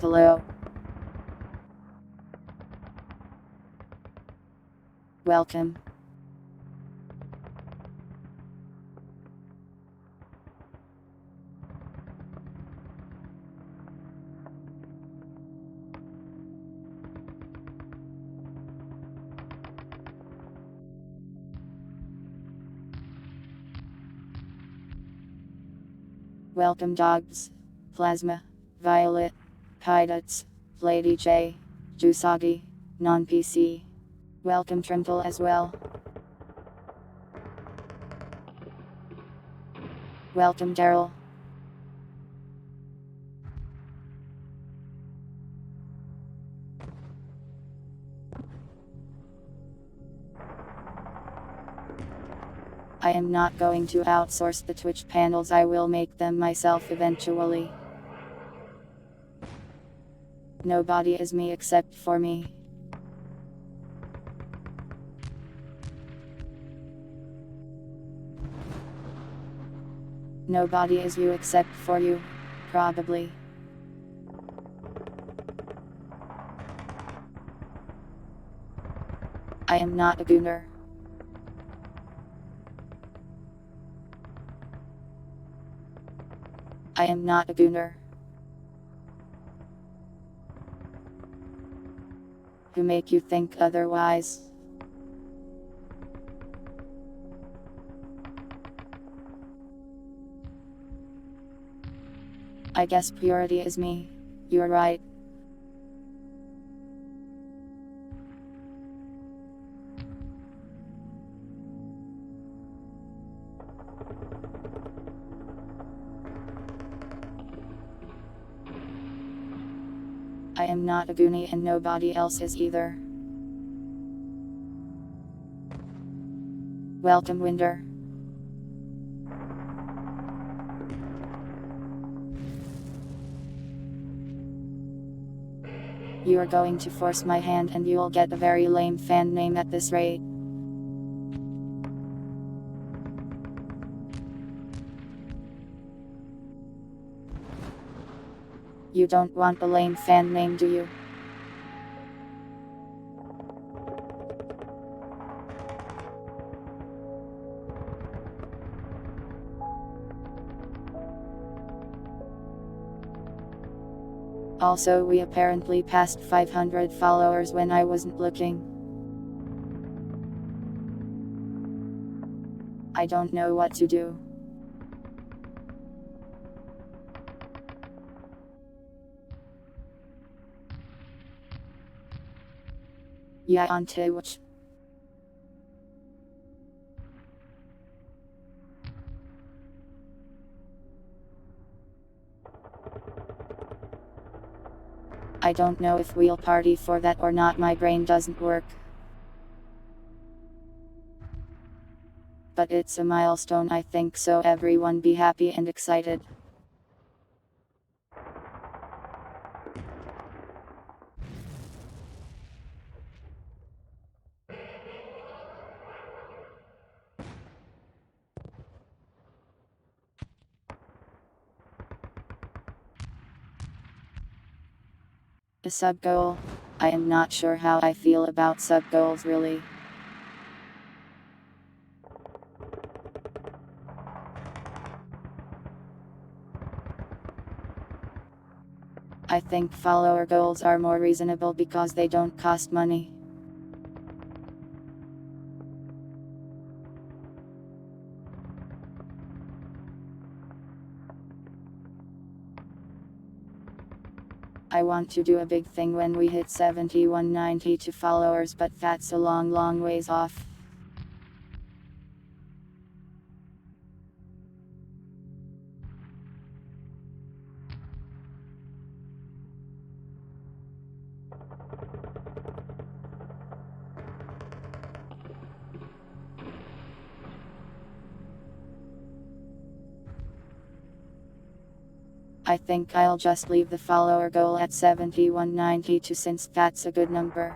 Hello. Welcome. Welcome dogs, Plasma, Violet, Pidots, Lady J, Jusagi, non-PC. Welcome Trimple as well. Welcome Daryl. I am not going to outsource the Twitch panels, I will make them myself eventually. Nobody is me except for me. Nobody is you except for you, probably. I am not a gooner. I am not a gooner. Who make you think otherwise? I guess purity is me. You're right. I am not a goonie and nobody else is either. Welcome Winder. You are going to force my hand and you'll get a very lame fan name at this rate. You don't want a lame fan name, do you? Also, we apparently passed 500 followers when I wasn't looking. I don't know what to do. Yeah, on Twitch. I don't know if we'll party for that or not, my brain doesn't work. But it's a milestone, I think, so everyone be happy and excited. A sub goal. I am not sure how I feel about sub goals really. I think follower goals are more reasonable because they don't cost money. I want to do a big thing when we hit 7192 followers, but that's a long ways off. I think I'll just leave the follower goal at 7192 since that's a good number.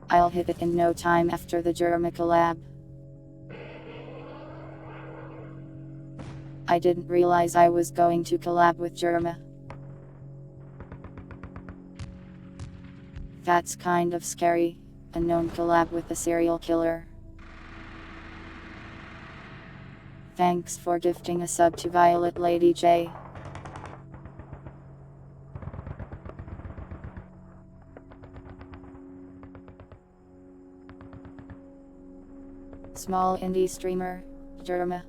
I'll hit it in no time after the Jerma collab. I didn't realize I was going to collab with Jerma. That's kind of scary. A known collab with a serial killer. Thanks for gifting a sub to Violet Lady J. Small indie streamer, Jerma.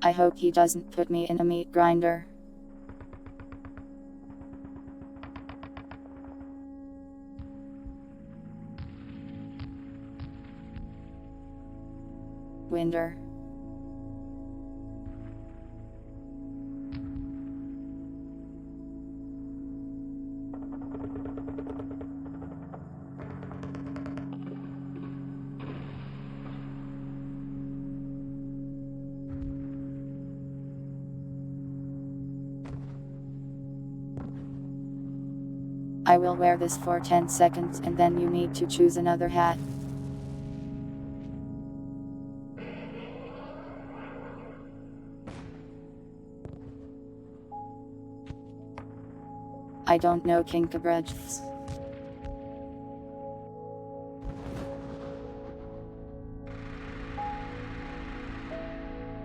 I hope he doesn't put me in a meat grinder. Winder. I will wear this for 10 seconds and then you need to choose another hat. I don't know Kinkabredges.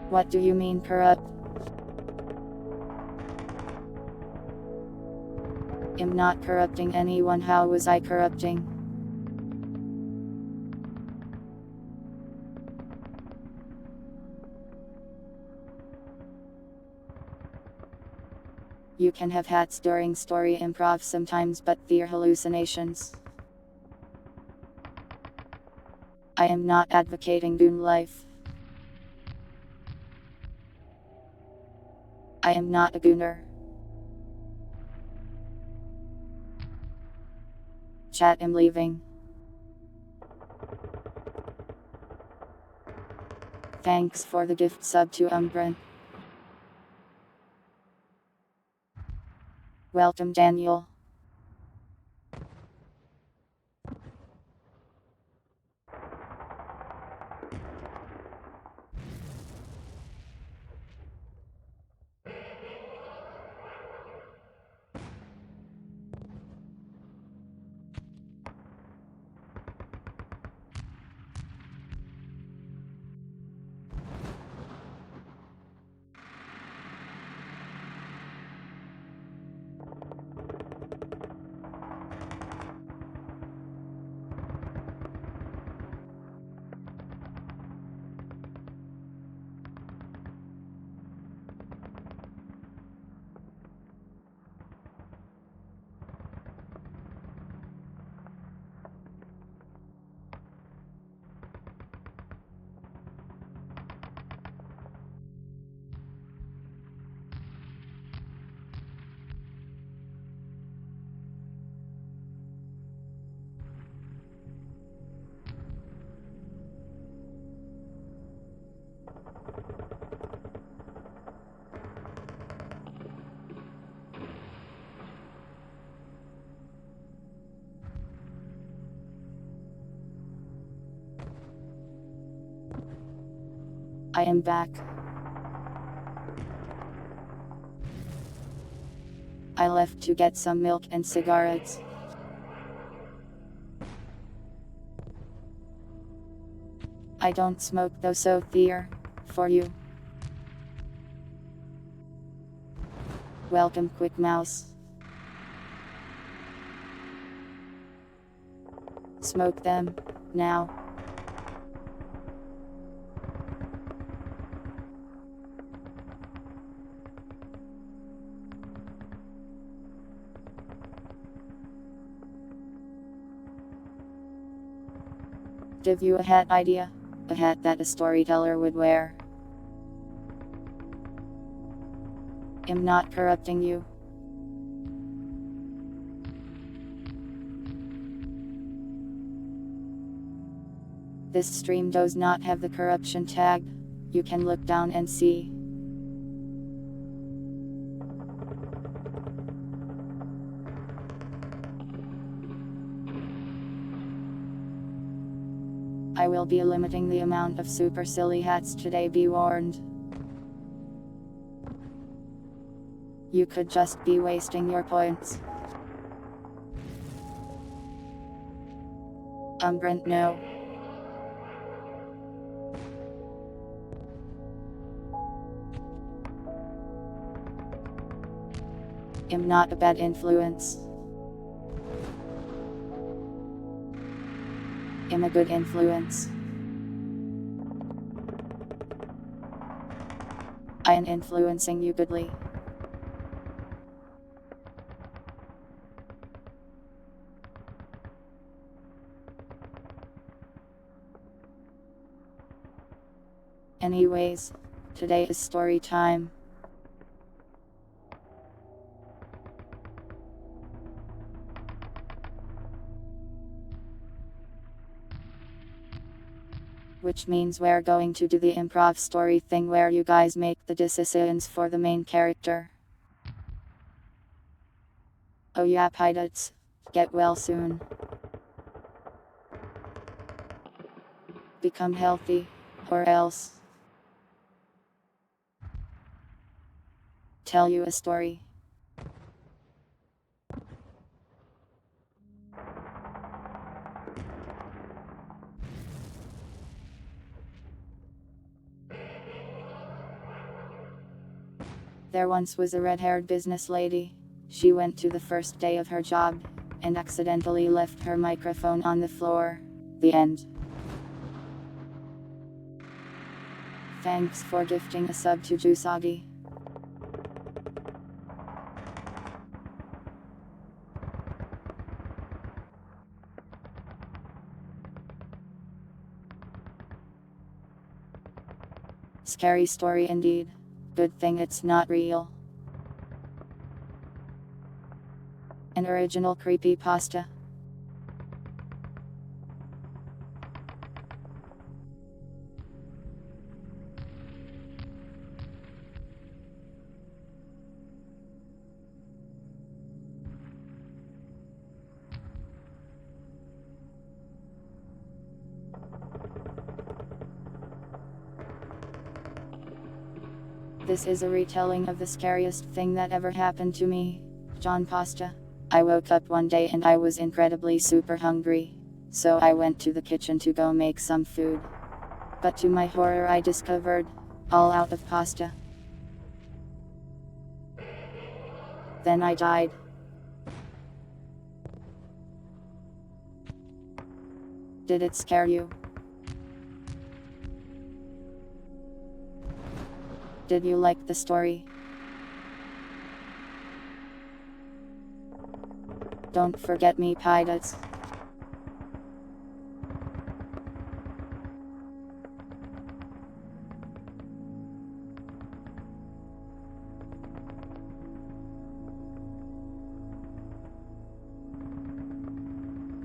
What do you mean corrupt? I'm not corrupting anyone. How was I corrupting? You can have hats during story improv sometimes, but they're hallucinations. I am not advocating goon life. I am not a gooner. Chat, I'm leaving. Thanks for the gift sub to Umbran. Welcome, Daniel. I am back. I left to get some milk and cigarettes. I don't smoke though, so there, for you. Welcome, Quick Mouse. Smoke them, now. Give you a hat idea? A hat that a storyteller would wear. I'm not corrupting you. This stream does not have the corruption tag. You can look down and see. I will be limiting the amount of super silly hats today, be warned. You could just be wasting your points. Brent, no. I'm not a bad influence. I'm a good influence. I am influencing you goodly. Anyways, today is story time. Which means we're going to do the improv story thing where you guys make the decisions for the main character. Oh yeah, pilots. Get well soon. Become healthy, or else. Tell you a story. There once was a red-haired business lady. She went to the first day of her job, and accidentally left her microphone on the floor. The end. Thanks for gifting a sub to Jusagi. Scary story indeed. Good thing it's not real. An original creepypasta. This is a retelling of the scariest thing that ever happened to me, John Pasta. I woke up one day and I was incredibly super hungry. So I went to the kitchen to go make some food. But to my horror I discovered, all out of pasta. Then I died. Did it scare you? Did you like the story? Don't forget me, pilots.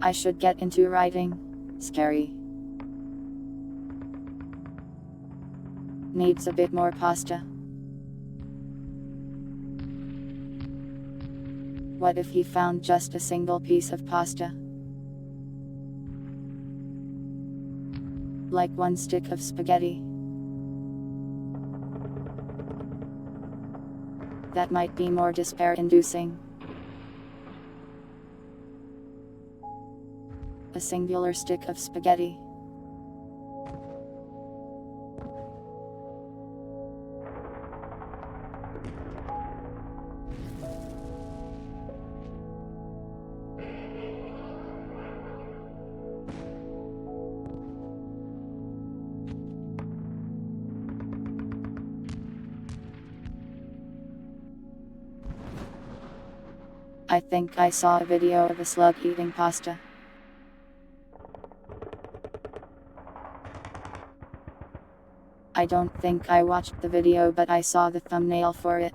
I should get into writing. Scary. Needs a bit more pasta. What if he found just a single piece of pasta? Like one stick of spaghetti. That might be more despair-inducing. A singular stick of spaghetti. I think I saw a video of a slug eating pasta. I don't think I watched the video, but I saw the thumbnail for it.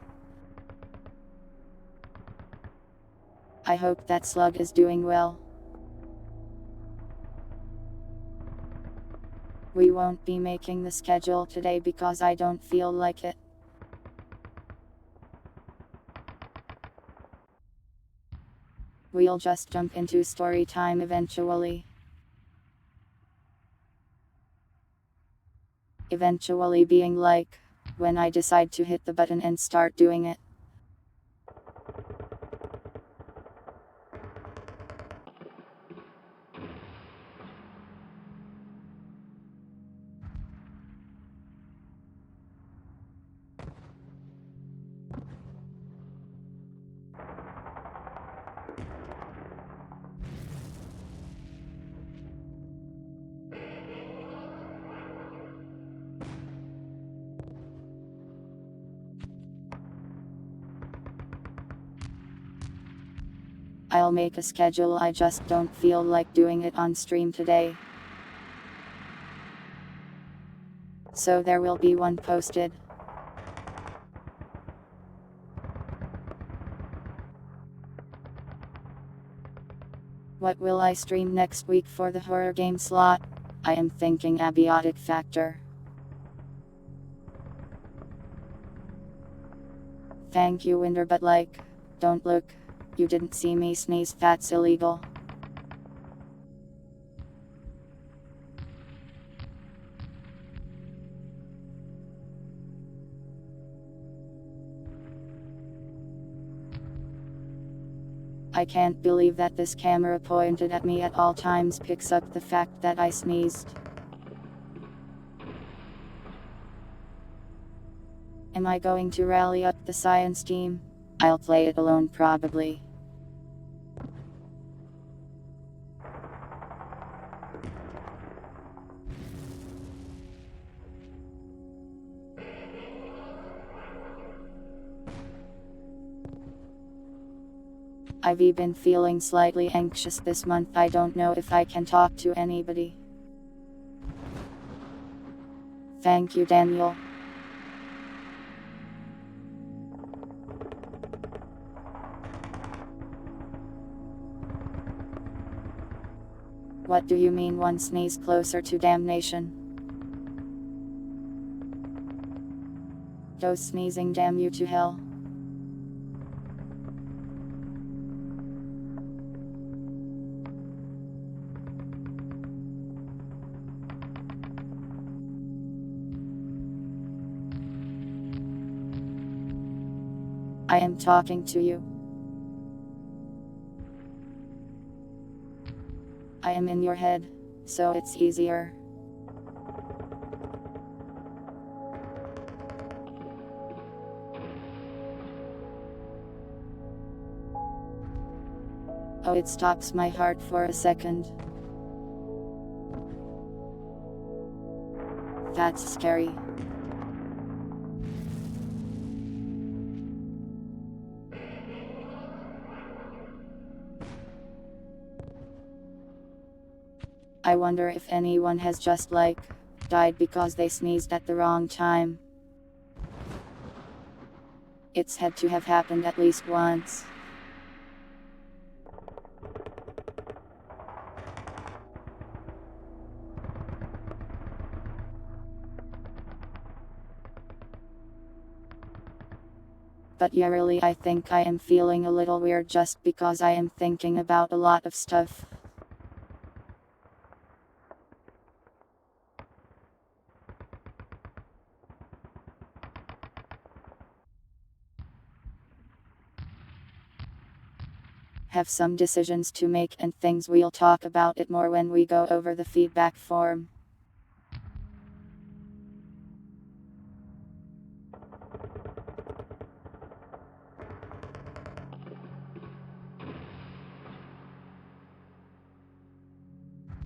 I hope that slug is doing well. We won't be making the schedule today because I don't feel like it. We'll just jump into story time eventually. Eventually being like, when I decide to hit the button and start doing it. I'll make a schedule, I just don't feel like doing it on stream today. So there will be one posted. What will I stream next week for the horror game slot? I am thinking Abiotic Factor. Thank you, Winder, but like, don't look. You didn't see me sneeze, that's illegal. I can't believe that this camera pointed at me at all times picks up the fact that I sneezed. Am I going to rally up the science team? I'll play it alone probably. I've been feeling slightly anxious this month. I don't know if I can talk to anybody. Thank you, Daniel. What do you mean one sneeze closer to damnation? Go sneezing, damn you to hell. I am talking to you. I am in your head, so it's easier. Oh, it stops my heart for a second. That's scary. I wonder if anyone has just died because they sneezed at the wrong time. It's had to have happened at least once. But yeah, really, I think I am feeling a little weird just because I am thinking about a lot of stuff. Have some decisions to make and things. We'll talk about it more when we go over the feedback form.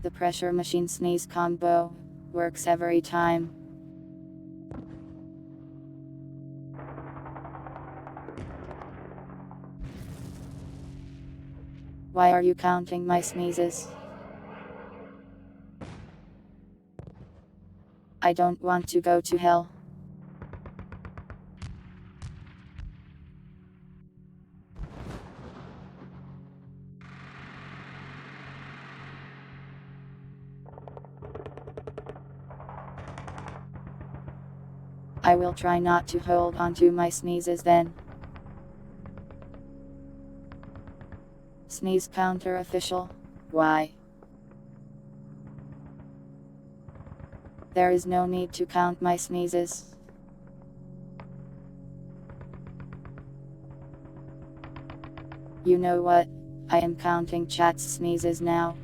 The pressure machine sneeze combo works every time. Why are you counting my sneezes? I don't want to go to hell. I will try not to hold on to my sneezes then. Sneeze counter official. Why? There is no need to count my sneezes. You know what? I am counting chat's sneezes now.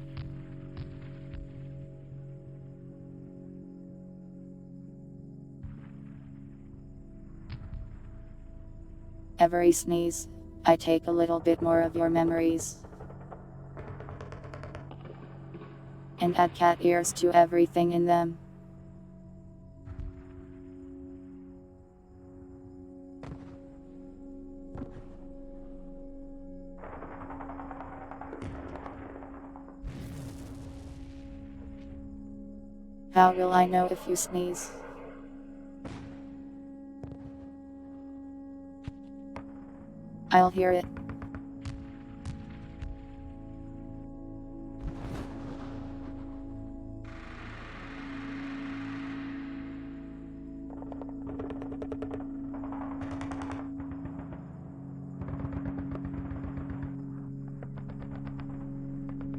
Every sneeze, I take a little bit more of your memories. And add cat ears to everything in them. How will I know if you sneeze? I'll hear it.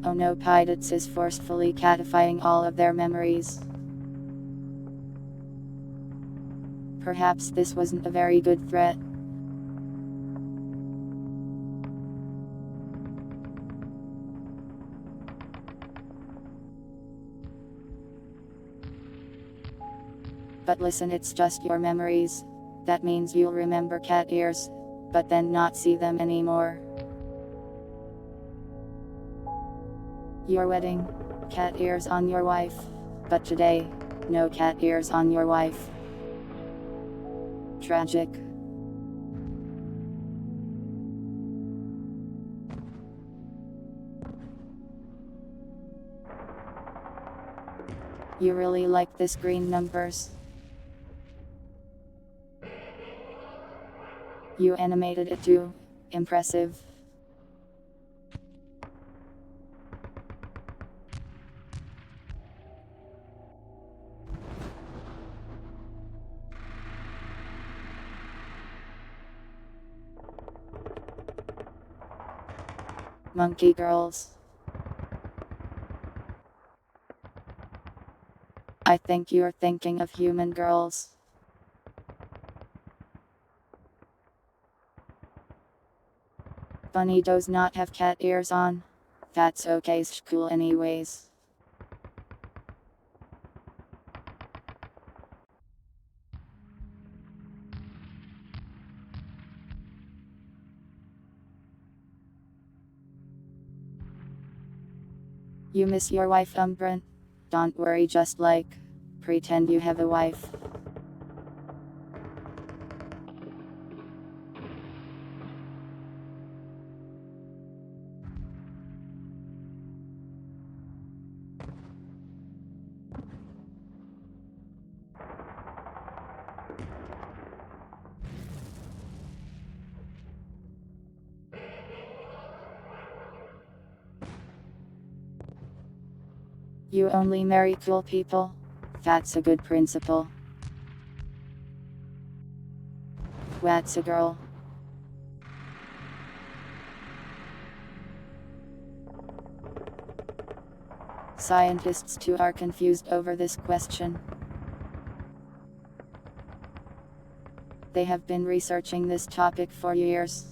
Oh no, Pirates is forcefully catifying all of their memories. Perhaps this wasn't a very good threat. But listen, it's just your memories. That means you'll remember cat ears, but then not see them anymore. Your wedding, cat ears on your wife, but today, no cat ears on your wife. Tragic. You really like this green numbers? You animated it too. Impressive. Monkey girls. I think you're thinking of human girls. Bunny does not have cat ears on. That's okay, it's cool anyways. You miss your wife, Umbran? Don't worry, just pretend you have a wife. You only marry cool people? That's a good principle. What's a girl? Scientists too are confused over this question. They have been researching this topic for years.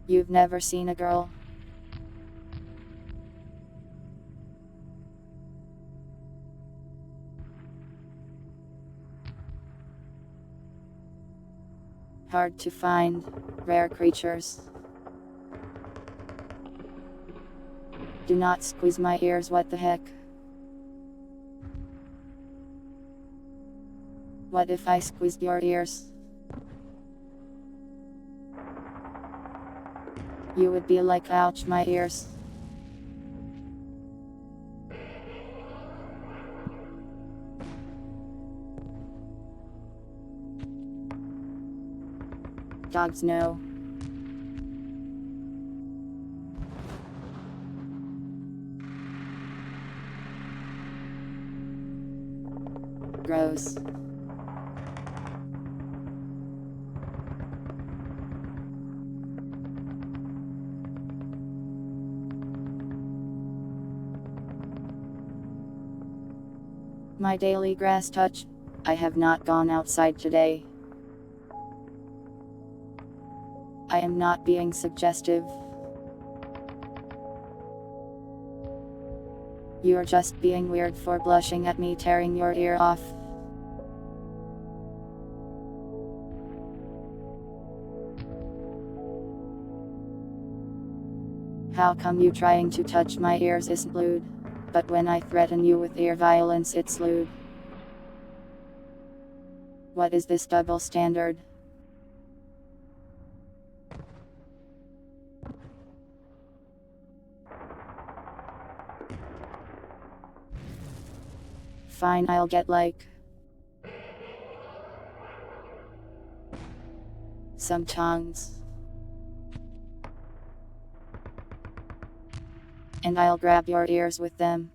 You've never seen a girl? Hard to find, rare creatures. Do not squeeze my ears, what the heck? What if I squeezed your ears? You would be like, ouch, my ears. Dogs know. Gross. My daily grass touch. I have not gone outside today. I am not being suggestive. You're just being weird for blushing at me tearing your ear off. How come you trying to touch my ears isn't lewd, but when I threaten you with ear violence it's lewd? What is this double standard? Fine, I'll get like some tongs. And I'll grab your ears with them.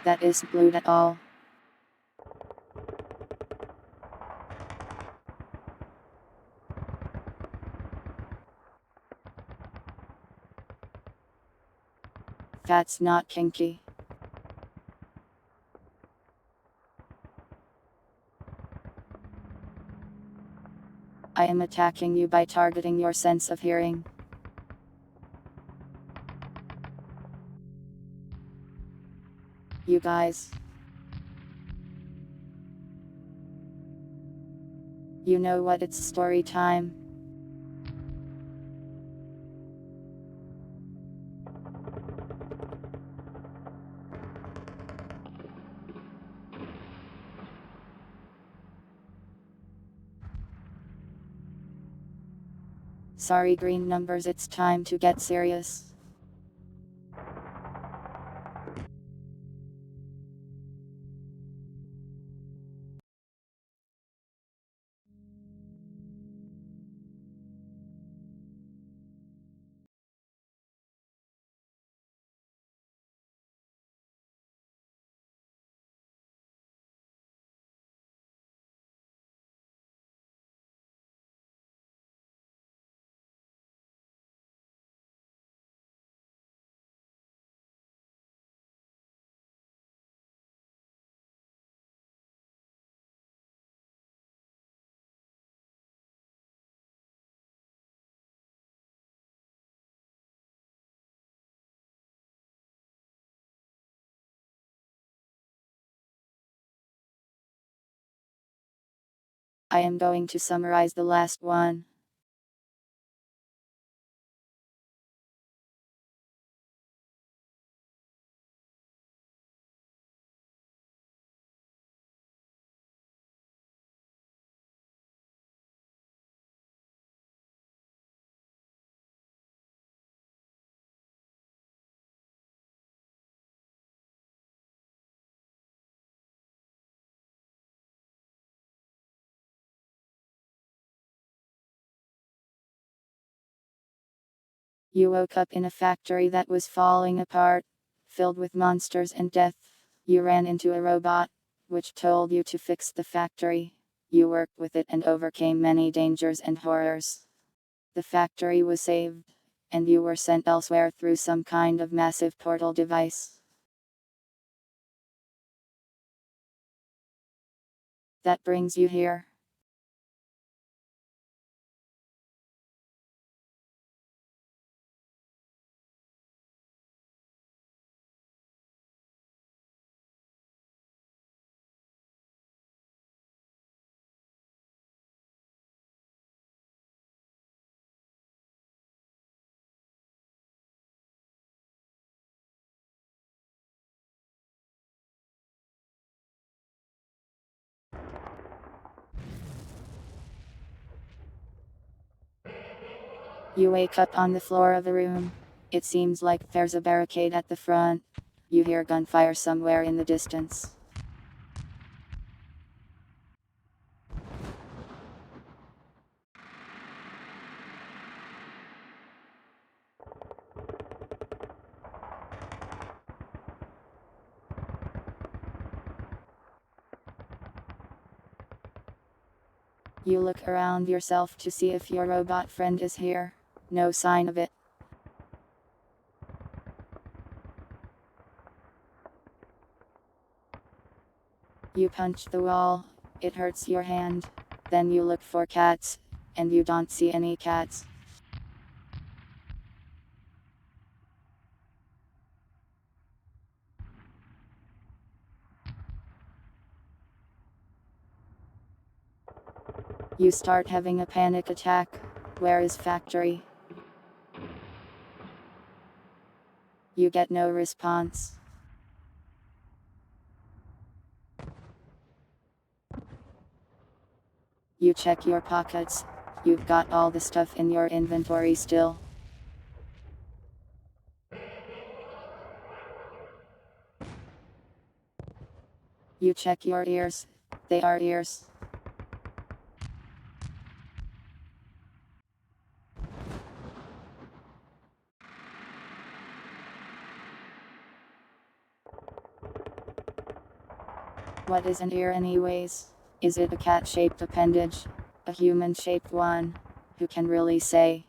That isn't glued at all. That's not kinky. I am attacking you by targeting your sense of hearing. You guys. You know what, it's story time. Sorry green numbers, it's time to get serious. I am going to summarize the last one. You woke up in a factory that was falling apart, filled with monsters and death. You ran into a robot, which told you to fix the factory. You worked with it and overcame many dangers and horrors. The factory was saved, and you were sent elsewhere through some kind of massive portal device. That brings you here. You wake up on the floor of the room. It seems like there's a barricade at the front. You hear gunfire somewhere in the distance. You look around yourself to see if your robot friend is here. No sign of it. You punch the wall. It hurts your hand. Then you look for cats, and you don't see any cats. You start having a panic attack. Where is factory? You get no response. You check your pockets. You've got all the stuff in your inventory still. You check your ears. They are ears. What is an ear anyways? Is it a cat-shaped appendage? A human-shaped one? Who can really say?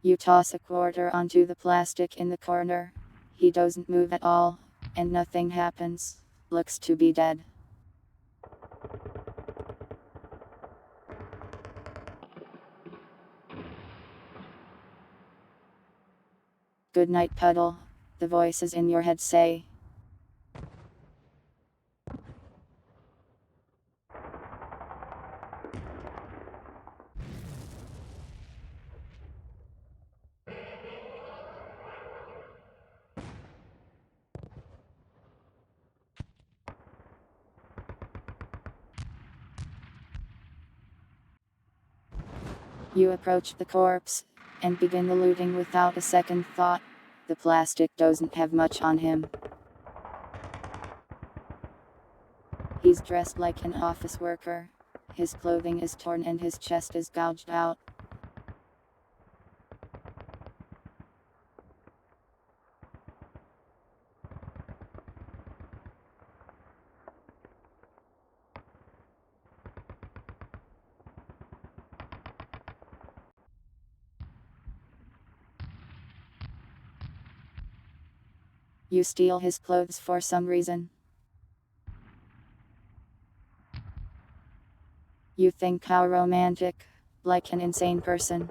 You toss a quarter onto the plastic in the corner. He doesn't move at all, and nothing happens. Looks to be dead. Good night, Puddle. The voices in your head say. You approach the corpse, and begin the looting without a second thought. The plastic doesn't have much on him. He's dressed like an office worker. His clothing is torn and his chest is gouged out. You steal his clothes for some reason. You think how romantic, like an insane person.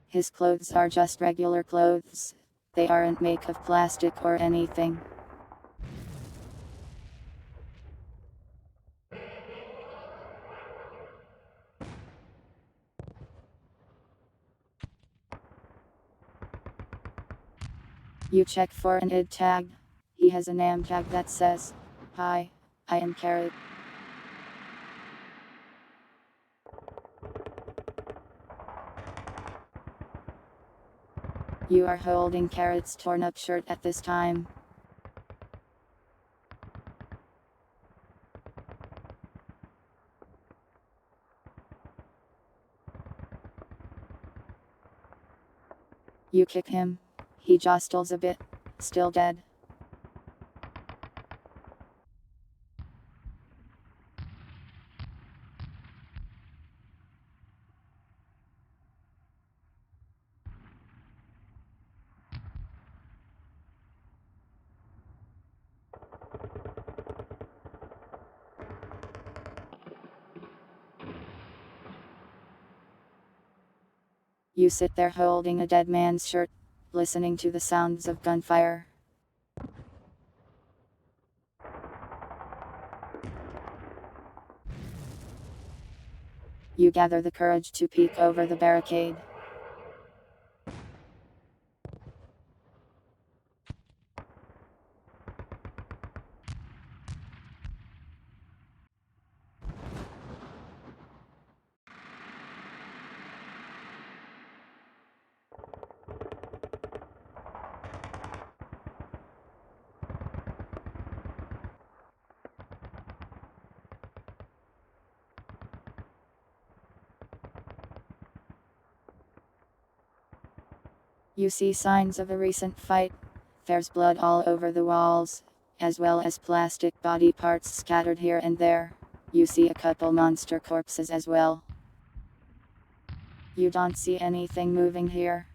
His clothes are just regular clothes. They aren't made of plastic or anything. You check for an ID tag. He has a name tag that says, "Hi, I am Carrot." You are holding Carrot's torn up shirt at this time. You kick him. He jostles a bit, still dead. You sit there holding a dead man's shirt, listening to the sounds of gunfire. You gather the courage to peek over the barricade. You see signs of a recent fight. There's blood all over the walls, as well as plastic body parts scattered here and there. You see a couple monster corpses as well. You don't see anything moving here.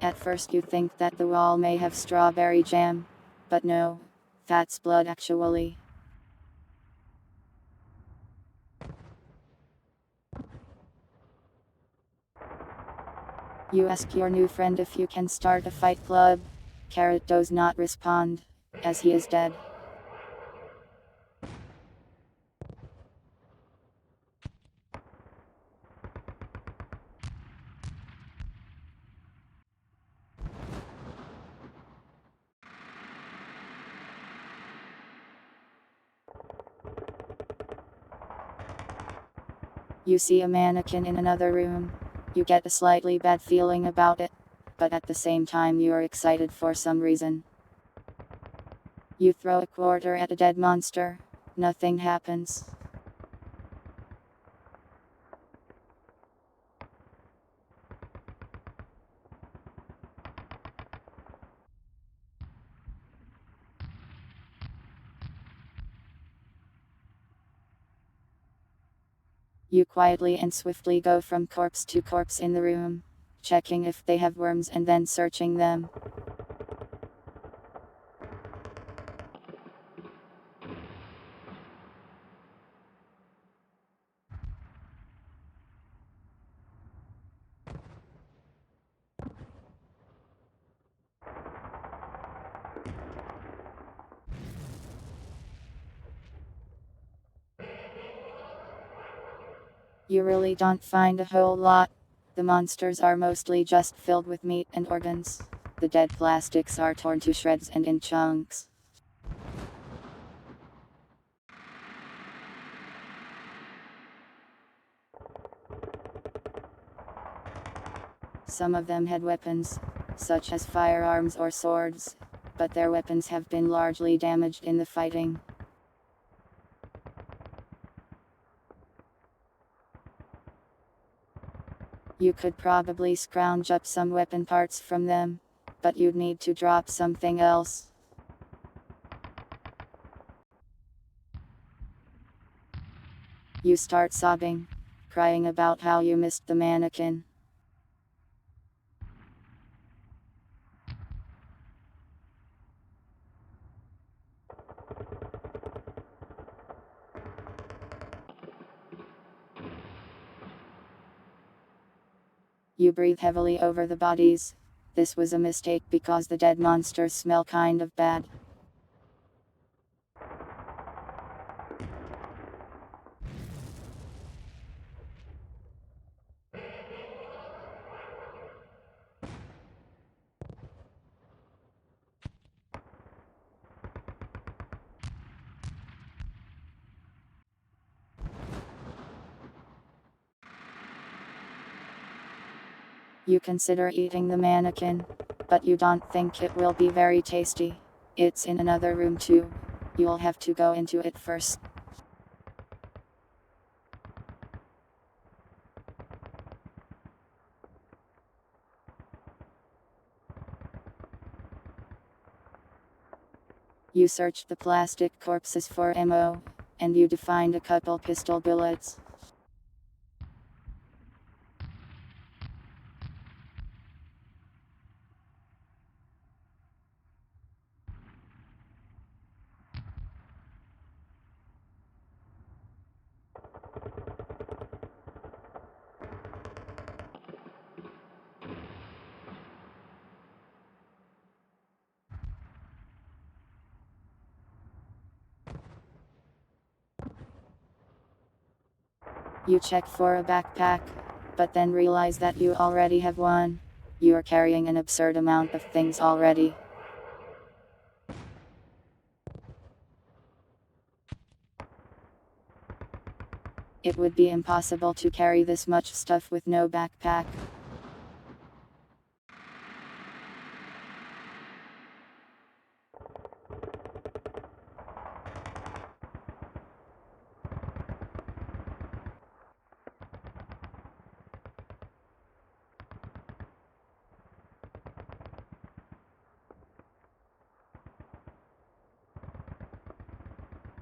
At first you think that the wall may have strawberry jam, but no, that's blood actually. You ask your new friend if you can start a fight club. Carrot does not respond, as he is dead. You see a mannequin in another room. You get a slightly bad feeling about it, but at the same time you are excited for some reason. You throw a quarter at a dead monster. Nothing happens. You quietly and swiftly go from corpse to corpse in the room, checking if they have worms and then searching them. You really don't find a whole lot. The monsters are mostly just filled with meat and organs. The dead plastics are torn to shreds and in chunks. Some of them had weapons, such as firearms or swords, but their weapons have been largely damaged in the fighting. You could probably scrounge up some weapon parts from them, but you'd need to drop something else. You start sobbing, crying about how you missed the mannequin. You breathe heavily over the bodies. This was a mistake because the dead monsters smell kind of bad. You consider eating the mannequin, but you don't think it will be very tasty. It's in another room too. You'll have to go into it first. You search the plastic corpses for ammo, and you find a couple pistol bullets. You check for a backpack, but then realize that you already have one. You are carrying an absurd amount of things already. It would be impossible to carry this much stuff with no backpack.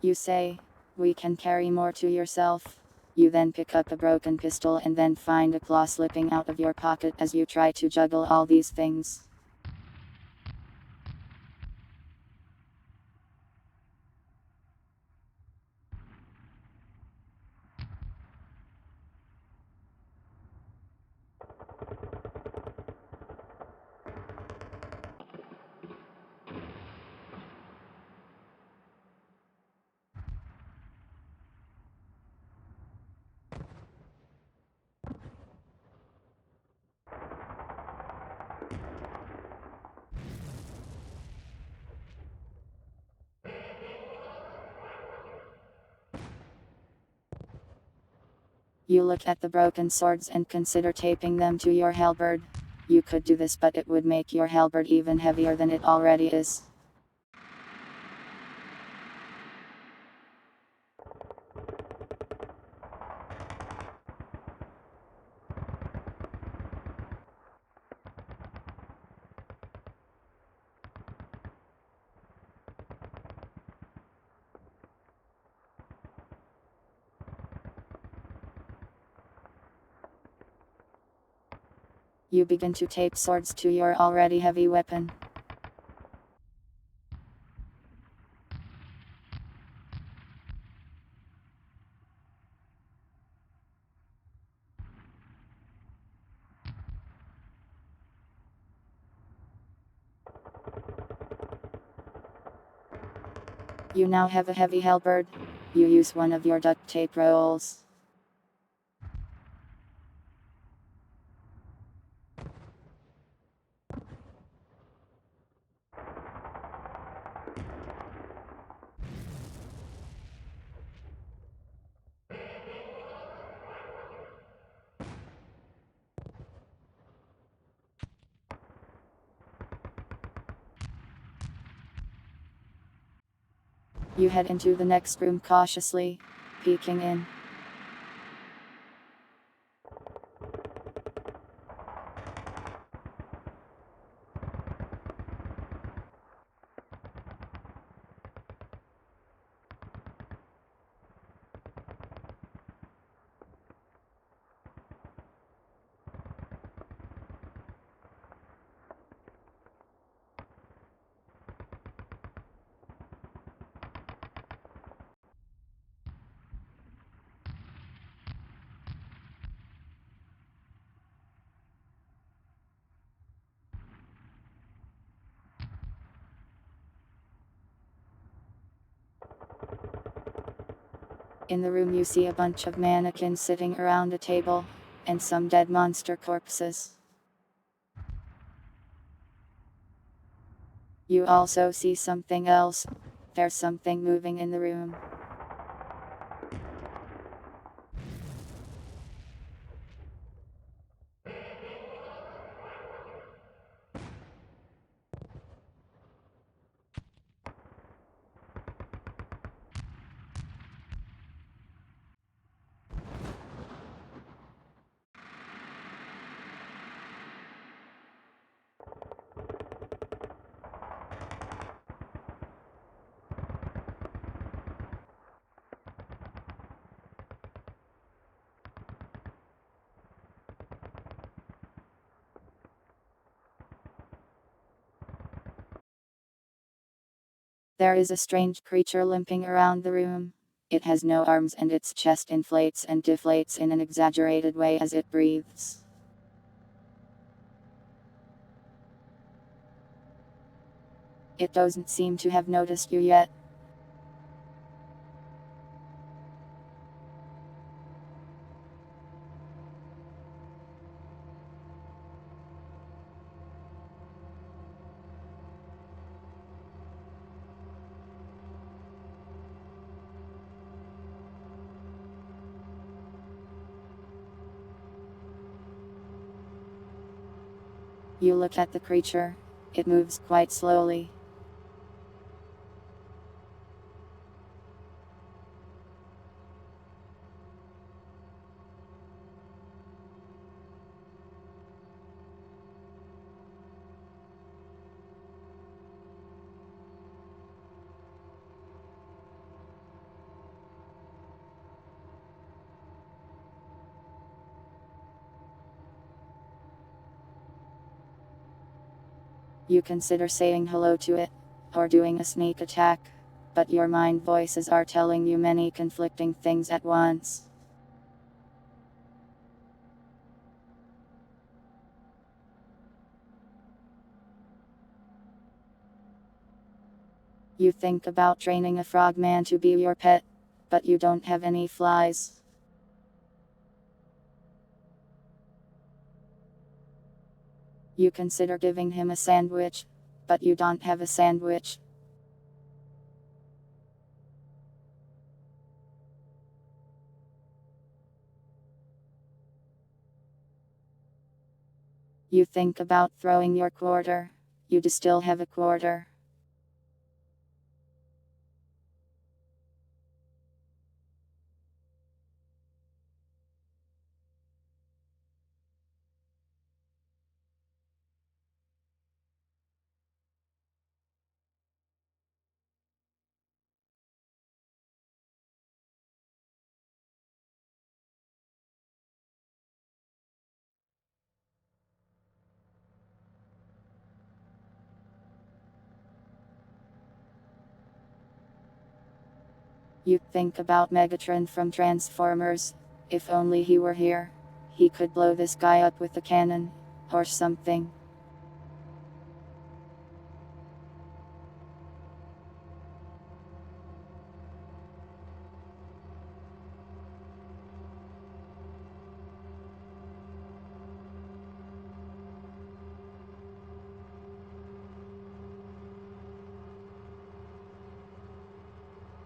You say, we can carry more to yourself. You then pick up a broken pistol and then find a claw slipping out of your pocket as you try to juggle all these things. You look at the broken swords and consider taping them to your halberd. You could do this, but it would make your halberd even heavier than it already is. You begin to tape swords to your already heavy weapon. You now have a heavy halberd. You use one of your duct tape rolls. You head into the next room cautiously, peeking in. In the room you see a bunch of mannequins sitting around a table, and some dead monster corpses. You also see something else. There's something moving in the room. There is a strange creature limping around the room. It has no arms and its chest inflates and deflates in an exaggerated way as it breathes. It doesn't seem to have noticed you yet. You look at the creature. It moves quite slowly. You consider saying hello to it, or doing a sneak attack, but your mind voices are telling you many conflicting things at once. You think about training a frogman to be your pet, but you don't have any flies. You consider giving him a sandwich, but you don't have a sandwich. You think about throwing your quarter, you do still have a quarter. You think about Megatron from Transformers. If only he were here. He could blow this guy up with a cannon, or something.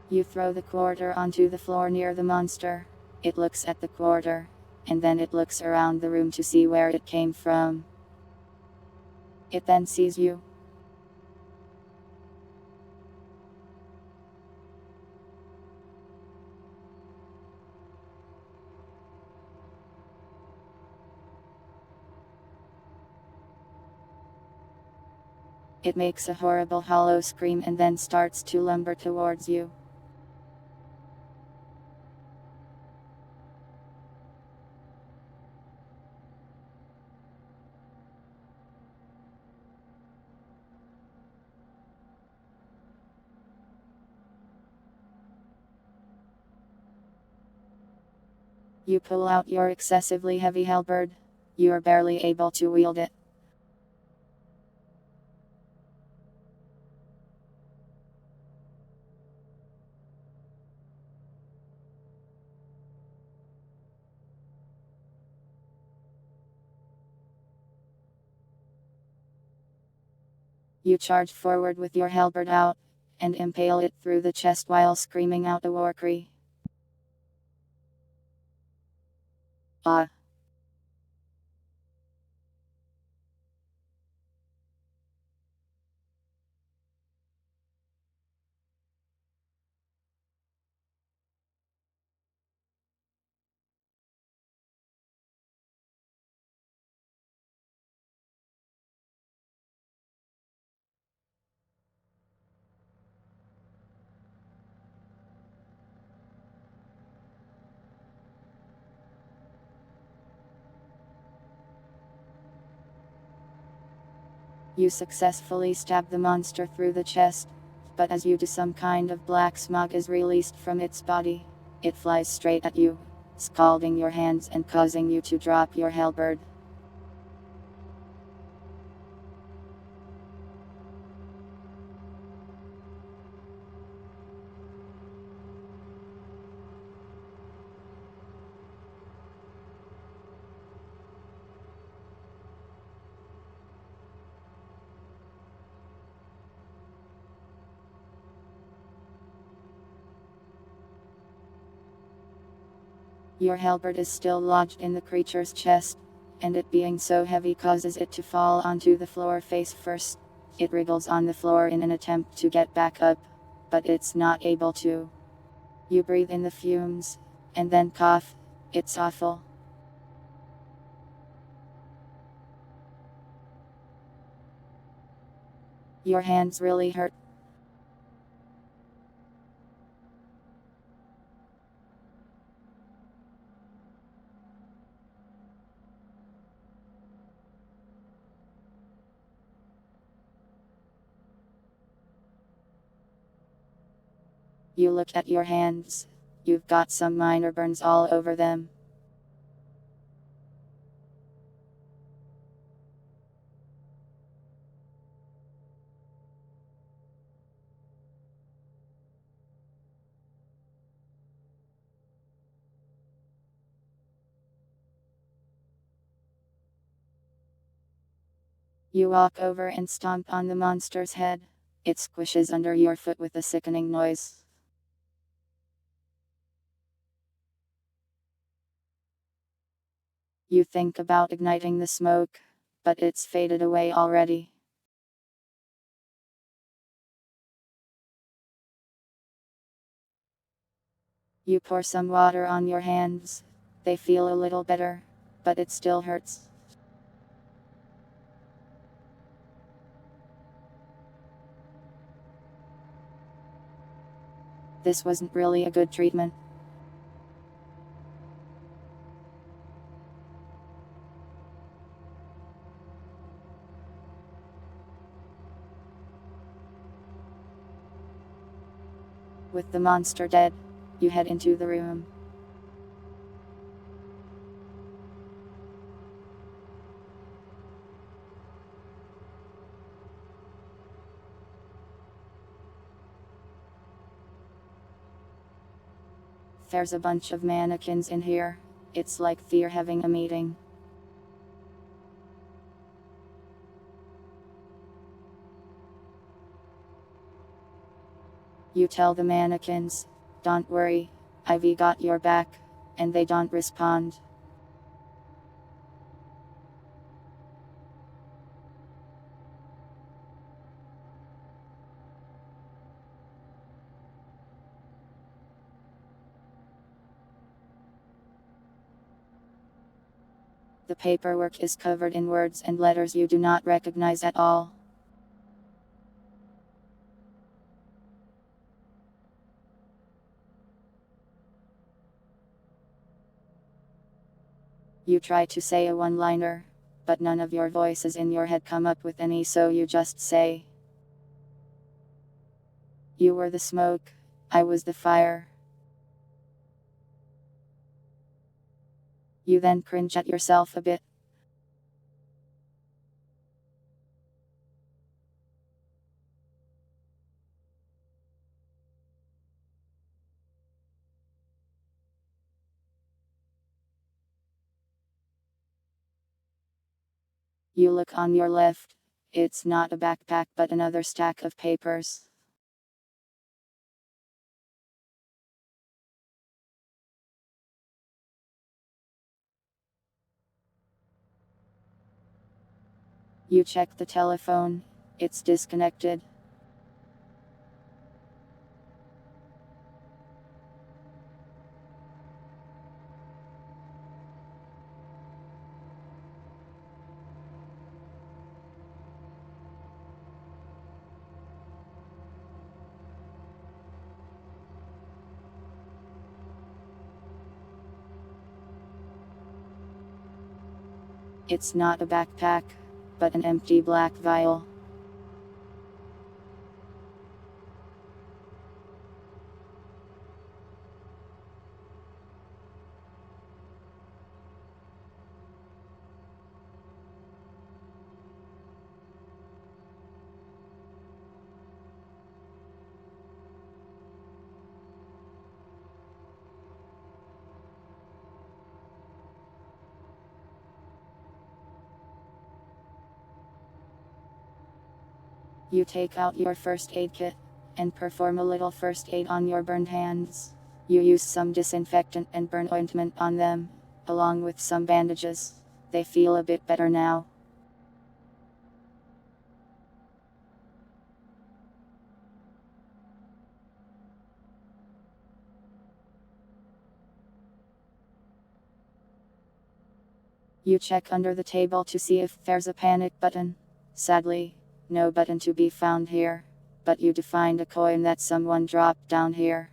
You throw the quarter onto the floor near the monster. It looks at the quarter, and then it looks around the room to see where it came from. It then sees you. It makes a horrible hollow scream and then starts to lumber towards you. You pull out your excessively heavy halberd. You are barely able to wield it. You charge forward with your halberd out, and impale it through the chest while screaming out a war cry. Ah! You successfully stab the monster through the chest, but as you do, some kind of black smog is released from its body. It flies straight at you, scalding your hands and causing you to drop your halberd. Your halberd is still lodged in the creature's chest, and it being so heavy causes it to fall onto the floor face first. It wriggles on the floor in an attempt to get back up, but it's not able to. You breathe in the fumes, and then cough. It's awful. Your hands really hurt. You look at your hands. You've got some minor burns all over them. You walk over and stomp on the monster's head. It squishes under your foot with a sickening noise. You think about igniting the smoke, but it's faded away already. You pour some water on your hands. They feel a little better, but it still hurts. This wasn't really a good treatment. With the monster dead, you head into the room. There's a bunch of mannequins in here. It's like they're having a meeting. You tell the mannequins, "Don't worry, Ivy got your back," and they don't respond. The paperwork is covered in words and letters you do not recognize at all. You try to say a one-liner, but none of your voices in your head come up with any, so you just say, "You were the smoke, I was the fire." You then cringe at yourself a bit. You look on your left. It's not a backpack but another stack of papers. You check the telephone. It's disconnected. It's not a backpack, but an empty black vial. You take out your first aid kit and perform a little first aid on your burned hands. You use some disinfectant and burn ointment on them, along with some bandages. They feel a bit better now. You check under the table to see if there's a panic button. Sadly, no button to be found here. But you do find a coin that someone dropped down here.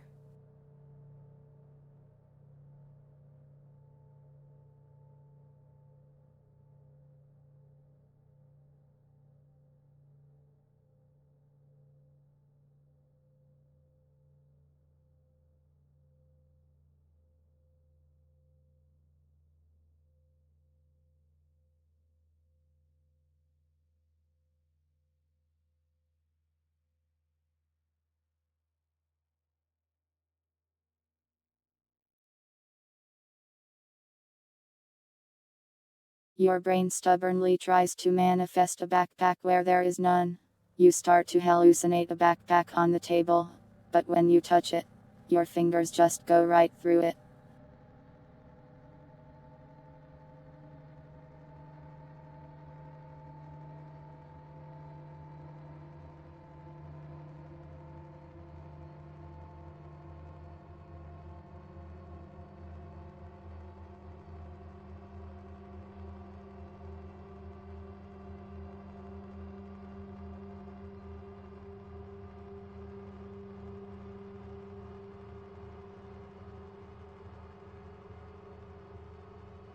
Your brain stubbornly tries to manifest a backpack where there is none. You start to hallucinate a backpack on the table, but when you touch it, your fingers just go right through it.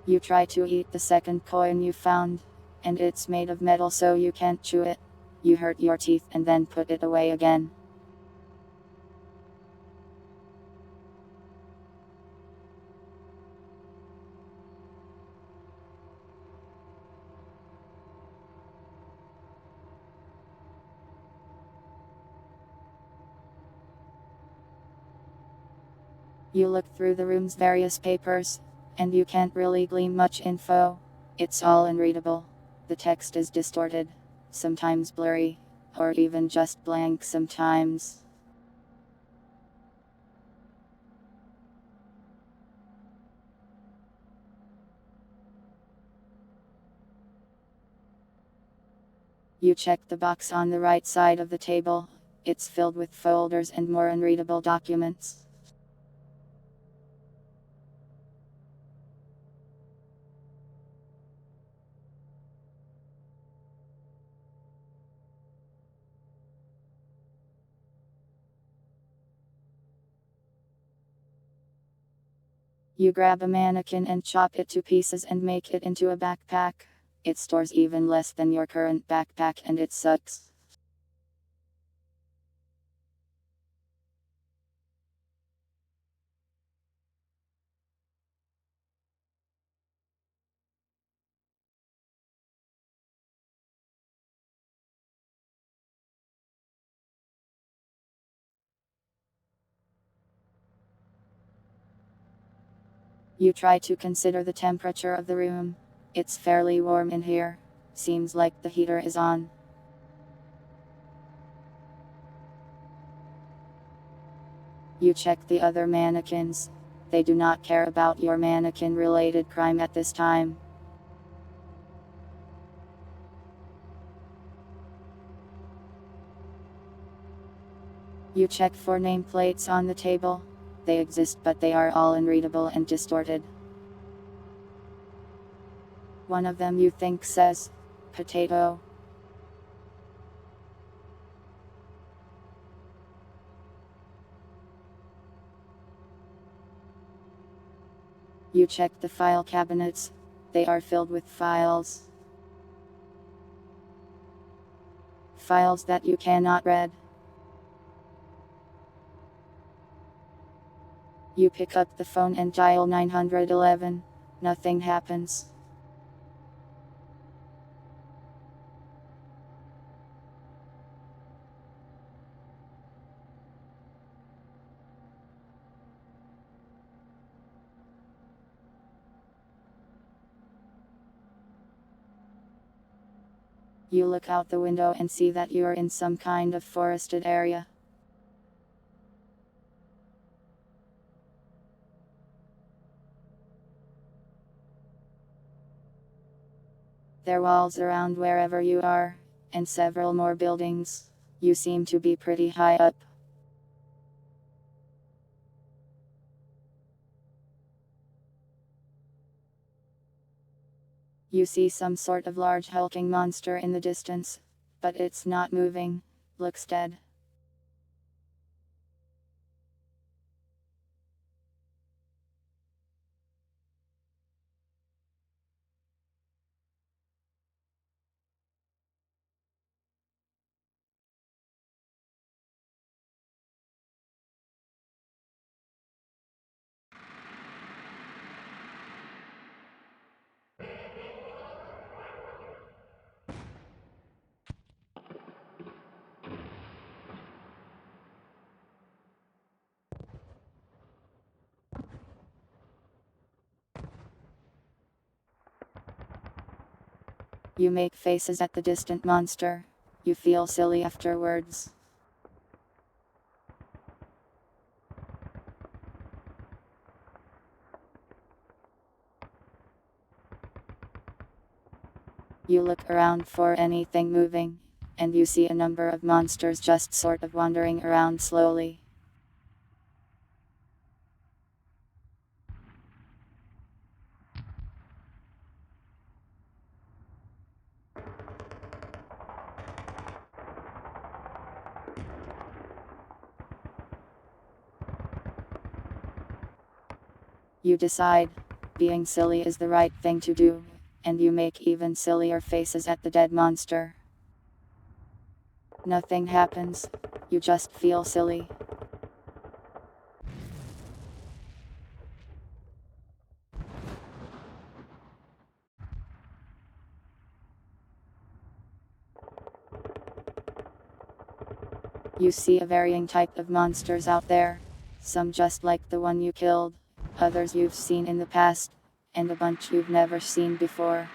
You try to eat the second coin you found, and it's made of metal so you can't chew it. You hurt your teeth and then put it away again. You look through the room's various papers, and you can't really glean much info. It's all unreadable. The text is distorted, sometimes blurry, or even just blank sometimes. You check the box on the right side of the table. It's filled with folders and more unreadable documents. You grab a mannequin and chop it to pieces and make it into a backpack. It stores even less than your current backpack and it sucks. You try to consider the temperature of the room. It's fairly warm in here. Seems like the heater is on. You check the other mannequins. They do not care about your mannequin related crime at this time. You check for nameplates on the table. They exist but they are all unreadable and distorted. One of them you think says, potato. You check the file cabinets. They are filled with files. Files that you cannot read. You pick up the phone and dial 911. Nothing happens. You look out the window and see that you're in some kind of forested area. There are walls around wherever you are, and several more buildings. You seem to be pretty high up. You see some sort of large hulking monster in the distance, but it's not moving, looks dead. You make faces at the distant monster. You feel silly afterwards. You look around for anything moving, and you see a number of monsters just sort of wandering around slowly. You decide, being silly is the right thing to do, and you make even sillier faces at the dead monster. Nothing happens, you just feel silly. You see a varying type of monsters out there, some just like the one you killed, others you've seen in the past, and a bunch you've never seen before.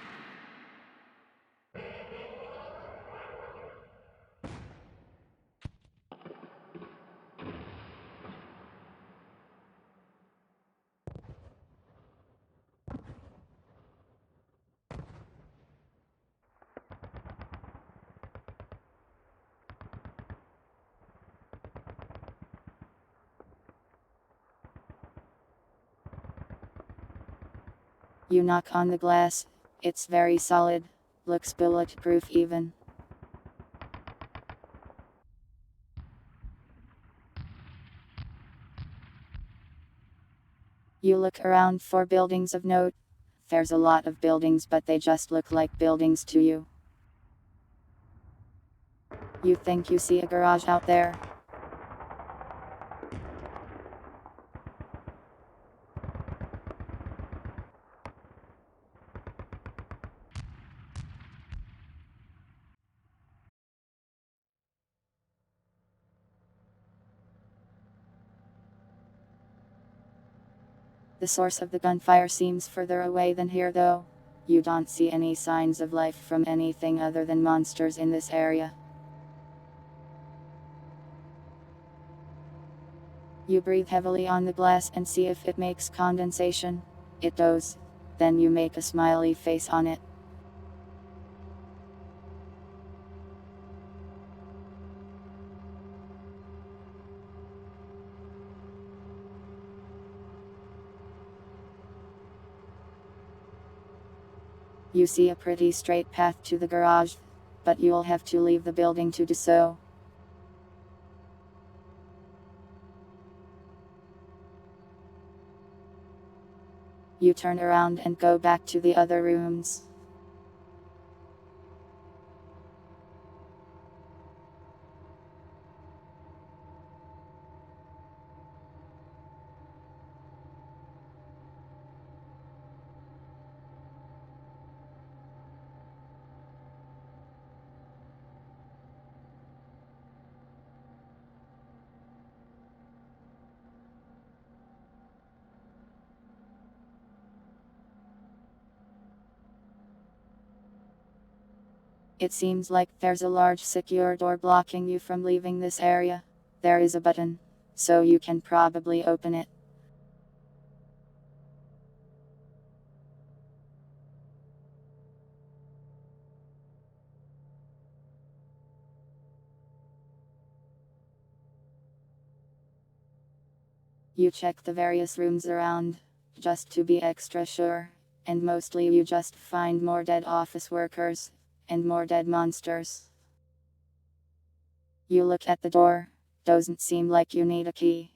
You knock on the glass, it's very solid, looks bulletproof even. You look around for buildings of note. There's a lot of buildings, but they just look like buildings to you. You think you see a garage out there. The source of the gunfire seems further away than here though. You don't see any signs of life from anything other than monsters in this area. You breathe heavily on the glass and see if it makes condensation. It does. Then you make a smiley face on it. You see a pretty straight path to the garage, but you'll have to leave the building to do so. You turn around and go back to the other rooms. It seems like there's a large secure door blocking you from leaving this area. There is a button, so you can probably open it. You check the various rooms around, just to be extra sure, and mostly you just find more dead office workers, and more dead monsters. You look at the door, doesn't seem like you need a key.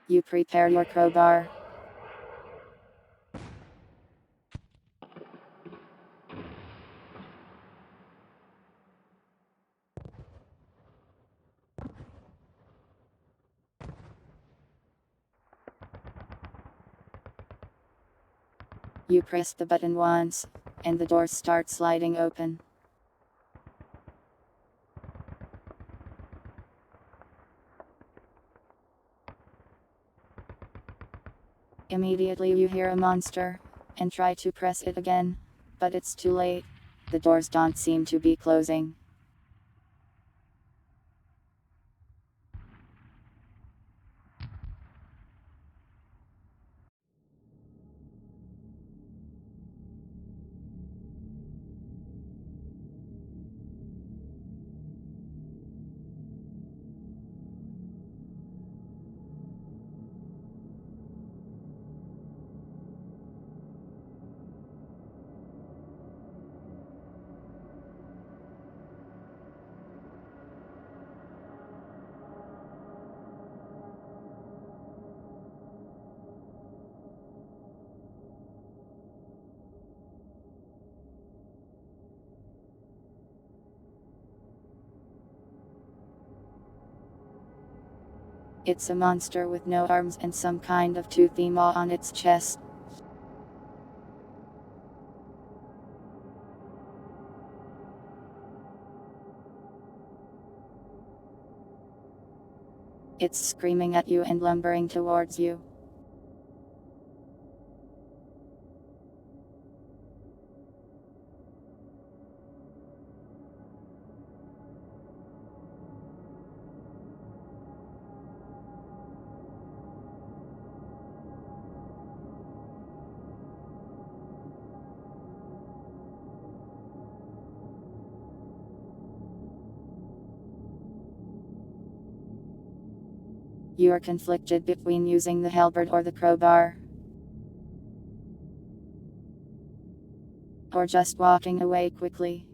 You prepare your crowbar. You press the button once, and the doors start sliding open. Immediately you hear a monster, and try to press it again, but it's too late. The doors don't seem to be closing. It's a monster with no arms and some kind of toothy maw on its chest. It's screaming at you and lumbering towards you. You are conflicted between using the halberd or the crowbar, or just walking away quickly.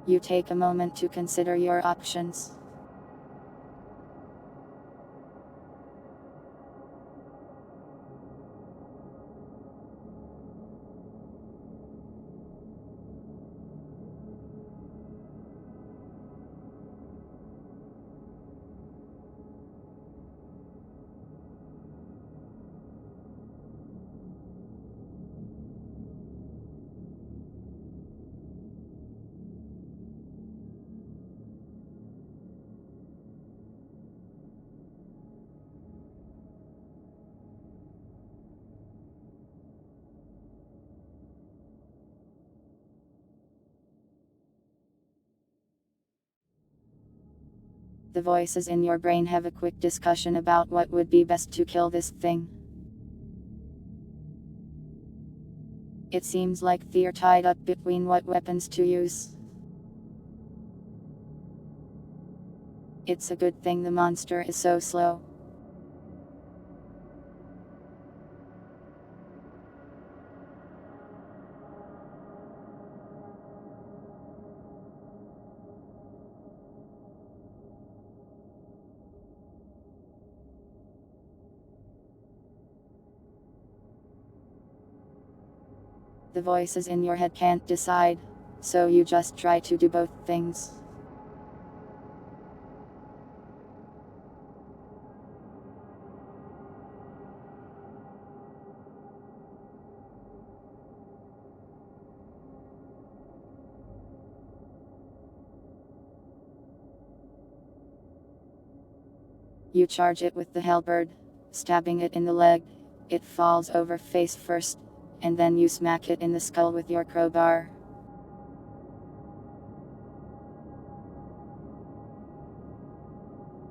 You take a moment to consider your options. The voices in your brain have a quick discussion about what would be best to kill this thing. It seems like they're tied up between what weapons to use. It's a good thing the monster is so slow. The voices in your head can't decide, so you just try to do both things. You charge it with the halberd, stabbing it in the leg. It falls over face first, and then you smack it in the skull with your crowbar.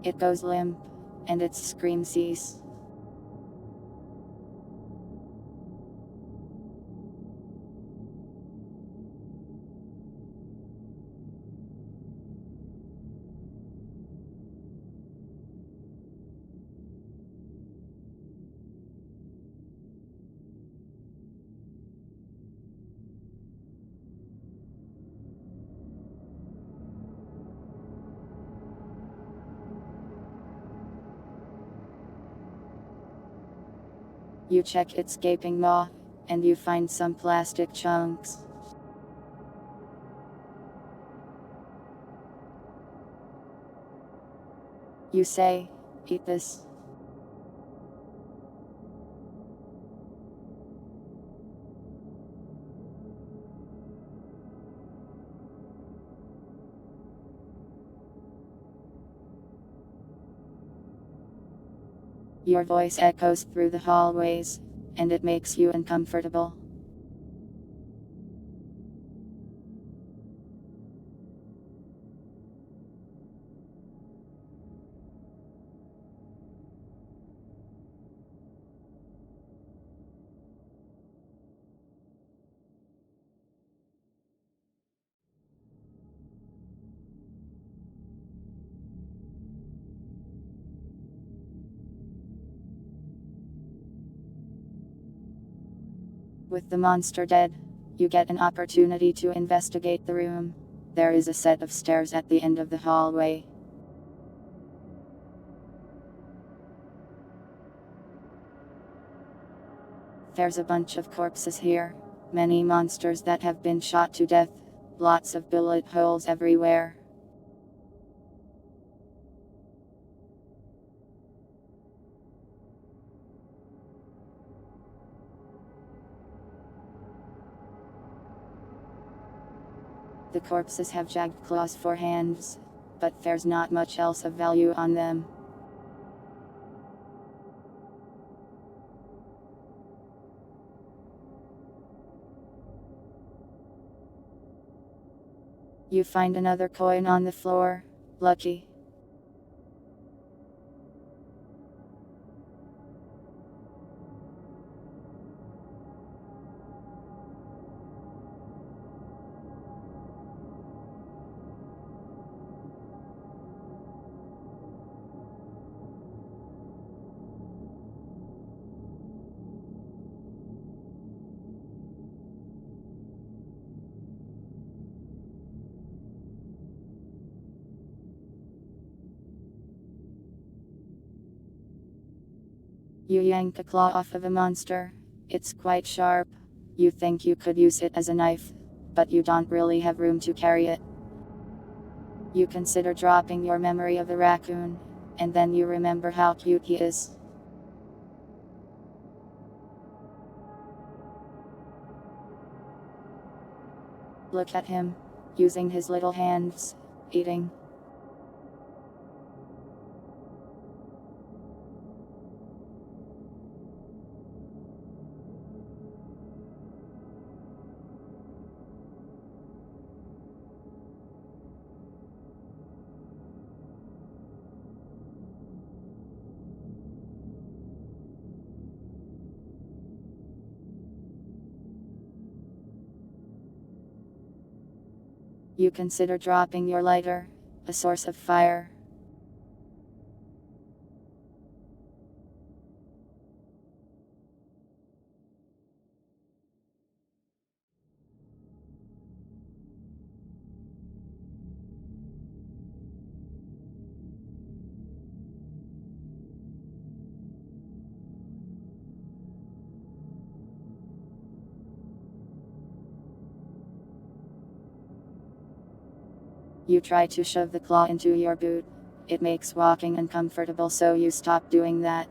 It goes limp, and its scream ceases. You check its gaping maw, and you find some plastic chunks. You say, "Eat this." Your voice echoes through the hallways, and it makes you uncomfortable. With the monster dead, you get an opportunity to investigate the room. There is a set of stairs at the end of the hallway. There's a bunch of corpses here, many monsters that have been shot to death, lots of bullet holes everywhere. The corpses have jagged claws for hands, but there's not much else of value on them. You find another coin on the floor. Lucky. You yank a claw off of a monster. It's quite sharp. You think you could use it as a knife, but you don't really have room to carry it. You consider dropping your memory of the raccoon, and then you remember how cute he is. Look at him, using his little hands, eating. You consider dropping your lighter, a source of fire. You try to shove the claw into your boot. It makes walking uncomfortable, so you stop doing that.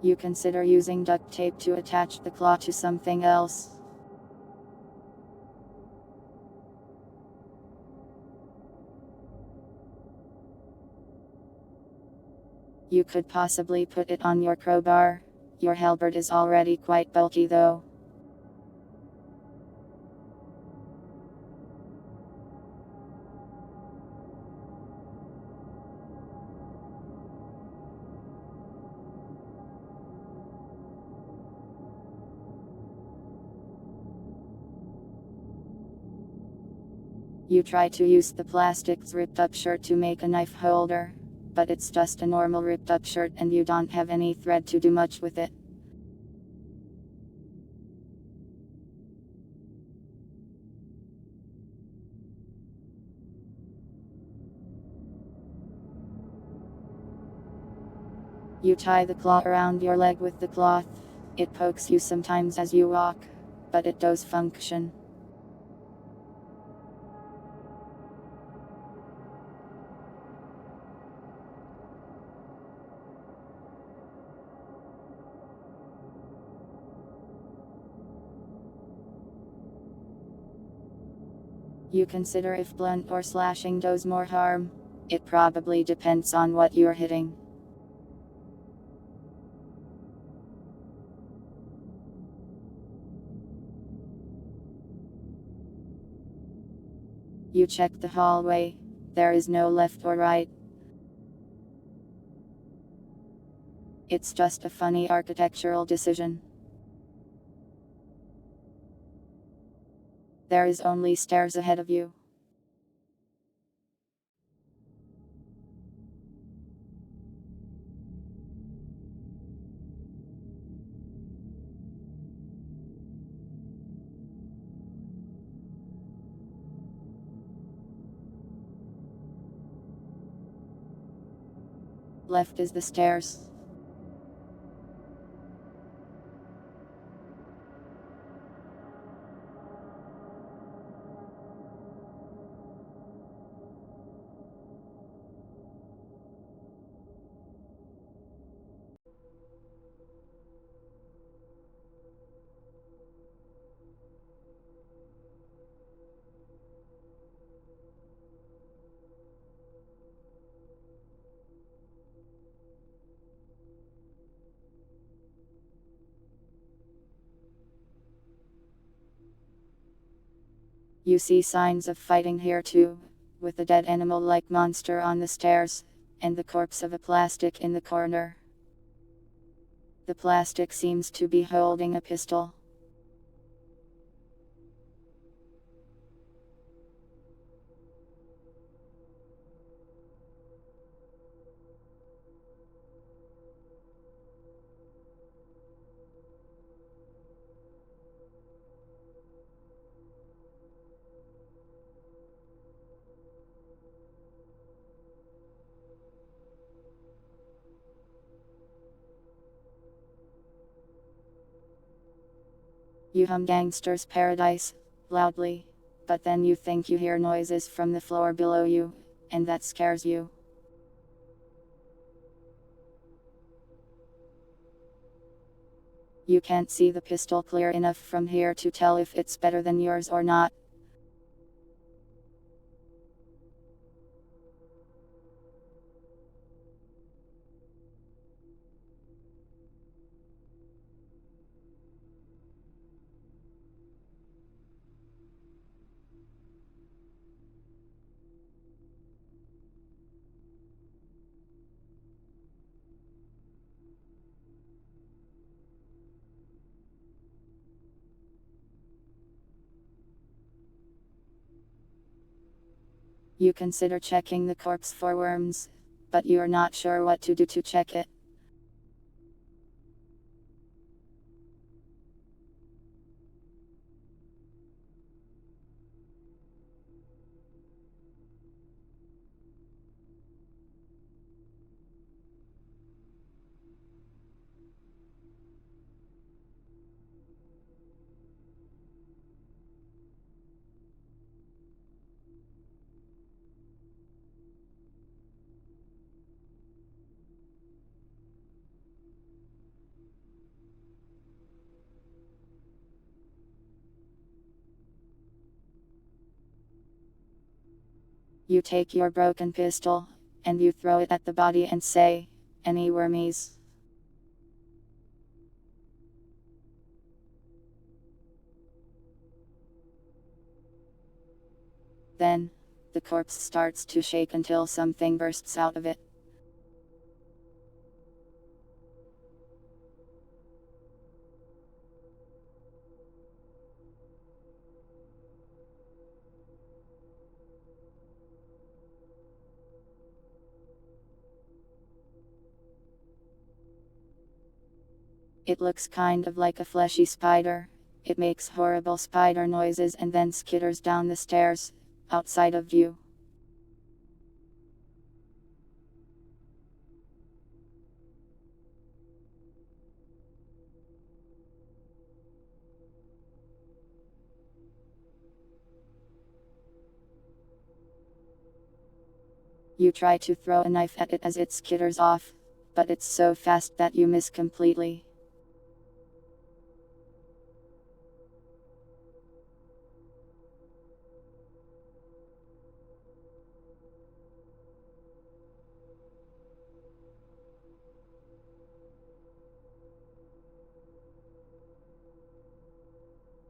You consider using duct tape to attach the claw to something else. You could possibly put it on your crowbar. Your halberd is already quite bulky though. You try to use the plastic's ripped up shirt to make a knife holder, but it's just a normal ripped up shirt and you don't have any thread to do much with it. You tie the claw around your leg with the cloth. It pokes you sometimes as you walk, but it does function. You consider if blunt or slashing does more harm. It probably depends on what you're hitting. You check the hallway. There is no left or right. It's just a funny architectural decision. There is only stairs ahead of you. Left is the stairs. You see signs of fighting here too, with a dead animal-like monster on the stairs, and the corpse of a plastic in the corner. The plastic seems to be holding a pistol. You hum Gangster's Paradise, loudly, but then you think you hear noises from the floor below you, and that scares you. You can't see the pistol clear enough from here to tell if it's better than yours or not. You consider checking the corpse for worms, but you're not sure what to do to check it. You take your broken pistol, and you throw it at the body and say, "Any wormies?" Then, the corpse starts to shake until something bursts out of it. It looks kind of like a fleshy spider. It makes horrible spider noises and then skitters down the stairs, outside of view. You try to throw a knife at it as it skitters off, but it's so fast that you miss completely.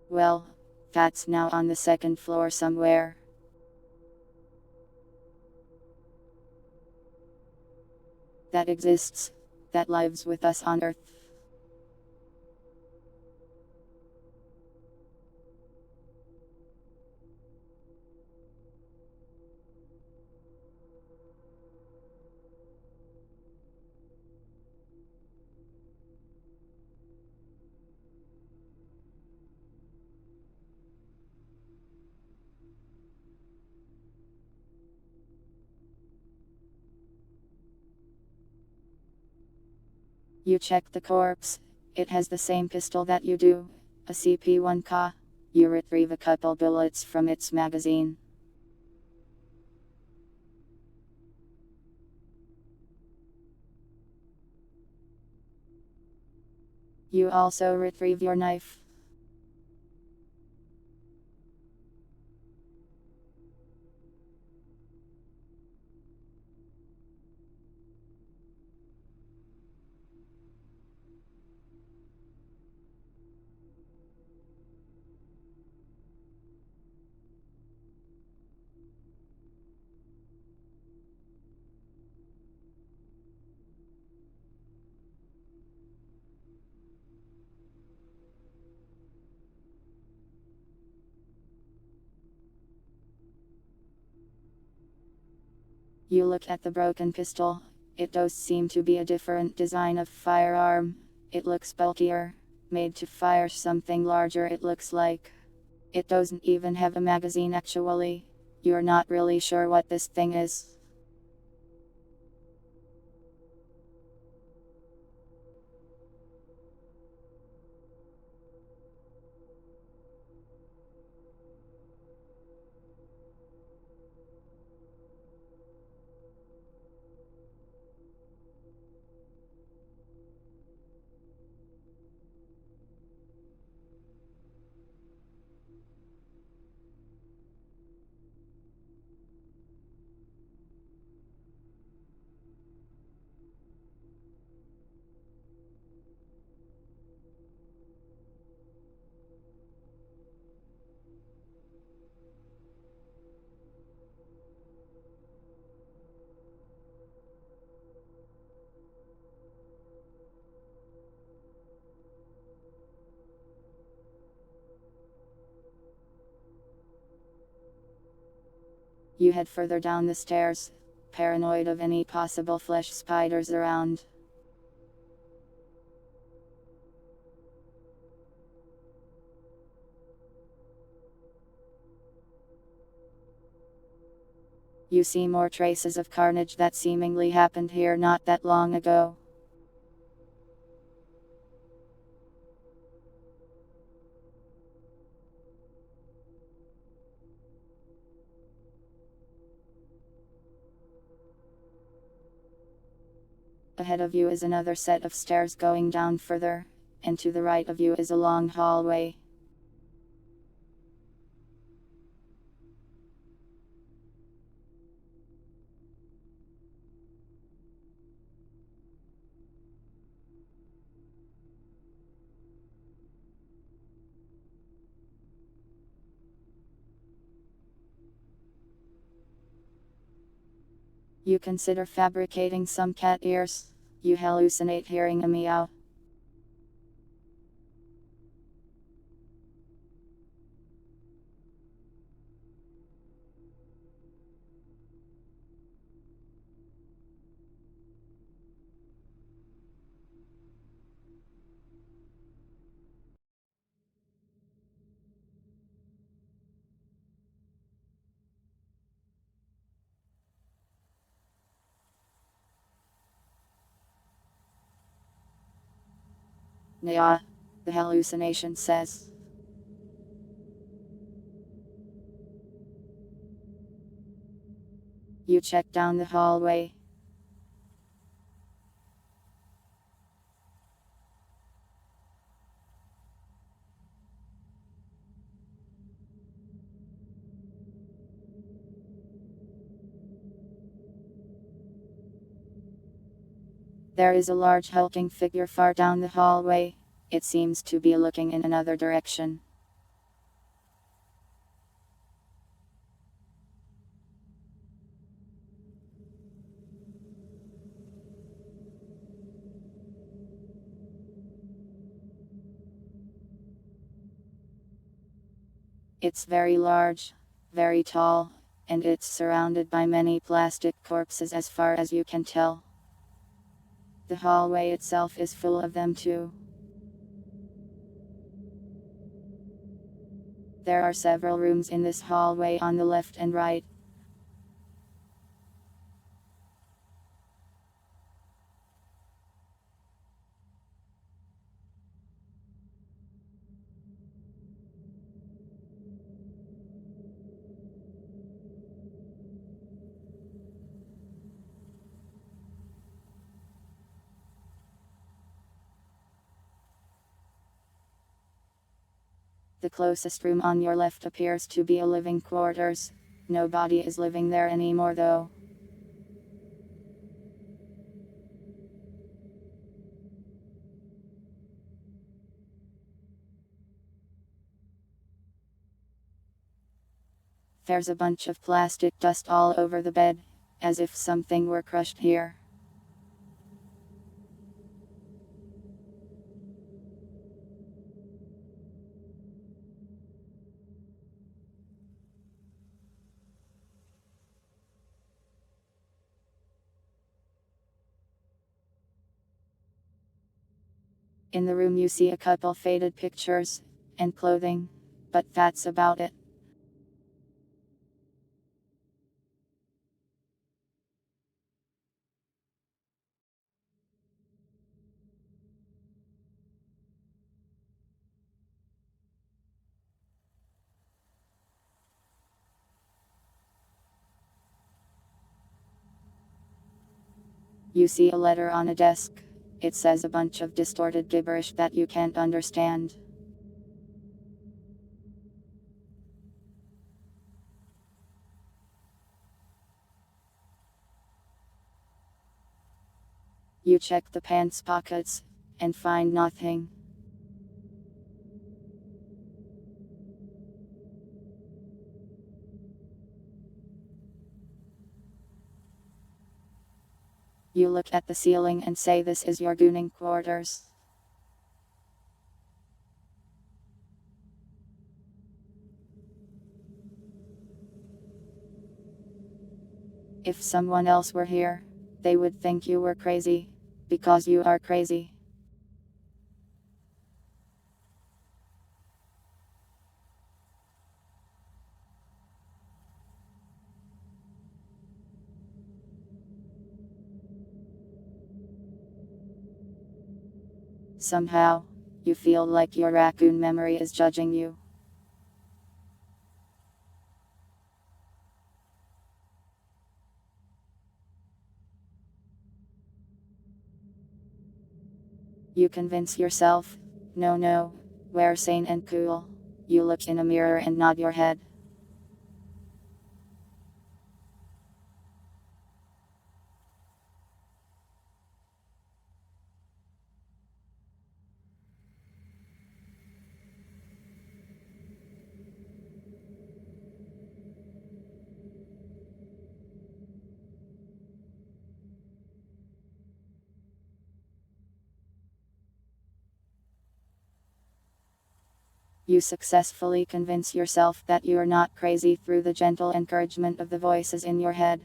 Well, that's now on the second floor somewhere. That exists, that lives with us on Earth. You check the corpse, it has the same pistol that you do, a CP1K. You retrieve a couple bullets from its magazine. You also retrieve your knife. You look at the broken pistol. It does seem to be a different design of firearm. It looks bulkier, made to fire something larger it looks like. It doesn't even have a magazine actually. You're not really sure what this thing is. You head further down the stairs, paranoid of any possible flesh spiders around. You see more traces of carnage that seemingly happened here not that long ago. Ahead of you is another set of stairs going down further, and to the right of you is a long hallway. You consider fabricating some cat ears. You hallucinate hearing a meow. Nya, the hallucination says. You check down the hallway. There is a large hulking figure far down the hallway. It seems to be looking in another direction. It's very large, very tall, and it's surrounded by many plastic corpses as far as you can tell. The hallway itself is full of them too. There are several rooms in this hallway on the left and right. The closest room on your left appears to be a living quarters. Nobody is living there anymore though. There's a bunch of plastic dust all over the bed, as if something were crushed here. In the room you see a couple faded pictures, and clothing, but that's about it. You see a letter on a desk. It says a bunch of distorted gibberish that you can't understand. You check the pants pockets, and find nothing. You look at the ceiling and say this is your gooning quarters. If someone else were here, they would think you were crazy, because you are crazy. Somehow, you feel like your raccoon memory is judging you. You convince yourself, no, we're sane and cool. You look in a mirror and nod your head. You successfully convince yourself that you are not crazy through the gentle encouragement of the voices in your head.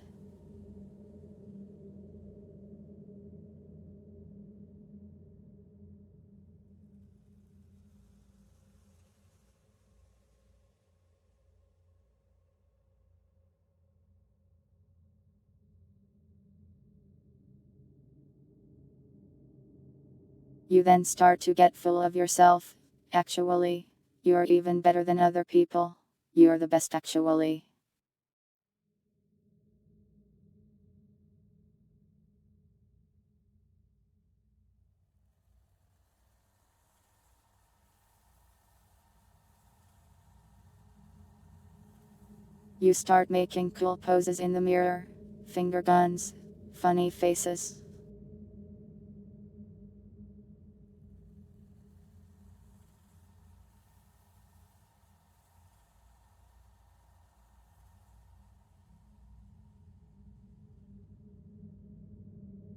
You then start to get full of yourself. Actually, you're even better than other people. You're the best actually. You start making cool poses in the mirror. Finger guns. Funny faces.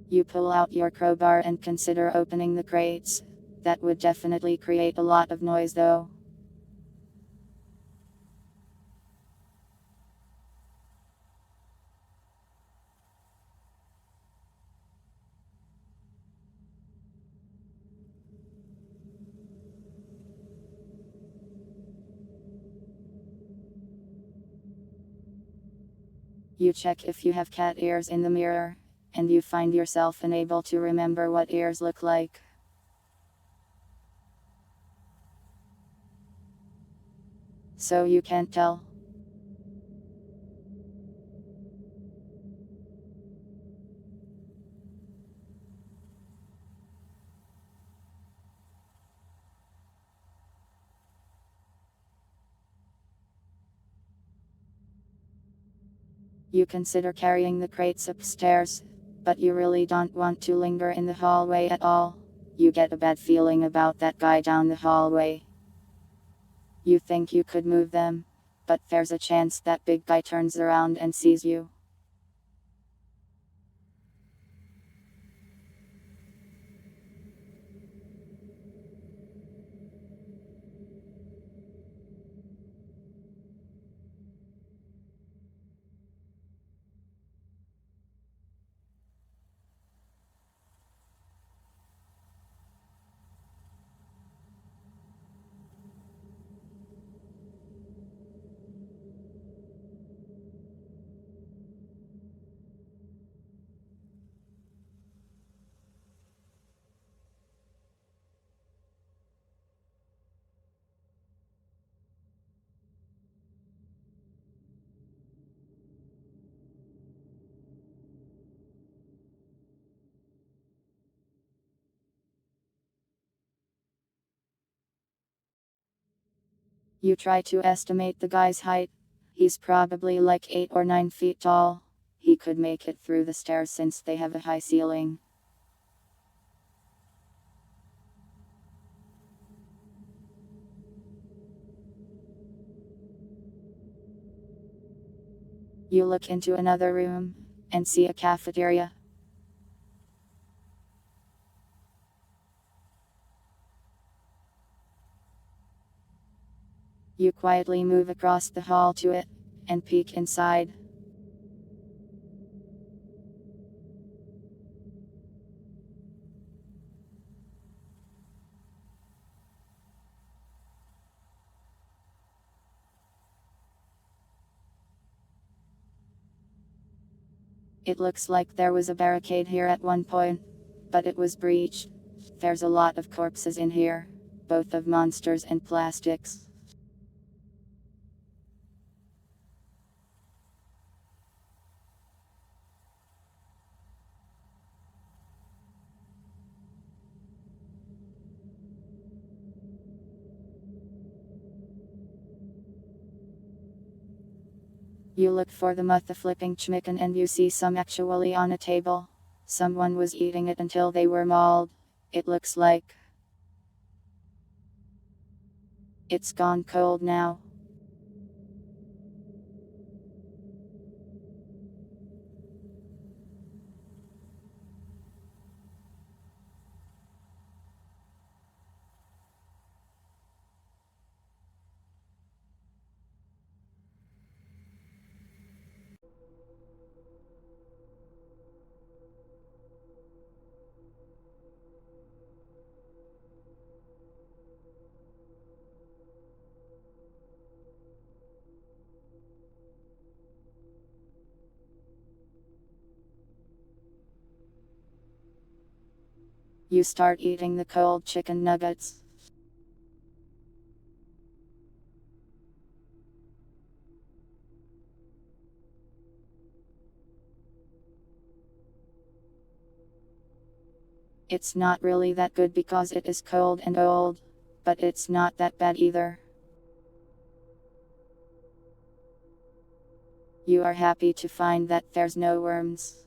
You pull out your crowbar and consider opening the crates. That would definitely create a lot of noise though. You check if you have cat ears in the mirror, and you find yourself unable to remember what ears look like. So you can't tell. You consider carrying the crates upstairs, but you really don't want to linger in the hallway at all. You get a bad feeling about that guy down the hallway. You think you could move them, but there's a chance that big guy turns around and sees you. You try to estimate the guy's height. He's probably like 8 or 9 feet tall. He could make it through the stairs since they have a high ceiling. You look into another room and see a cafeteria. You quietly move across the hall to it and peek inside. It looks like there was a barricade here at one point, but it was breached. There's a lot of corpses in here, both of monsters and plastics. You look for the mutha flipping chicken and you see some actually on a table. Someone was eating it until they were mauled. It looks like it's gone cold now. You start eating the cold chicken nuggets. It's not really that good because it is cold and old, but it's not that bad either. You are happy to find that there's no worms.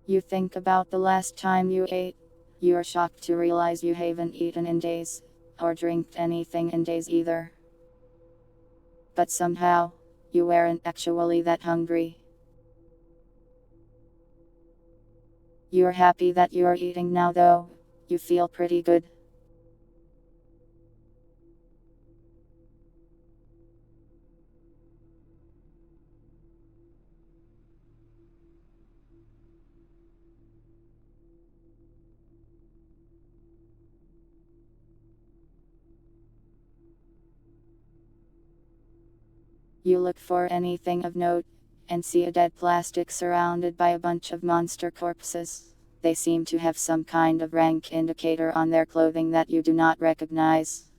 You think about the last time you ate. You are shocked to realize you haven't eaten in days, or drank anything in days either. But somehow, you weren't actually that hungry. You're happy that you're eating now though. You feel pretty good. You look for anything of note, and see a dead plastic surrounded by a bunch of monster corpses. They seem to have some kind of rank indicator on their clothing that you do not recognize.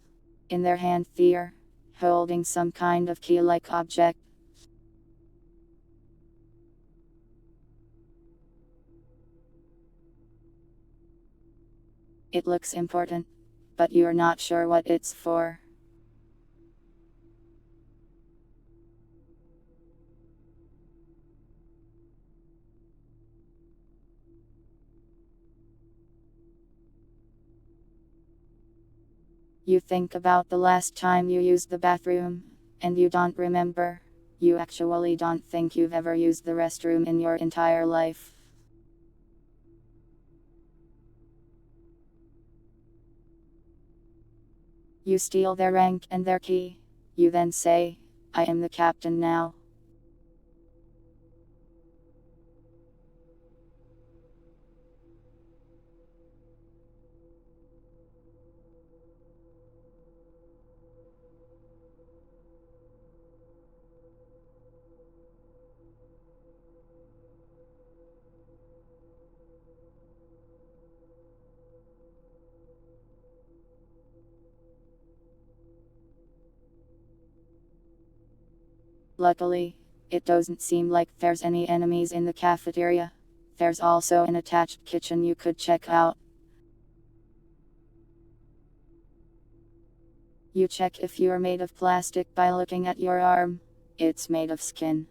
In their hand they're holding some kind of key-like object. It looks important, but you're not sure what it's for. You think about the last time you used the bathroom, and you don't remember. You actually don't think you've ever used the restroom in your entire life. You steal their rank and their key. You then say, I am the captain now. Luckily, it doesn't seem like there's any enemies in the cafeteria. There's also an attached kitchen you could check out. You check if you're made of plastic by looking at your arm. It's made of skin.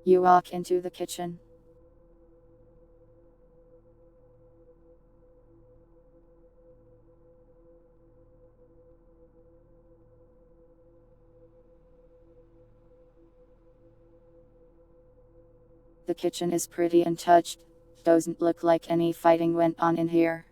You walk into the kitchen. The kitchen is pretty untouched. Doesn't look like any fighting went on in here.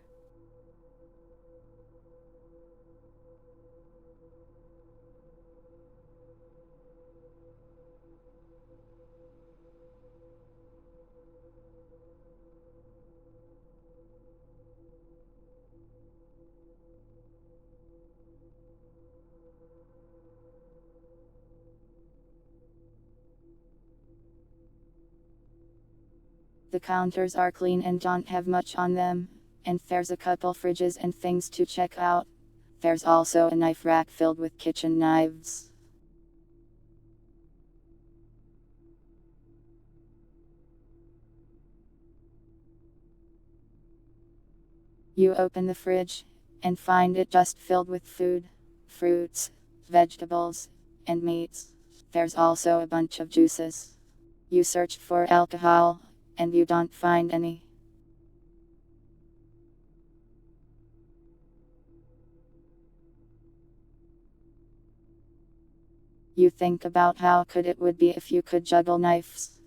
The counters are clean and don't have much on them, and there's a couple fridges and things to check out. There's also a knife rack filled with kitchen knives. You open the fridge, and find it just filled with food, fruits, vegetables, and meats. There's also a bunch of juices. You search for alcohol, and you don't find any. You think about how good it would be if you could juggle knives.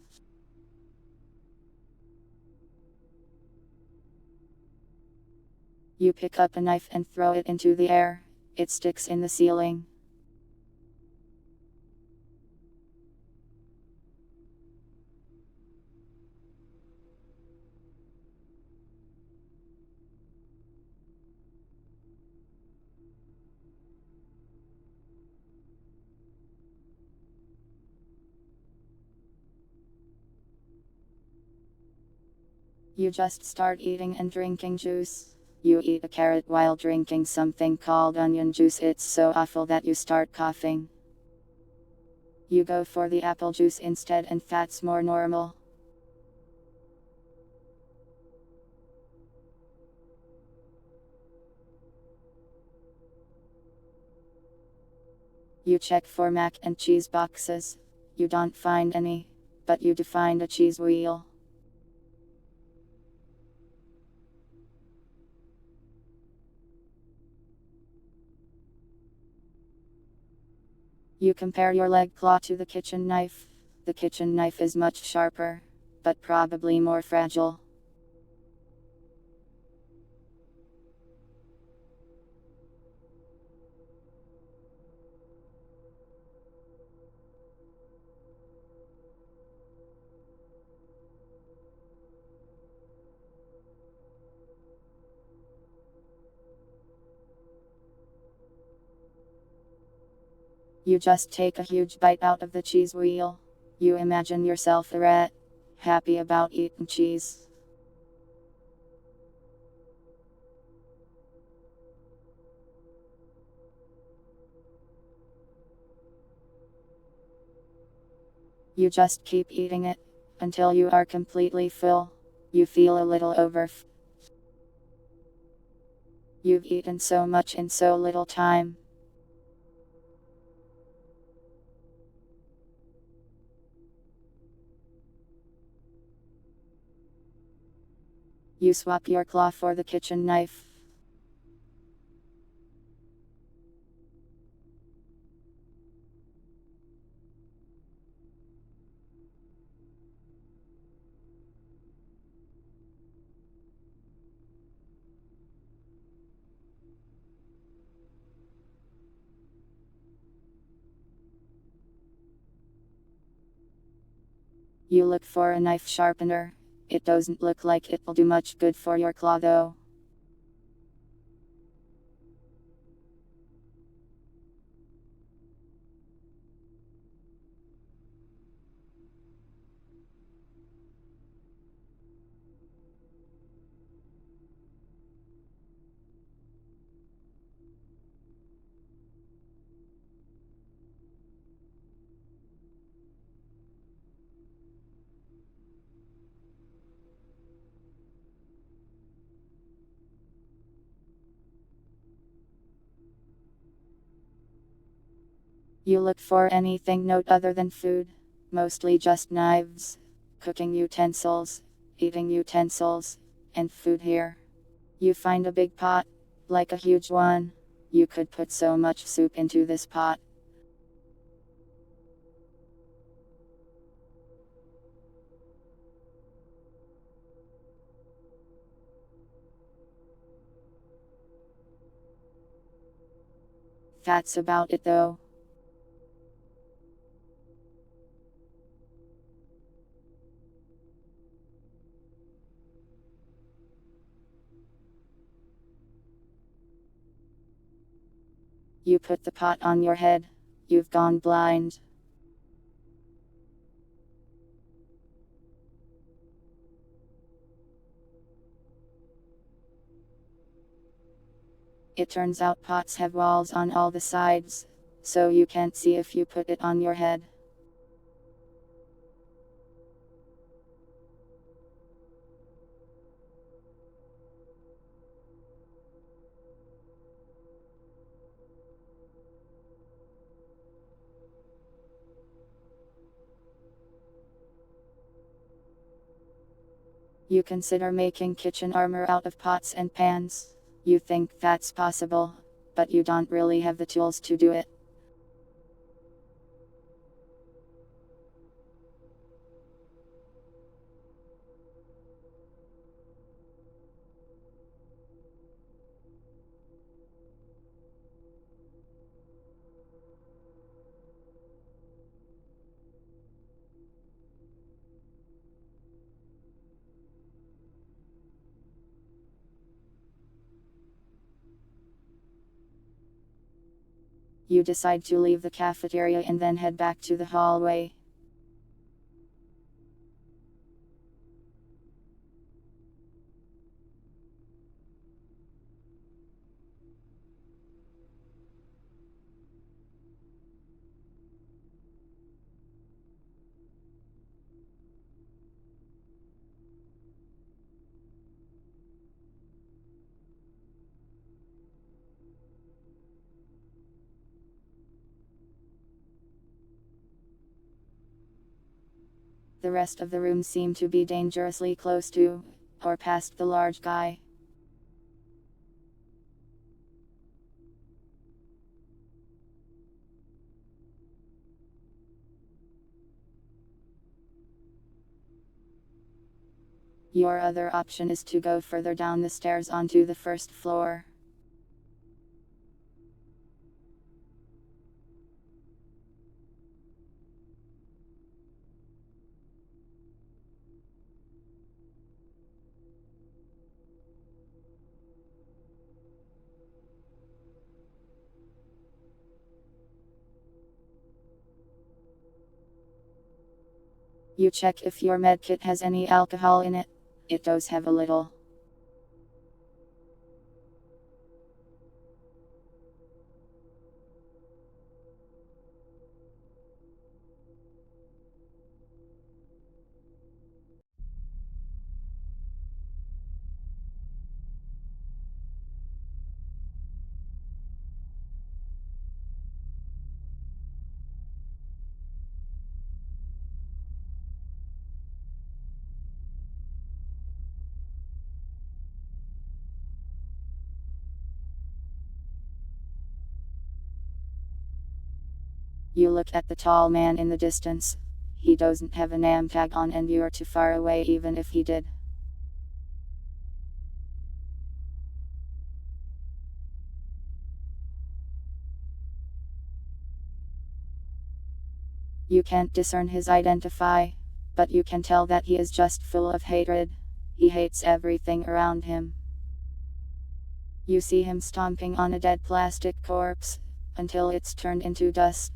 You pick up a knife and throw it into the air. It sticks in the ceiling. You just start eating and drinking juice. You eat a carrot while drinking something called onion juice. It's so awful that you start coughing. You go for the apple juice instead, and that's more normal. You check for mac and cheese boxes. You don't find any, but you do find a cheese wheel. You compare your leg claw to the kitchen knife. The kitchen knife is much sharper, but probably more fragile. You just take a huge bite out of the cheese wheel. You imagine yourself a rat, happy about eating cheese. You just keep eating it until you are completely full. You feel a little overf. You've eaten so much in so little time. You swap your claw for the kitchen knife. You look for a knife sharpener. It doesn't look like it will do much good for your claw though. You look for anything note other than food. Mostly just knives, cooking utensils, eating utensils, and food here. You find a big pot, like a huge one. You could put so much soup into this pot. That's about it though. You put the pot on your head. You've gone blind. It turns out pots have walls on all the sides, so you can't see if you put it on your head. You consider making kitchen armor out of pots and pans. You think that's possible, but you don't really have the tools to do it. You decide to leave the cafeteria and then head back to the hallway. The rest of the room seem to be dangerously close to, or past the large guy. Your other option is to go further down the stairs onto the first floor. You check if your medkit has any alcohol in it. It does have a little. You look at the tall man in the distance. He doesn't have a name tag on and you're too far away even if he did. You can't discern his identify, but you can tell that he is just full of hatred. He hates everything around him. You see him stomping on a dead plastic corpse, until it's turned into dust.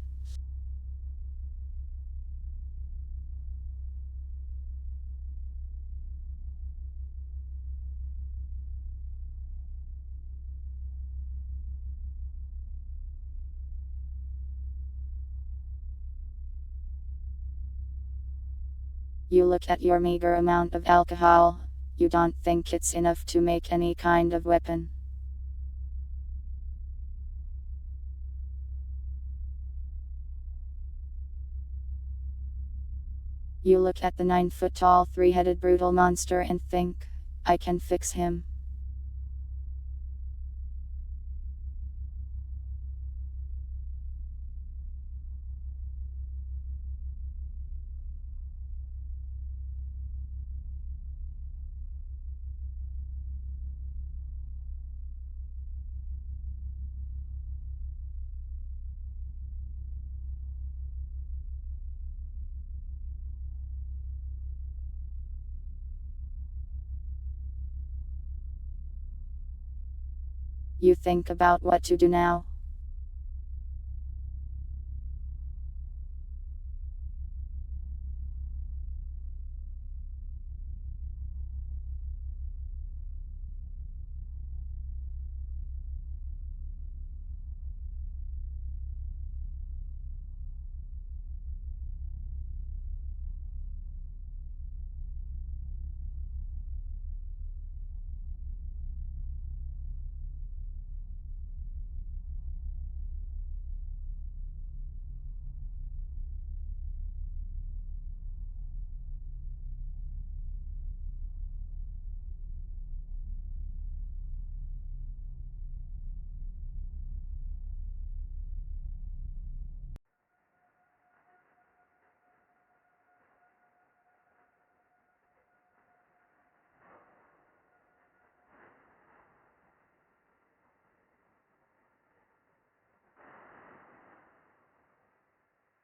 You look at your meager amount of alcohol. You don't think it's enough to make any kind of weapon. You look at the 9-foot tall 3-headed brutal monster and think, I can fix him. You think about what to do now.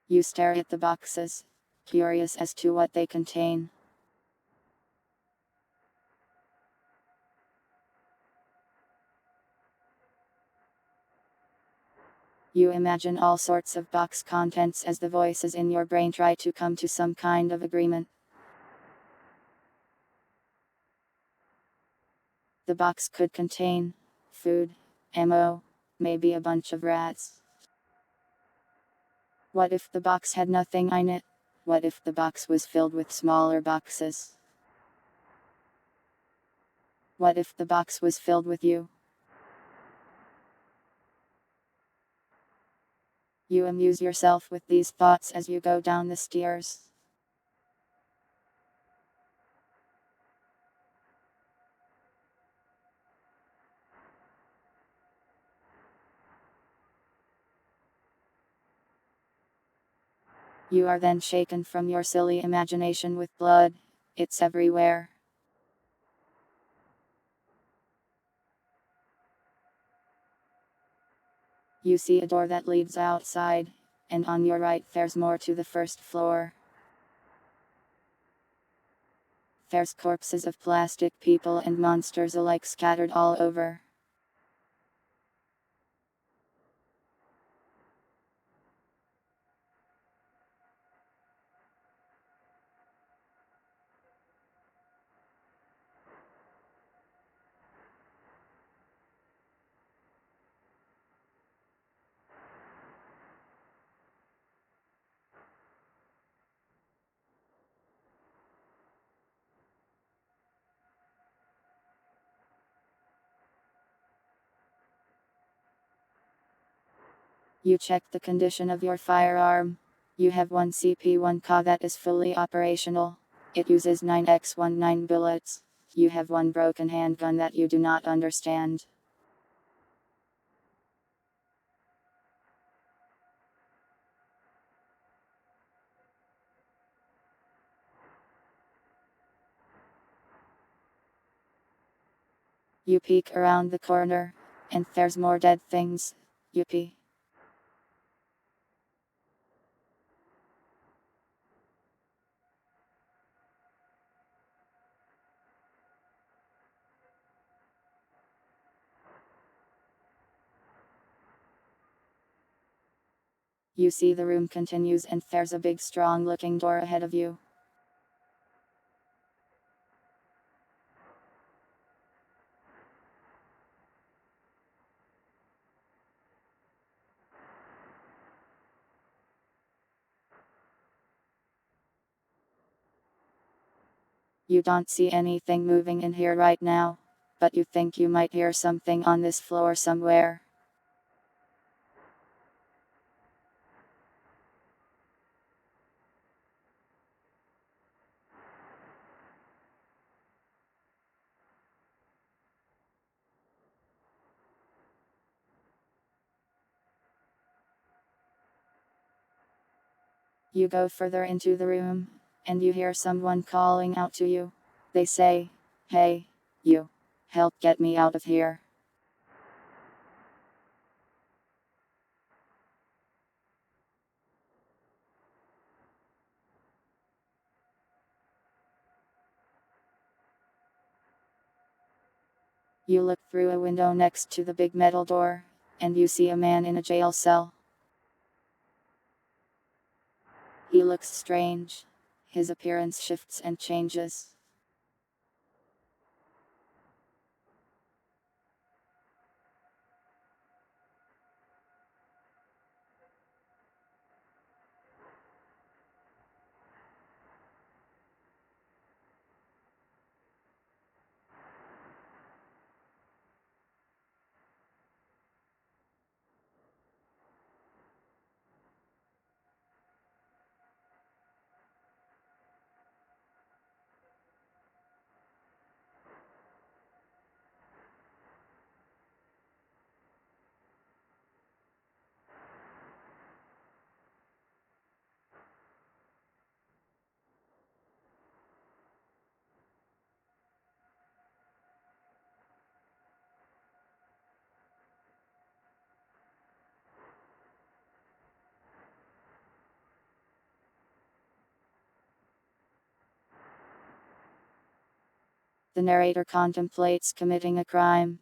You stare at the boxes, curious as to what they contain. You imagine all sorts of box contents as the voices in your brain try to come to some kind of agreement. The box could contain food, ammo, maybe a bunch of rats. What if the box had nothing in it? What if the box was filled with smaller boxes? What if the box was filled with you? You amuse yourself with these thoughts as you go down the stairs. You are then shaken from your silly imagination with blood. It's everywhere. You see a door that leads outside, and on your right there's more to the first floor. There's corpses of plastic people and monsters alike scattered all over. You check the condition of your firearm. You have one CP1K that is fully operational. It uses 9x19 bullets. You have one broken handgun that you do not understand. You peek around the corner, and there's more dead things. Yippee. You see the room continues and there's a big strong looking door ahead of you. You don't see anything moving in here right now, but you think you might hear something on this floor somewhere. You go further into the room, and you hear someone calling out to you. They say, "Hey, you. Help get me out of here." You look through a window next to the big metal door, and you see a man in a jail cell. He looks strange. His appearance shifts and changes. The narrator contemplates committing a crime.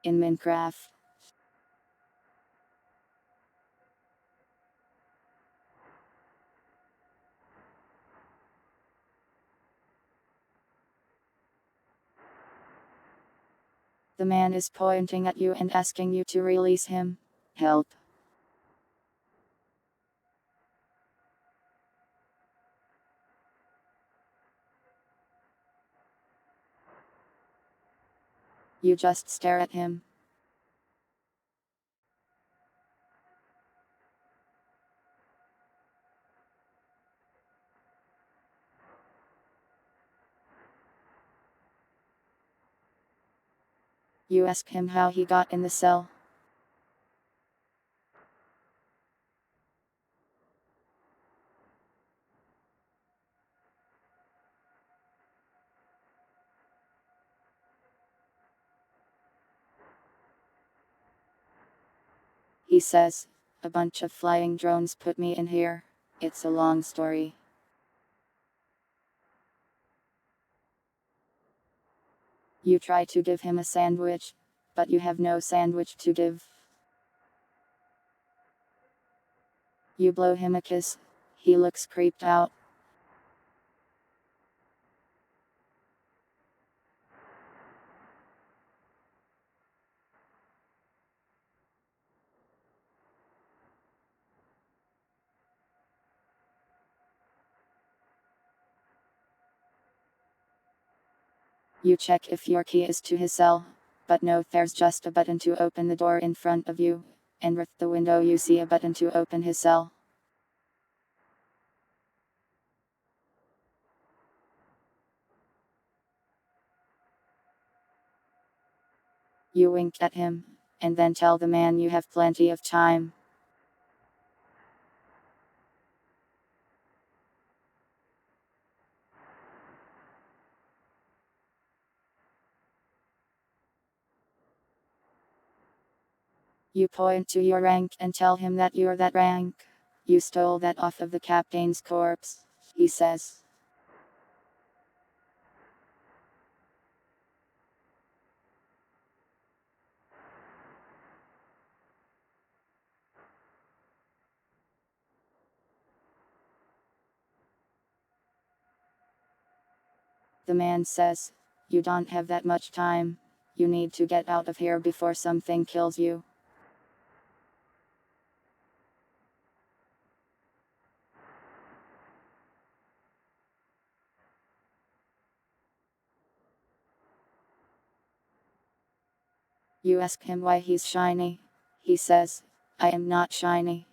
in Minecraft. The man is pointing at you and asking you to release him. Help. You just stare at him. You ask him how he got in the cell. He says, "A bunch of flying drones put me in here. It's a long story." You try to give him a sandwich, but you have no sandwich to give. You blow him a kiss. He looks creeped out. You check if your key is to his cell, but no, there's just a button to open the door in front of you, and with the window you see a button to open his cell. You wink at him, and then tell the man you have plenty of time. You point to your rank and tell him that you're that rank. You stole that off of the captain's corpse, he says. The man says, "You don't have that much time. You need to get out of here before something kills you." You ask him why he's shiny. He says, "I am not shiny."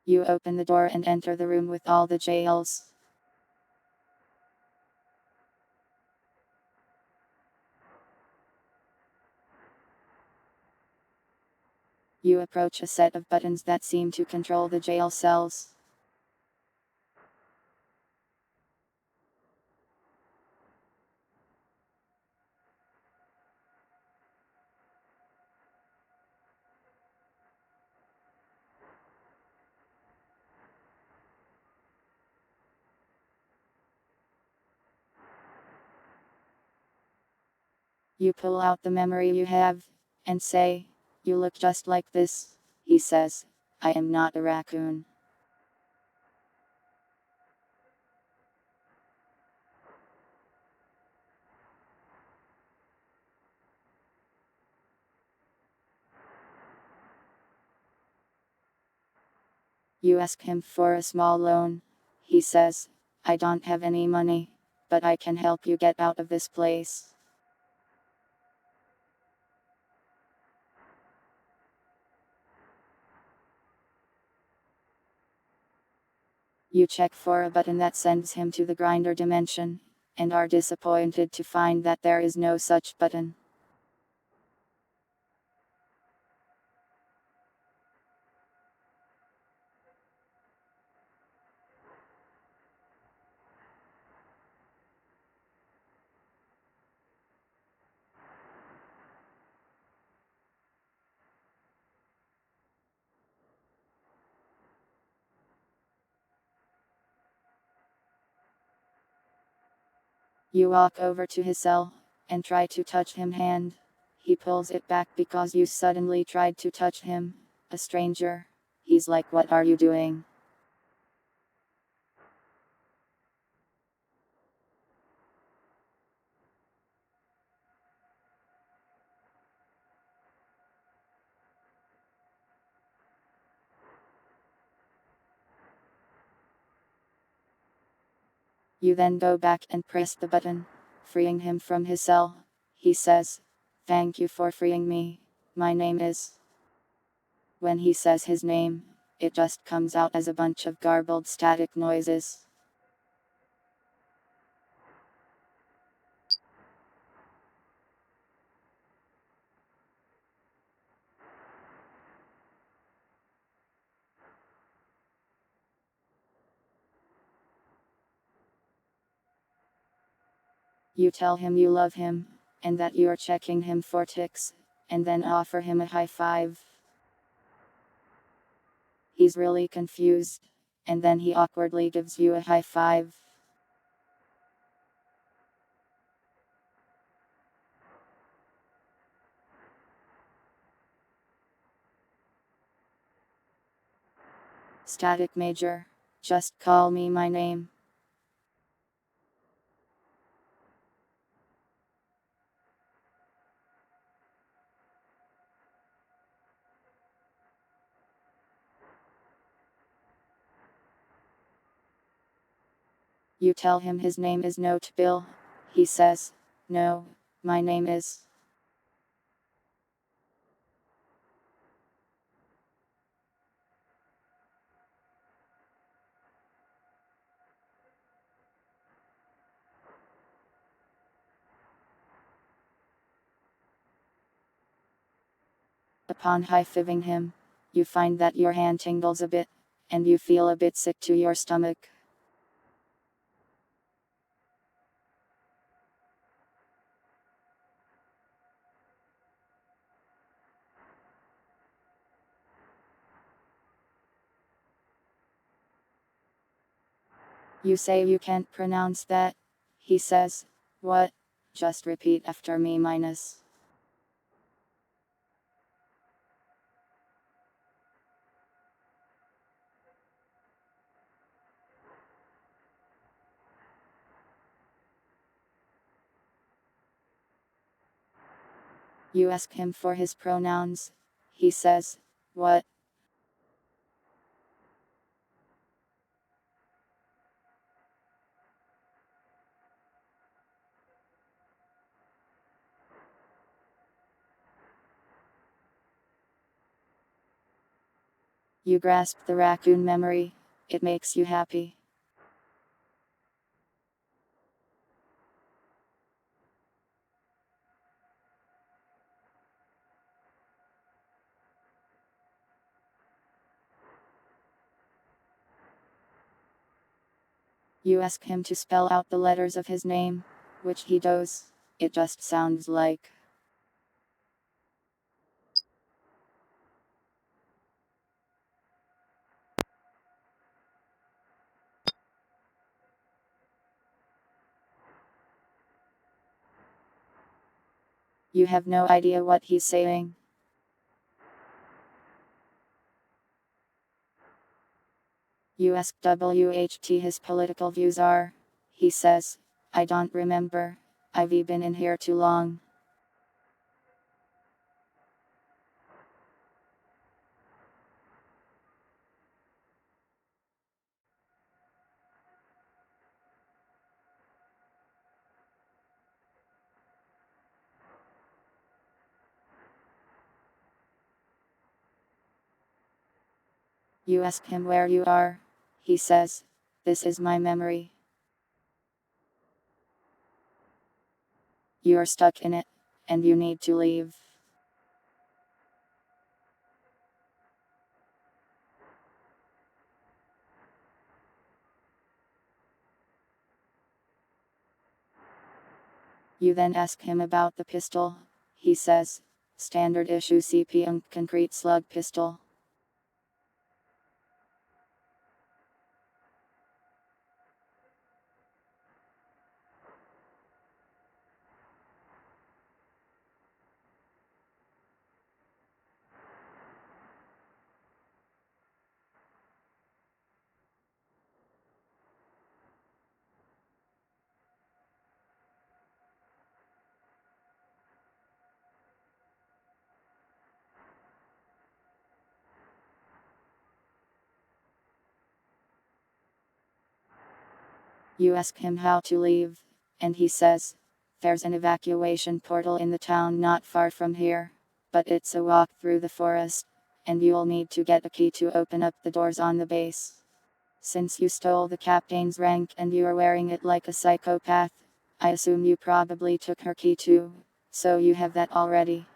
You open the door and enter the room with all the jails. You approach a set of buttons that seem to control the jail cells. You pull out the memory you have, and say, "You look just like this." He says, "I am not a raccoon." You ask him for a small loan. He says, "I don't have any money, but I can help you get out of this place." You check for a button that sends him to the grinder dimension, and are disappointed to find that there is no such button. You walk over to his cell, and try to touch him hand. He pulls it back because you suddenly tried to touch him, a stranger. He's like, "What are you doing?" You then go back and press the button, freeing him from his cell. He says, "Thank you for freeing me. My name is..." When he says his name, it just comes out as a bunch of garbled static noises. You tell him you love him, and that you're checking him for ticks, and then offer him a high five. He's really confused, and then he awkwardly gives you a high five. Static Major, just call me my name. You tell him his name is Note Bill. He says, "No, my name is..." Upon high-fiving him, you find that your hand tingles a bit, and you feel a bit sick to your stomach. You say you can't pronounce that. He says, "What? Just repeat after me minus..." You ask him for his pronouns. He says, "What?" You grasp the raccoon memory. It makes you happy. You ask him to spell out the letters of his name, which he does. It just sounds like... You have no idea what he's saying. You ask WHT his political views are. He says, "I don't remember. I've been in here too long." You ask him where you are. He says, "This is my memory." You're stuck in it, and you need to leave. You then ask him about the pistol. He says, "Standard issue CP concrete slug pistol." You ask him how to leave, and he says, "There's an evacuation portal in the town not far from here, but it's a walk through the forest, and you'll need to get a key to open up the doors on the base. Since you stole the captain's rank and you are wearing it like a psychopath, I assume you probably took her key too, so you have that already."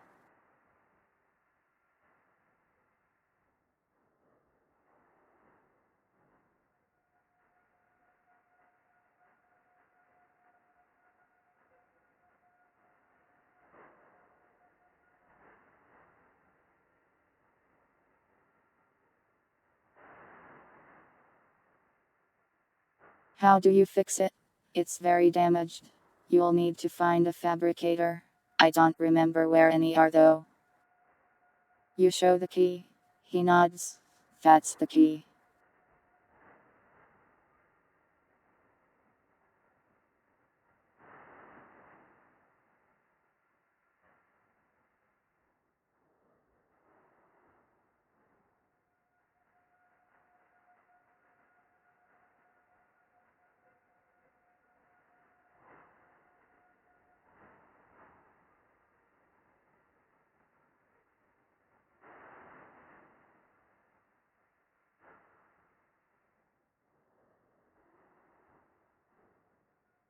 How do you fix it? It's very damaged. You'll need to find a fabricator. I don't remember where any are though. You show the key. He nods. That's the key.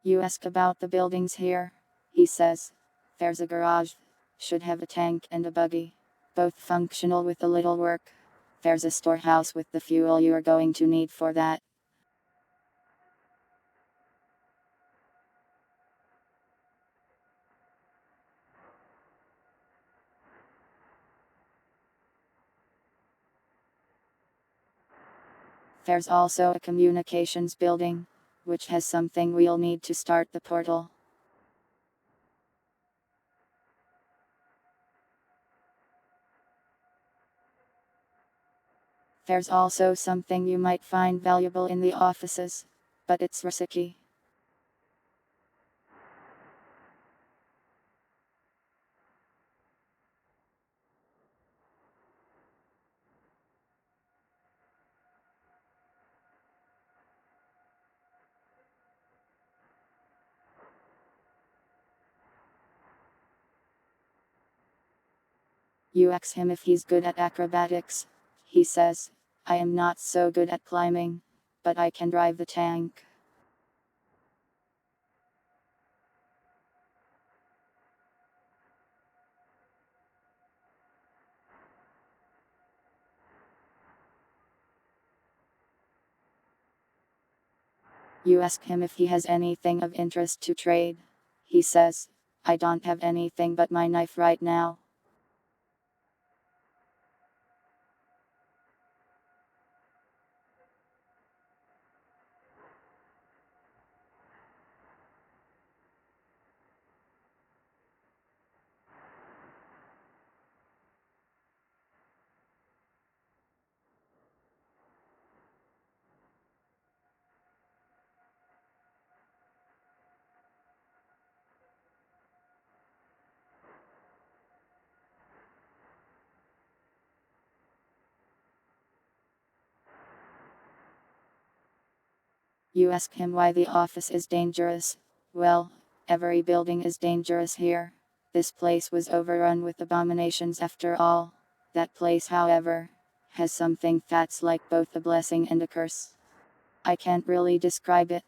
You ask about the buildings here. He says, "There's a garage. Should have a tank and a buggy. Both functional with a little work. There's a storehouse with the fuel you are going to need for that." There's also a communications building, which has something we'll need to start the portal. There's also something you might find valuable in the offices, but it's risky. You ask him if he's good at acrobatics. He says, "I am not so good at climbing, but I can drive the tank." You ask him if he has anything of interest to trade. He says, "I don't have anything but my knife right now." You ask him why the office is dangerous. "Well, every building is dangerous here. This place was overrun with abominations after all. That place, however, has something that's like both a blessing and a curse. I can't really describe it."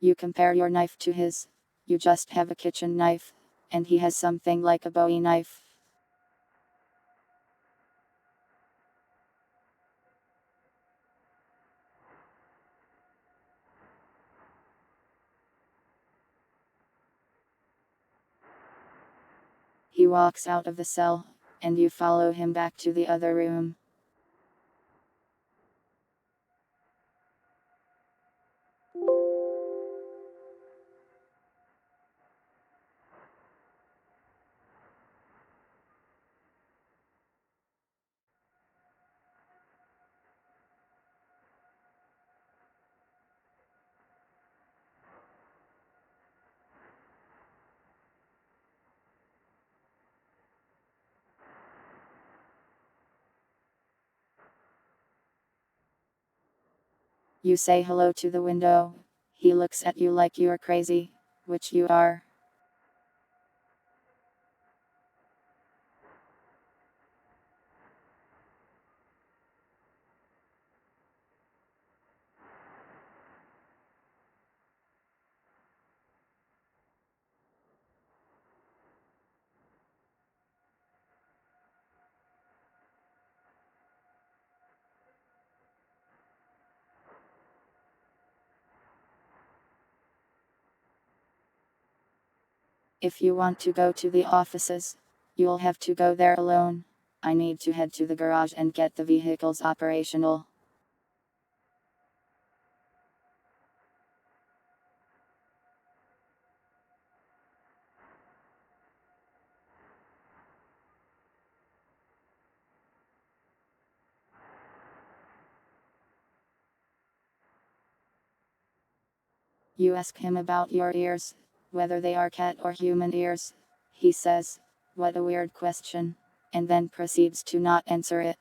You compare your knife to his. You just have a kitchen knife, and he has something like a Bowie knife. He walks out of the cell, and you follow him back to the other room. You say hello to the window. He looks at you like you're crazy, which you are. If you want to go to the offices, you'll have to go there alone. I need to head to the garage and get the vehicles operational. You ask him about your ears, whether they are cat or human ears. He says, "What a weird question," and then proceeds to not answer it.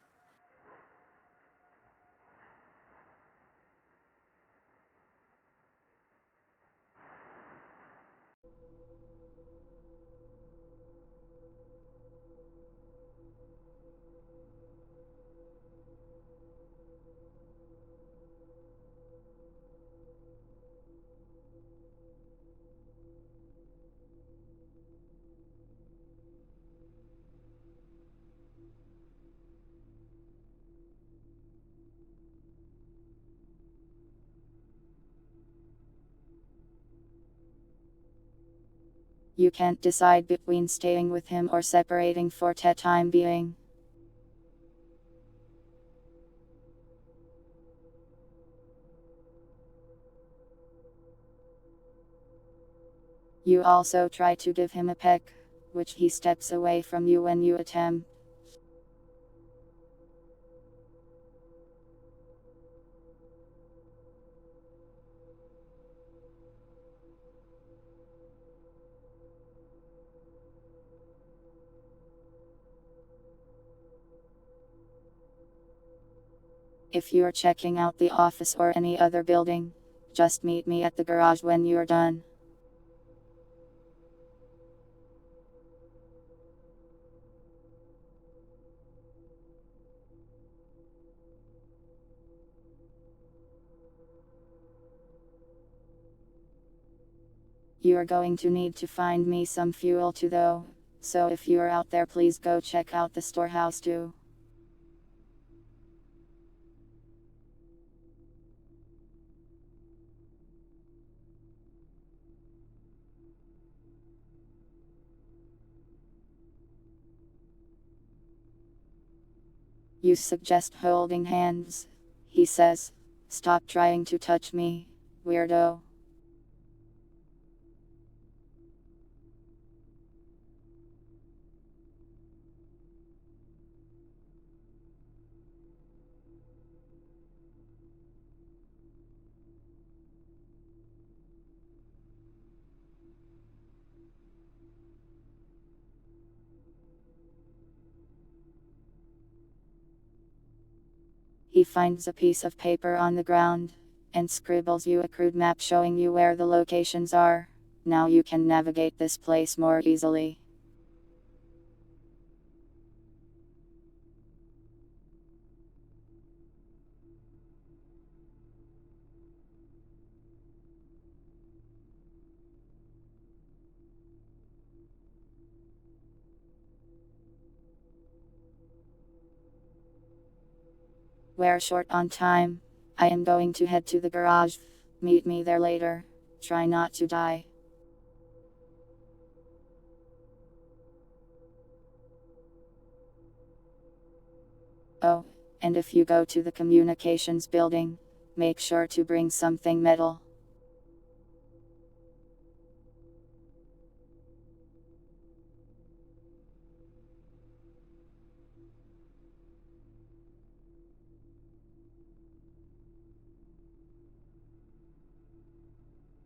You can't decide between staying with him or separating for the time being. You also try to give him a peck, which he steps away from you when you attempt. If you're checking out the office or any other building, just meet me at the garage when you're done. You're going to need to find me some fuel too though, so if you're out there please go check out the storehouse too. You suggest holding hands. He says, "Stop trying to touch me, weirdo." He finds a piece of paper on the ground, and scribbles you a crude map showing you where the locations are. Now you can navigate this place more easily. We're short on time. I am going to head to the garage. Meet me there later. Try not to die. Oh, and if you go to the communications building, make sure to bring something metal.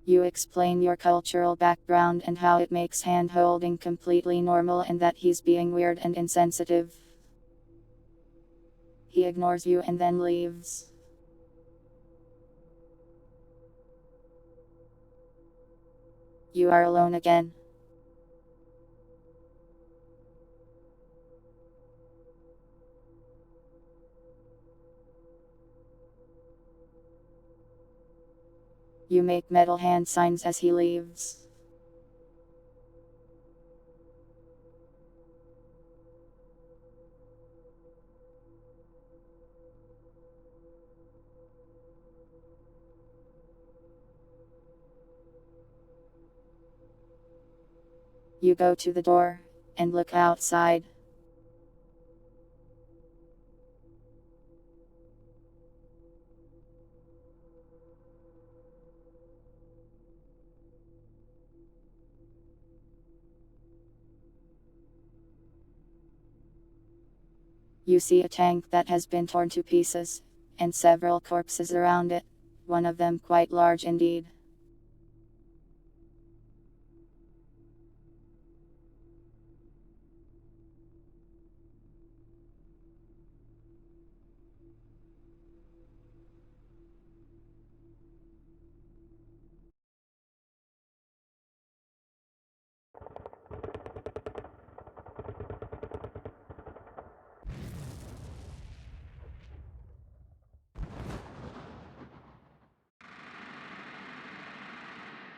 You explain your cultural background and how it makes hand holding completely normal and that he's being weird and insensitive. He ignores you and then leaves. You are alone again. You make metal hand signs as he leaves. You go to the door and look outside. You see a tank that has been torn to pieces, and several corpses around it, one of them quite large indeed.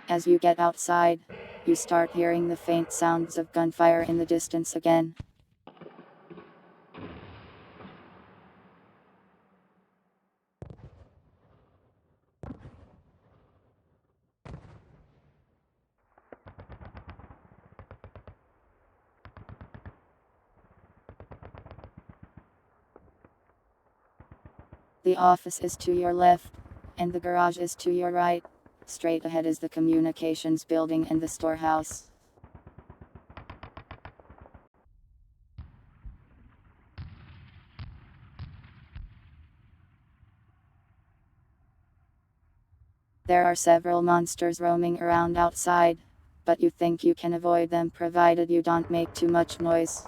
As you get outside, you start hearing the faint sounds of gunfire in the distance again. The office is to your left, and the garage is to your right. Straight ahead is the communications building and the storehouse. There are several monsters roaming around outside, but you think you can avoid them provided you don't make too much noise.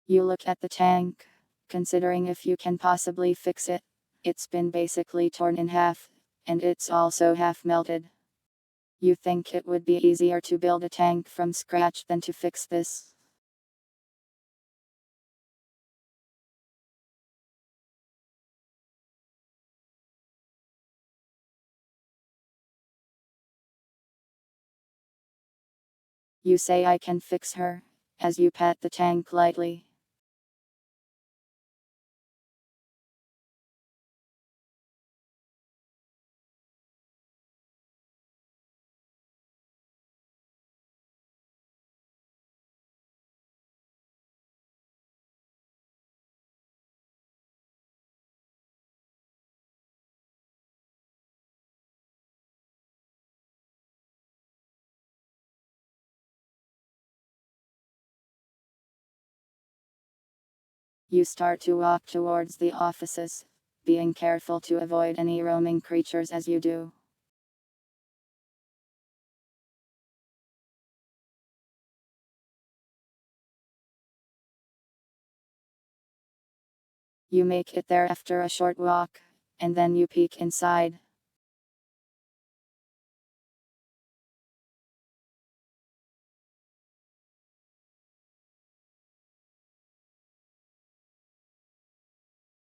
You look at the tank, considering if you can possibly fix it. It's been basically torn in half, and it's also half melted. You think it would be easier to build a tank from scratch than to fix this? You say I can fix her, as you pat the tank lightly. You start to walk towards the offices, being careful to avoid any roaming creatures as you do. You make it there after a short walk, and then you peek inside.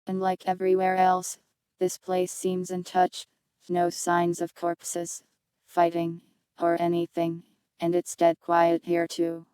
Unlike everywhere else, this place seems untouched. No signs of corpses, fighting, or anything, and it's dead quiet here too.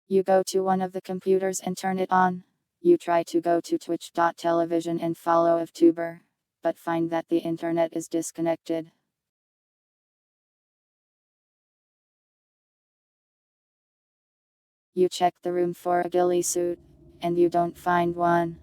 You go to one of the computers and turn it on. You try to go to twitch.tv and follow a tuber, but find that the internet is disconnected. You check the room for a ghillie suit, and you don't find one.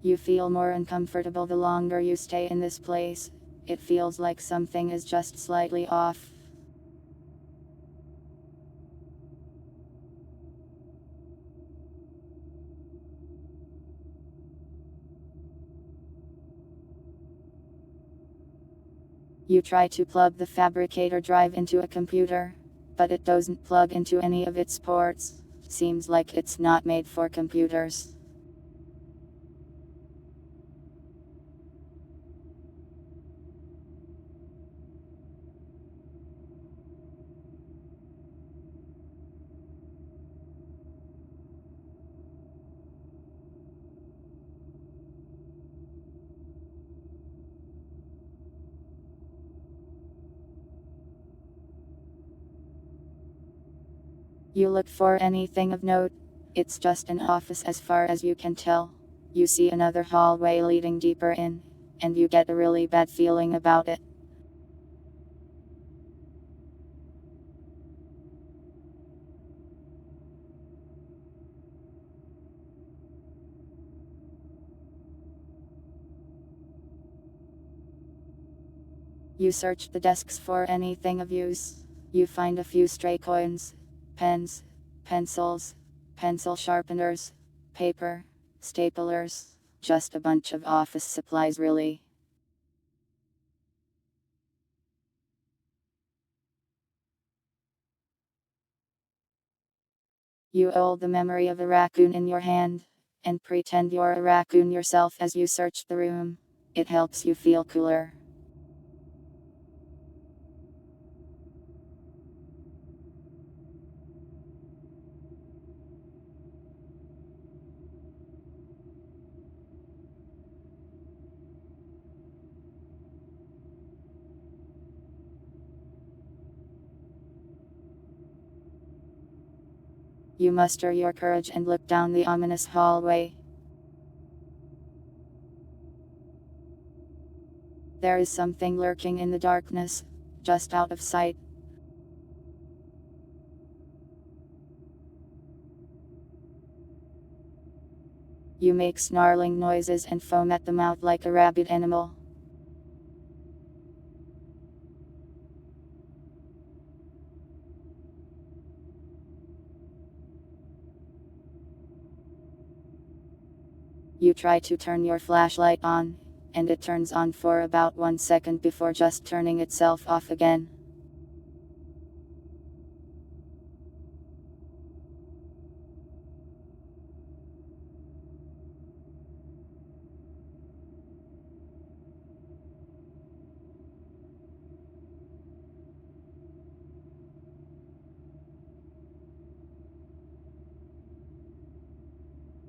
You feel more uncomfortable the longer you stay in this place. It feels like something is just slightly off. You try to plug the fabricator drive into a computer, but it doesn't plug into any of its ports. Seems like it's not made for computers. You look for anything of note. It's just an office as far as you can tell. You see another hallway leading deeper in, and you get a really bad feeling about it. You search the desks for anything of use. You find a few stray coins, pens, pencils, pencil sharpeners, paper, staplers, just a bunch of office supplies really. You hold the memory of a raccoon in your hand, and pretend you're a raccoon yourself as you search the room. It helps you feel cooler. You muster your courage and look down the ominous hallway. There is something lurking in the darkness, just out of sight. You make snarling noises and foam at the mouth like a rabid animal. You try to turn your flashlight on, and it turns on for about 1 second before just turning itself off again.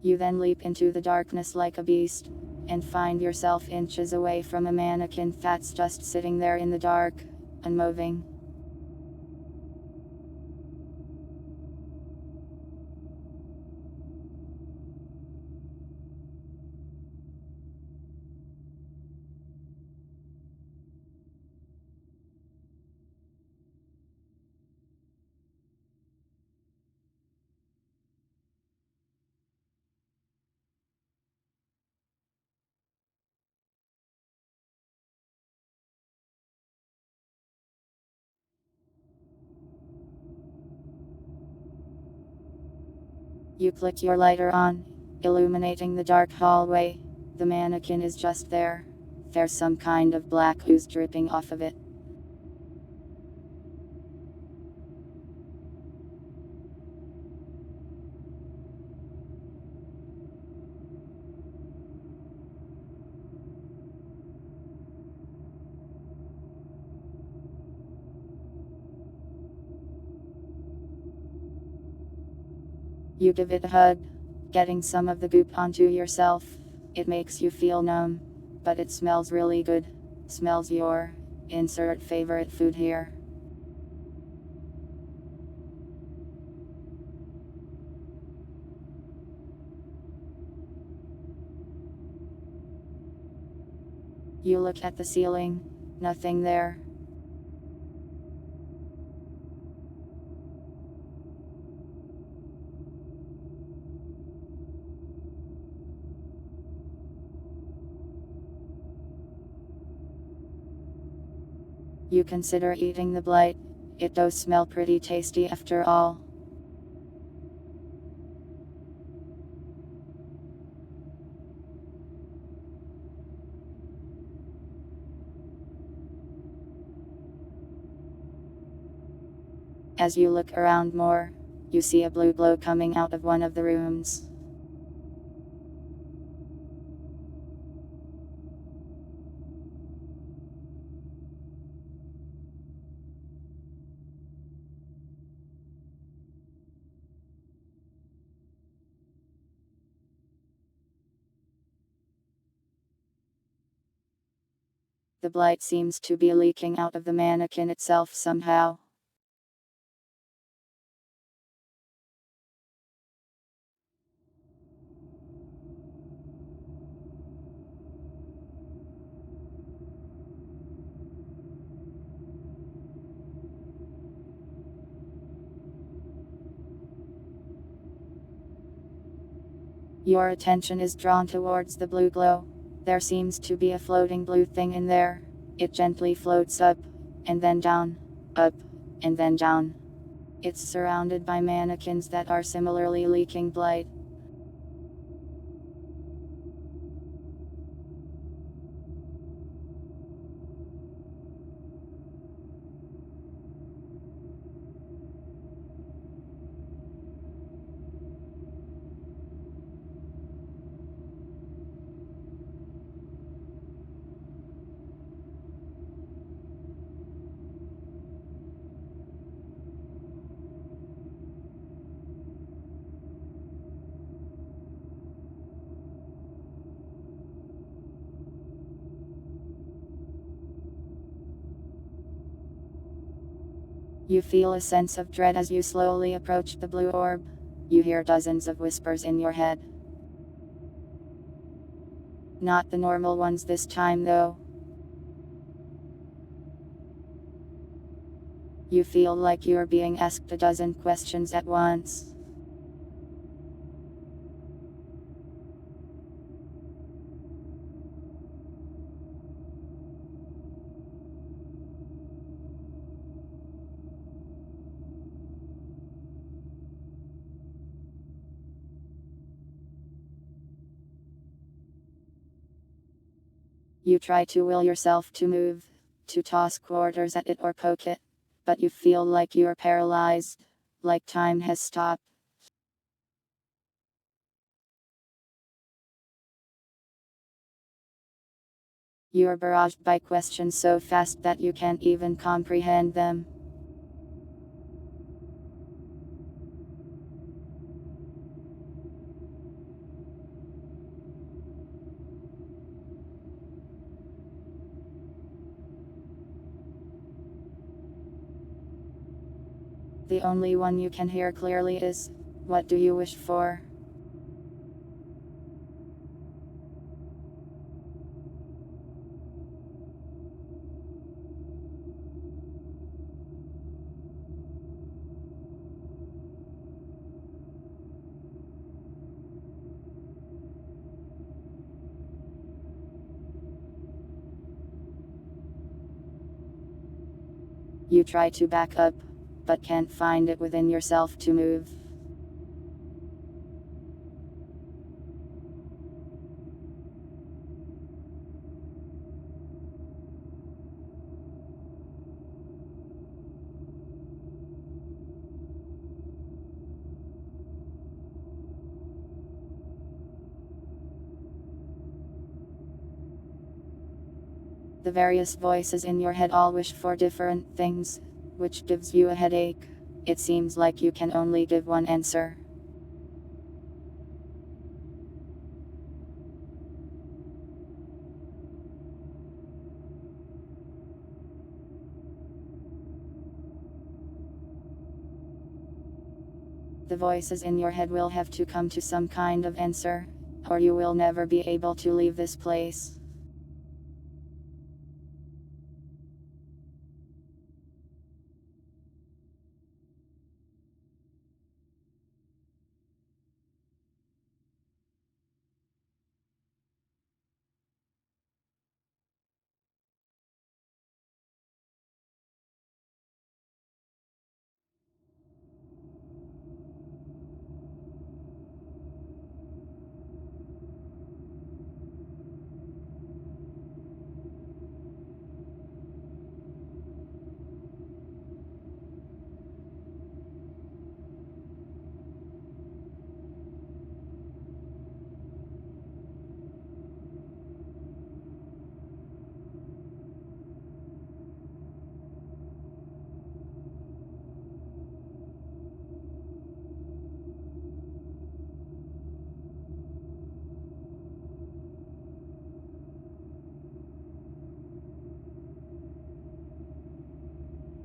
You then leap into the darkness like a beast, and find yourself inches away from a mannequin that's just sitting there in the dark, unmoving. You click your lighter on, illuminating the dark hallway. The mannequin is just there. There's some kind of black ooze dripping off of it. You give it a hug, getting some of the goop onto yourself. It makes you feel numb, but it smells really good. Smells your insert favorite food here. You look at the ceiling, nothing there. You consider eating the blight. It does smell pretty tasty after all. As you look around more, you see a blue glow coming out of one of the rooms. The blight seems to be leaking out of the mannequin itself somehow. Your attention is drawn towards the blue glow. There seems to be a floating blue thing in there. It gently floats up, and then down, up, and then down. It's surrounded by mannequins that are similarly leaking blight. You feel a sense of dread as you slowly approach the blue orb. You hear dozens of whispers in your head. Not the normal ones this time though. You feel like you're being asked a dozen questions at once. You try to will yourself to move, to toss quarters at it or poke it, but you feel like you're paralyzed, like time has stopped. You're barraged by questions so fast that you can't even comprehend them. The only one you can hear clearly is, "What do you wish for?" You try to back up, but can't find it within yourself to move. The various voices in your head all wish for different things, which gives you a headache. It seems like you can only give one answer. The voices in your head will have to come to some kind of answer, or you will never be able to leave this place.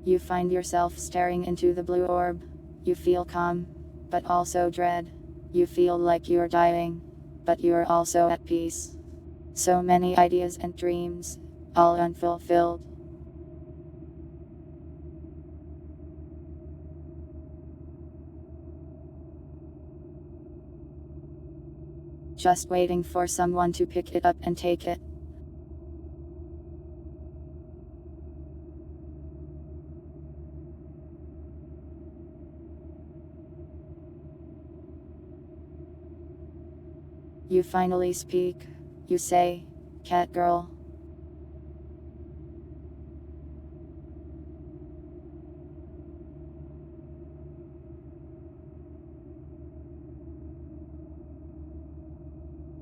You find yourself staring into the blue orb. You feel calm, but also dread. You feel like you're dying, but you're also at peace. So many ideas and dreams, all unfulfilled. Just waiting for someone to pick it up and take it. You finally speak. You say, "Cat girl."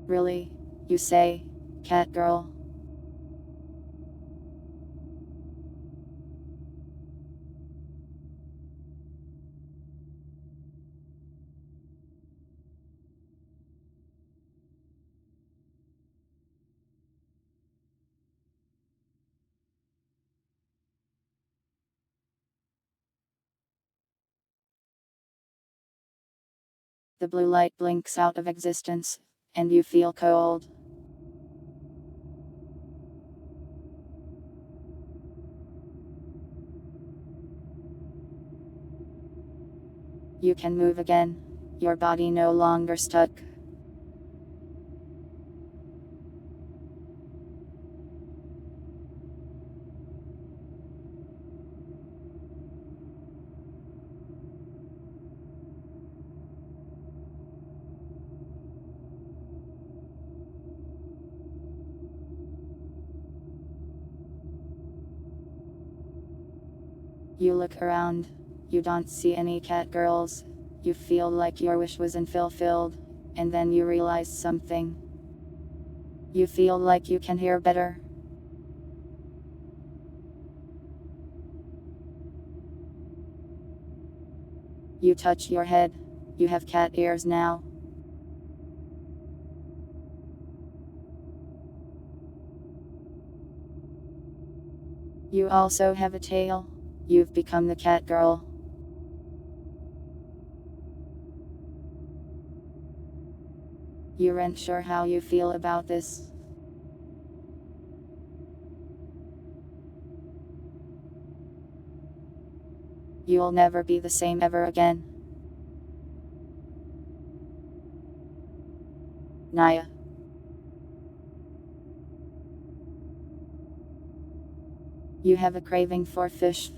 Really? You say, "Cat girl"? The blue light blinks out of existence, and you feel cold. You can move again. Your body no longer stuck. You look around. You don't see any cat girls. You feel like your wish wasn't fulfilled, and then you realize something. You feel like you can hear better. You touch your head. You have cat ears now. You also have a tail. You've become the cat girl. You aren't sure how you feel about this. You'll never be the same ever again. Naya. You have a craving for fish.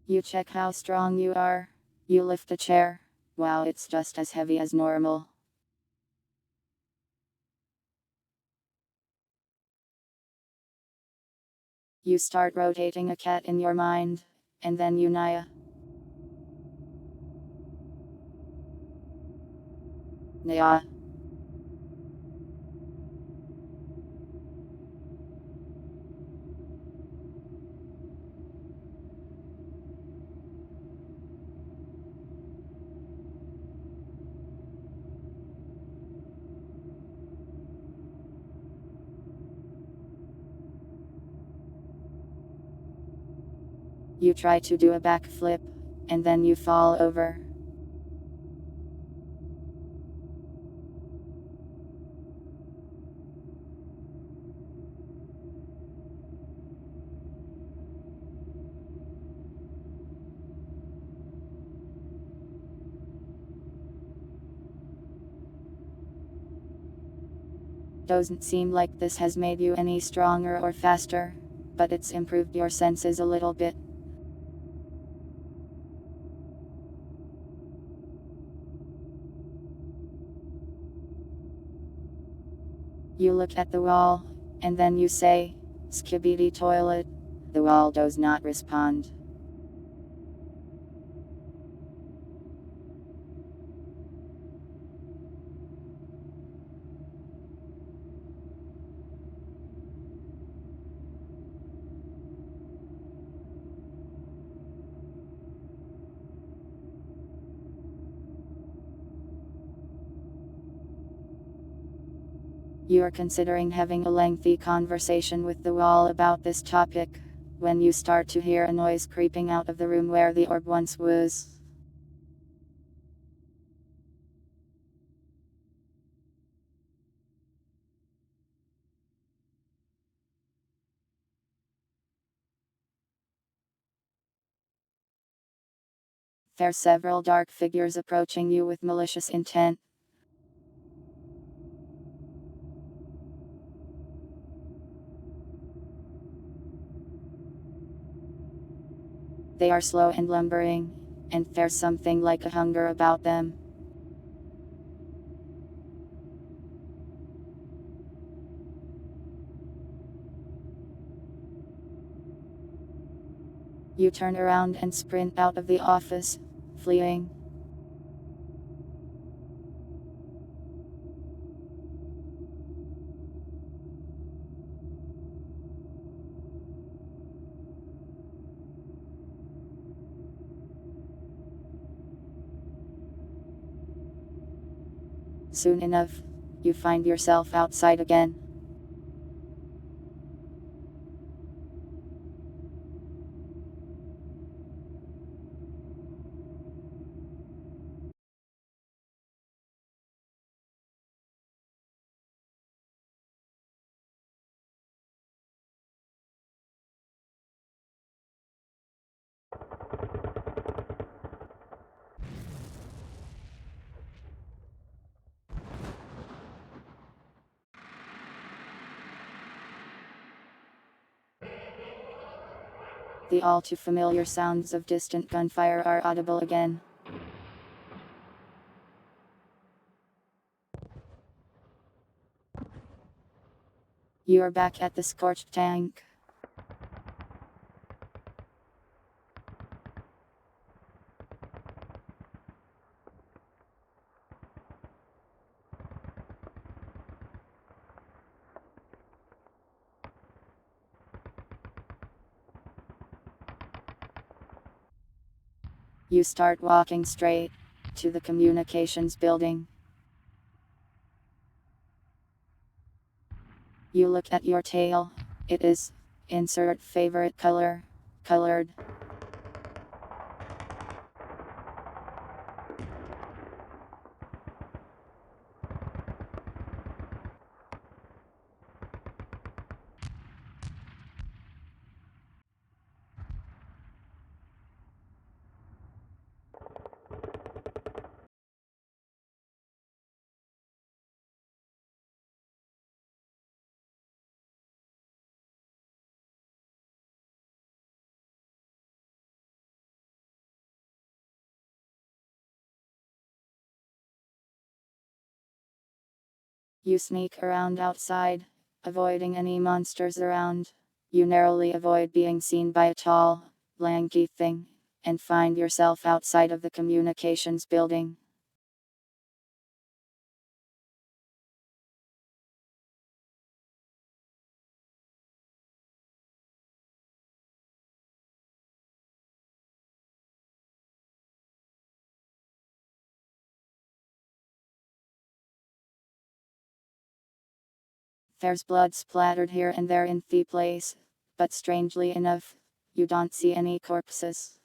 You check how strong you are. You lift a chair. Wow, it's just as heavy as normal. You start rotating a cat in your mind, and then you Naya. Naya. You try to do a backflip, and then you fall over. Doesn't seem like this has made you any stronger or faster, but it's improved your senses a little bit. You look at the wall, and then you say, "Skibidi toilet." The wall does not respond. You are considering having a lengthy conversation with the wall about this topic, when you start to hear a noise creeping out of the room where the orb once was. There are several dark figures approaching you with malicious intent. They are slow and lumbering, and there's something like a hunger about them. You turn around and sprint out of the office, fleeing. Soon enough, you find yourself outside again. The all too familiar sounds of distant gunfire are audible again. You are back at the scorched tank. You start walking straight to the communications building. You look at your tail. It is, insert favorite color, colored. You sneak around outside, avoiding any monsters around. You narrowly avoid being seen by a tall, lanky thing, and find yourself outside of the communications building. There's blood splattered here and there in the place, but strangely enough, You don't see any corpses.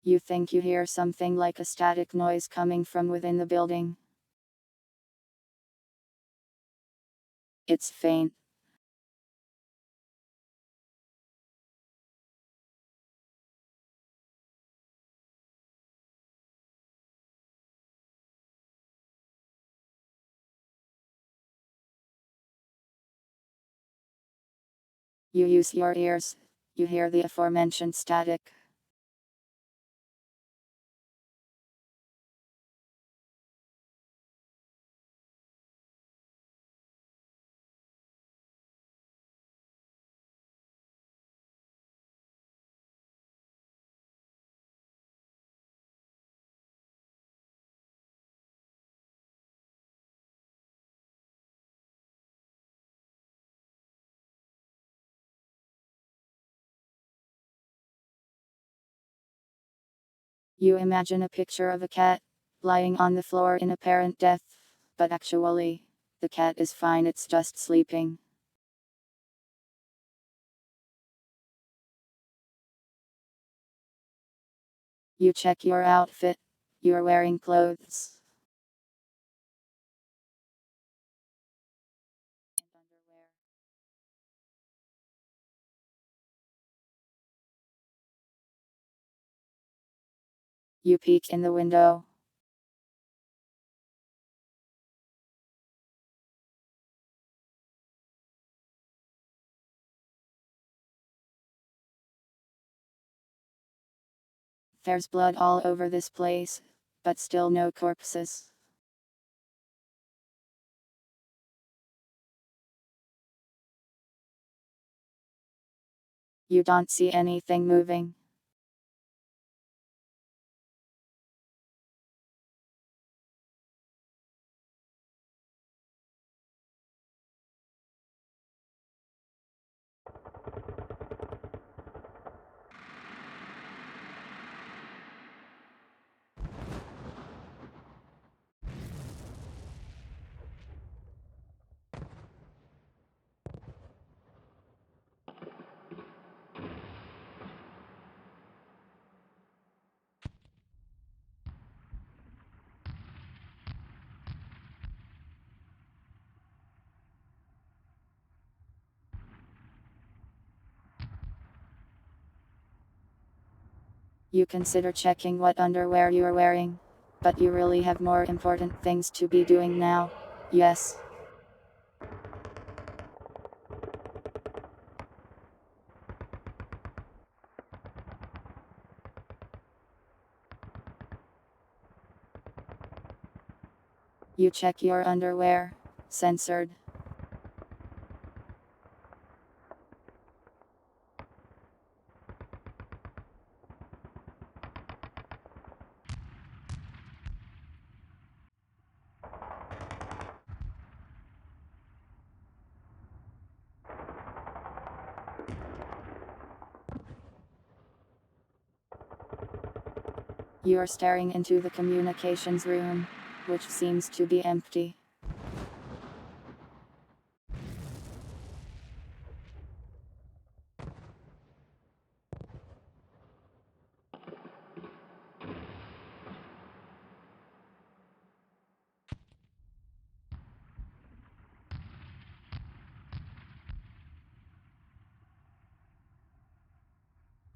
You think you hear something like a static noise coming from within the building. It's faint. You use your ears. You hear the aforementioned static. You imagine a picture of a cat lying on the floor in apparent death, but actually, the cat is fine, it's just sleeping. You check your outfit. You're wearing clothes. And underwear. You peek in the window. There's blood all over this place, but still no corpses. You don't see anything moving. You consider checking what underwear you're wearing. But you really have more important things to be doing now. Yes. You check your underwear. Censored. You're staring into the communications room, which seems to be empty.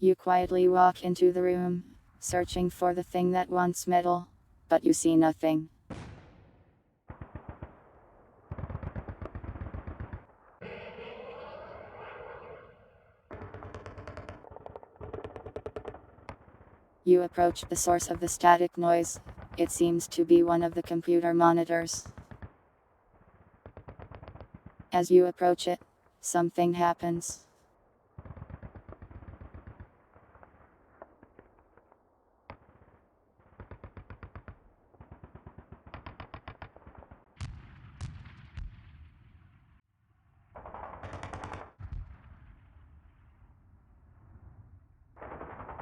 You quietly walk into the room, searching for the thing that wants metal, but you see nothing. You approach the source of the static noise. It seems to be one of the computer monitors. As you approach it, something happens.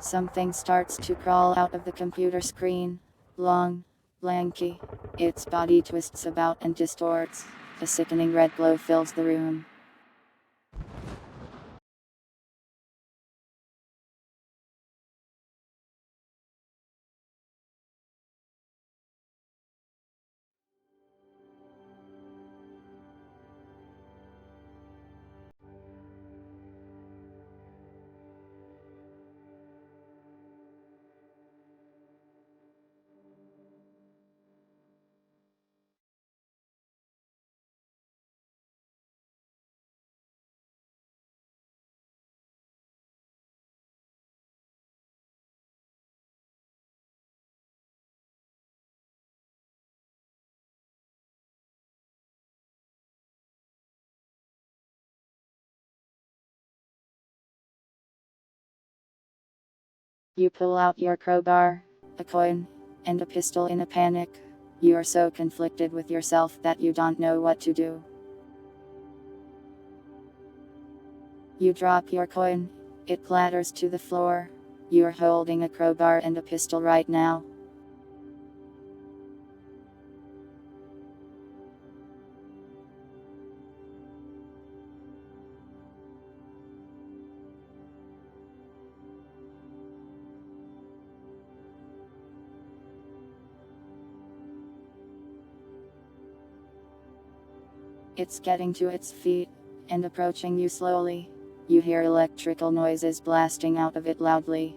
Something starts to crawl out of the computer screen. long, lanky. Its body twists about and distorts. A sickening red glow fills the room. You pull out your crowbar, a coin, and a pistol in a panic. You are so conflicted with yourself that you don't know what to do. You drop your coin, it clatters to the floor. You are holding a crowbar and a pistol right now. It's getting to its feet, and approaching you slowly. You hear electrical noises blasting out of it loudly.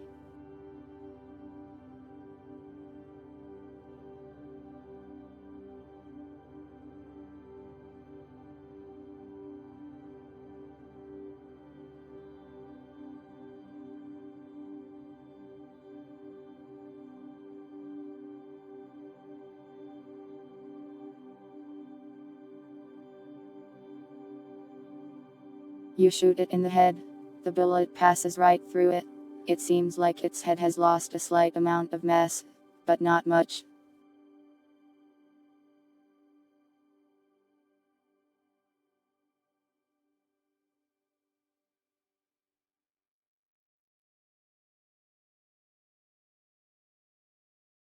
You shoot it in the head. The bullet passes right through it. It seems like its head has lost a slight amount of mass, but not much.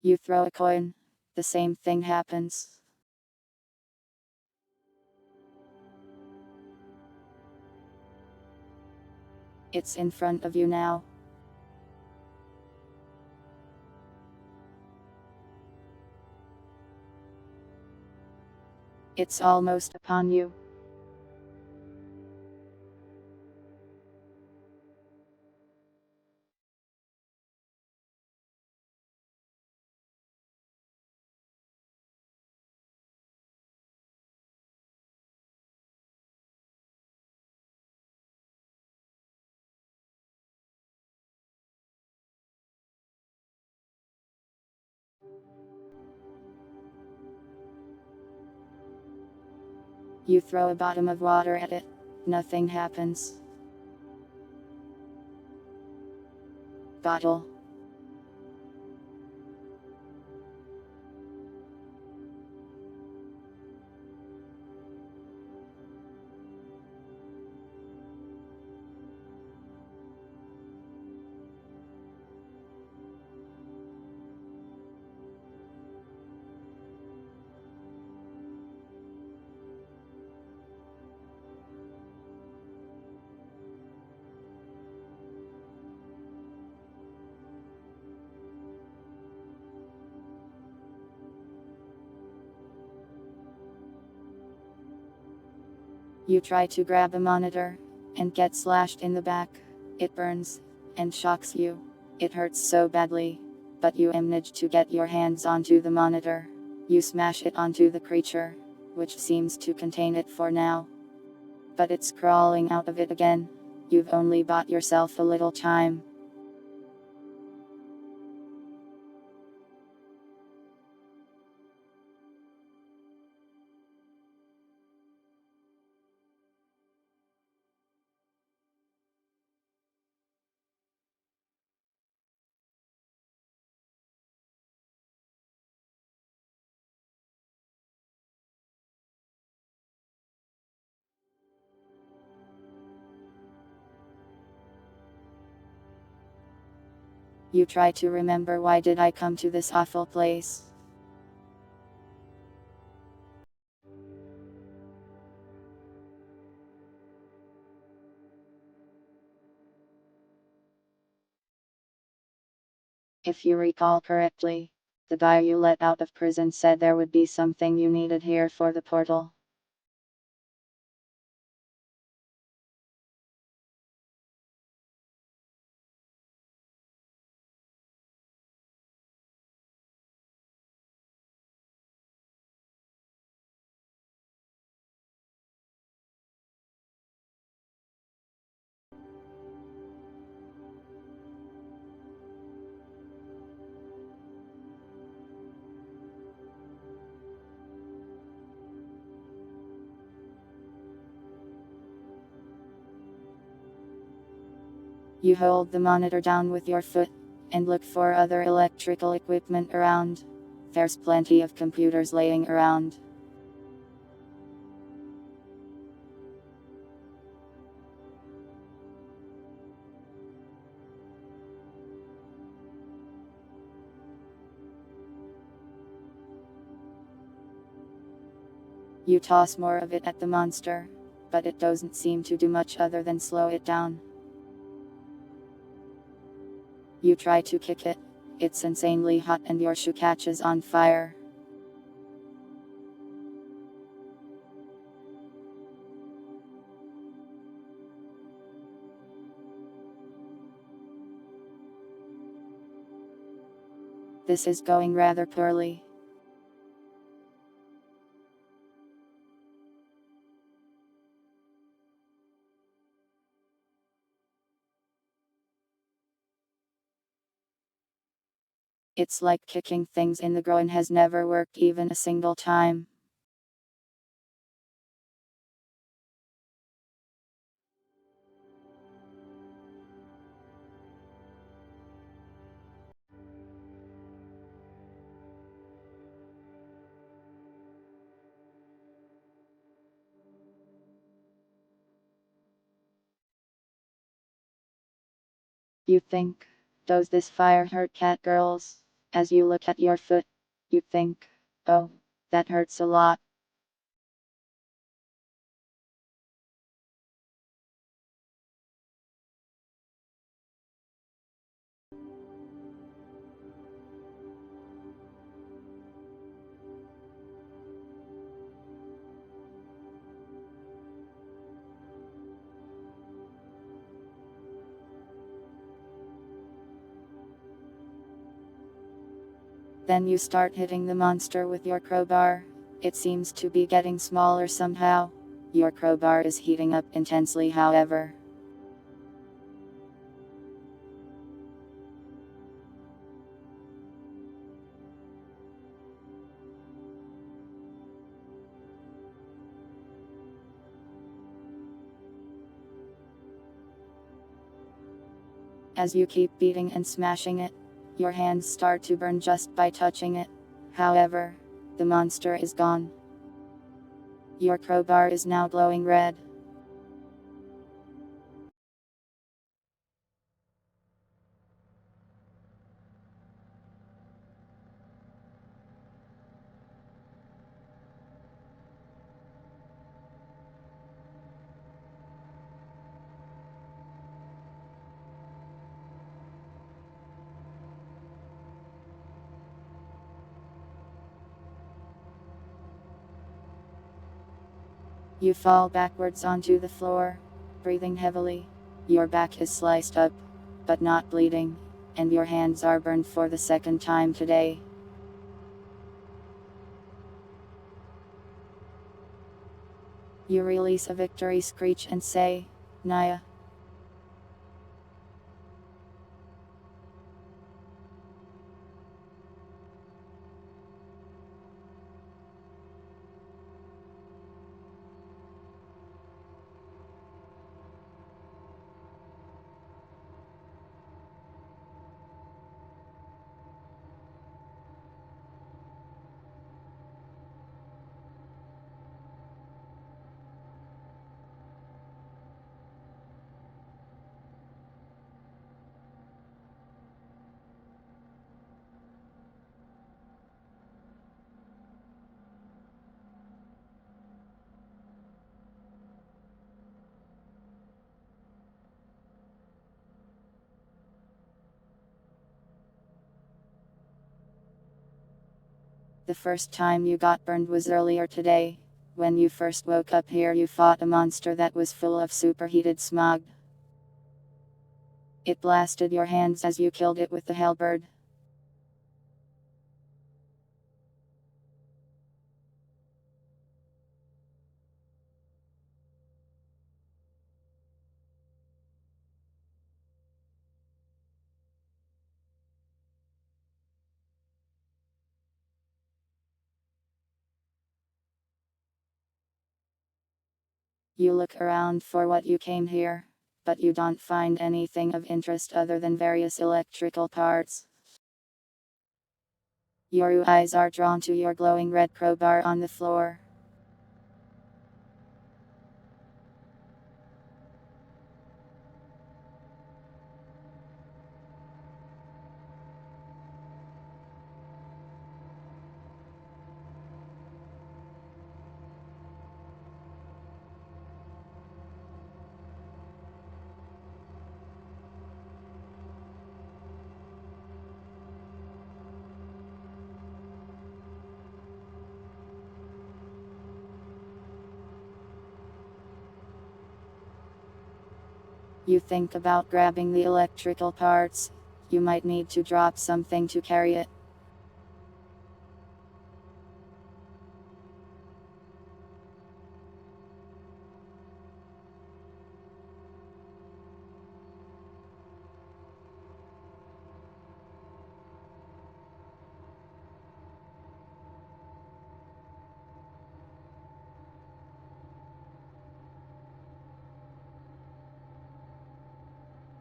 You throw a coin. The same thing happens. It's in front of you now. It's almost upon you. You throw a bottom of water at it. Nothing happens. Bottle. You try to grab a monitor, and get slashed in the back. It burns, and shocks you. It hurts so badly. But you manage to get your hands onto the monitor. You smash it onto the creature, which seems to contain it for now. But it's crawling out of it again. You've only bought yourself a little time. You try to remember, why did I come to this awful place? If you recall correctly, the guy you let out of prison said there would be something you needed here for the portal. You hold the monitor down with your foot, and look for other electrical equipment around. There's plenty of computers laying around. You toss more of it at the monster, but it doesn't seem to do much other than slow it down. You try to kick it. It's insanely hot and your shoe catches on fire. This is going rather poorly. It's like kicking things in the groin has never worked even a single time. You think, does this fire hurt cat girls? As you look at your foot, you think, oh, that hurts a lot. Then you start hitting the monster with your crowbar. It seems to be getting smaller somehow. Your crowbar is heating up intensely, however. As you keep beating and smashing it, your hands start to burn just by touching it. However, the monster is gone. Your crowbar is now glowing red. You fall backwards onto the floor, breathing heavily. Your back is sliced up, but not bleeding, and your hands are burned for the second time today. You release a victory screech and say, Naya. The first time you got burned was earlier today. When you first woke up here, you fought a monster that was full of superheated smog. It blasted your hands as you killed it with the halberd. You look around for what you came here, but you don't find anything of interest other than various electrical parts. Your eyes are drawn to your glowing red crowbar on the floor. You think about grabbing the electrical parts. You might need to drop something to carry it.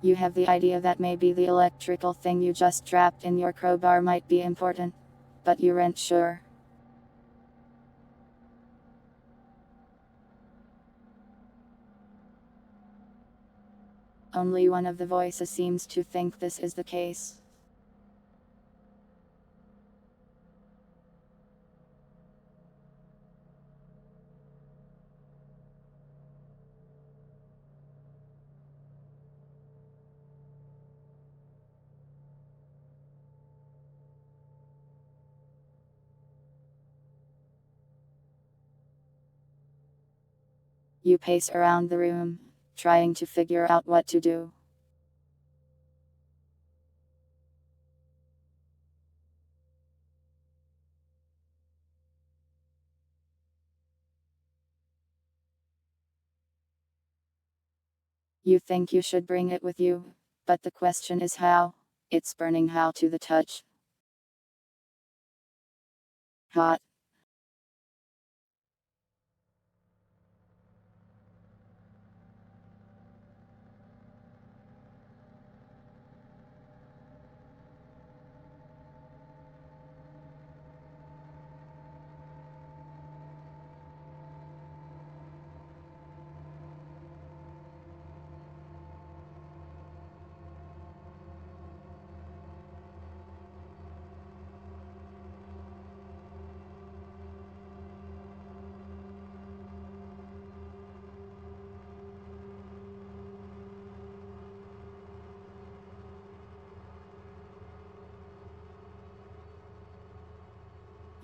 You have the idea that maybe the electrical thing you just trapped in your crowbar might be important, but you aren't sure. Only one of the voices seems to think this is the case. You pace around the room, trying to figure out what to do. You think you should bring it with you, but the question is how. It's burning how to the touch. Hot.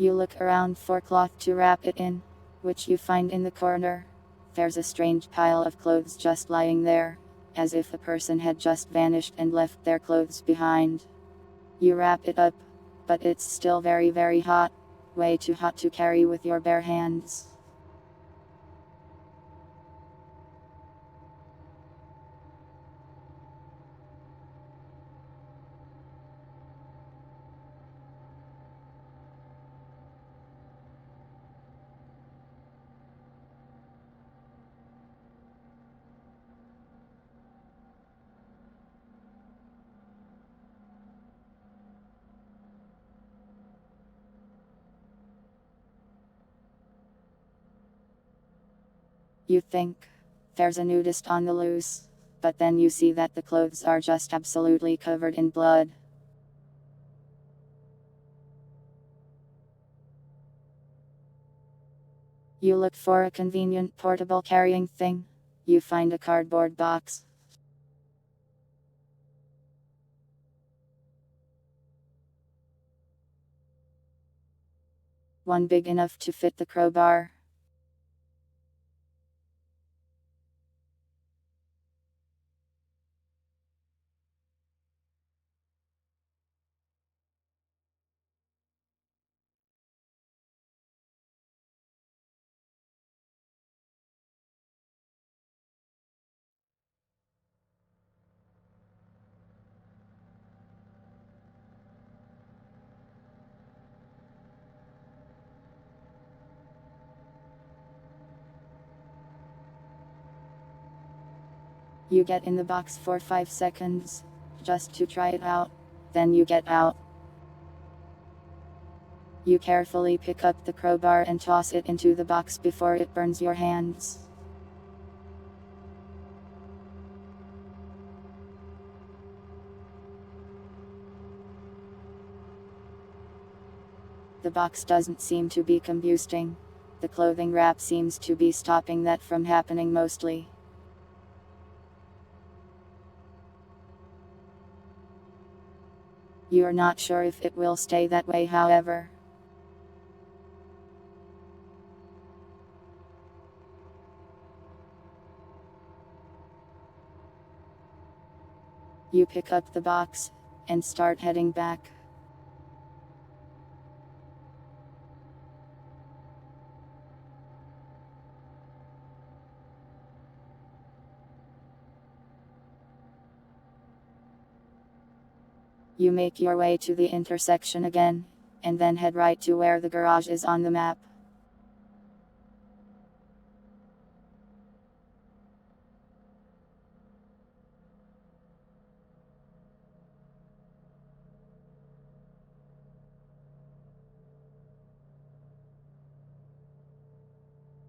You look around for cloth to wrap it in, which you find in the corner. There's a strange pile of clothes just lying there, as if a person had just vanished and left their clothes behind. You wrap it up, but it's still very, very hot. Way too hot to carry with your bare hands. You think there's a nudist on the loose, but then you see that the clothes are just absolutely covered in blood. You look for a convenient portable carrying thing. You find a cardboard box. one big enough to fit the crowbar. You get in the box for 5 seconds, just to try it out, then you get out. You carefully pick up the crowbar and toss it into the box before it burns your hands. The box doesn't seem to be combusting. The clothing wrap seems to be stopping that from happening mostly. You're not sure if it will stay that way, however. You pick up the box and start heading back. You make your way to the intersection again, and then head right to where the garage is on the map.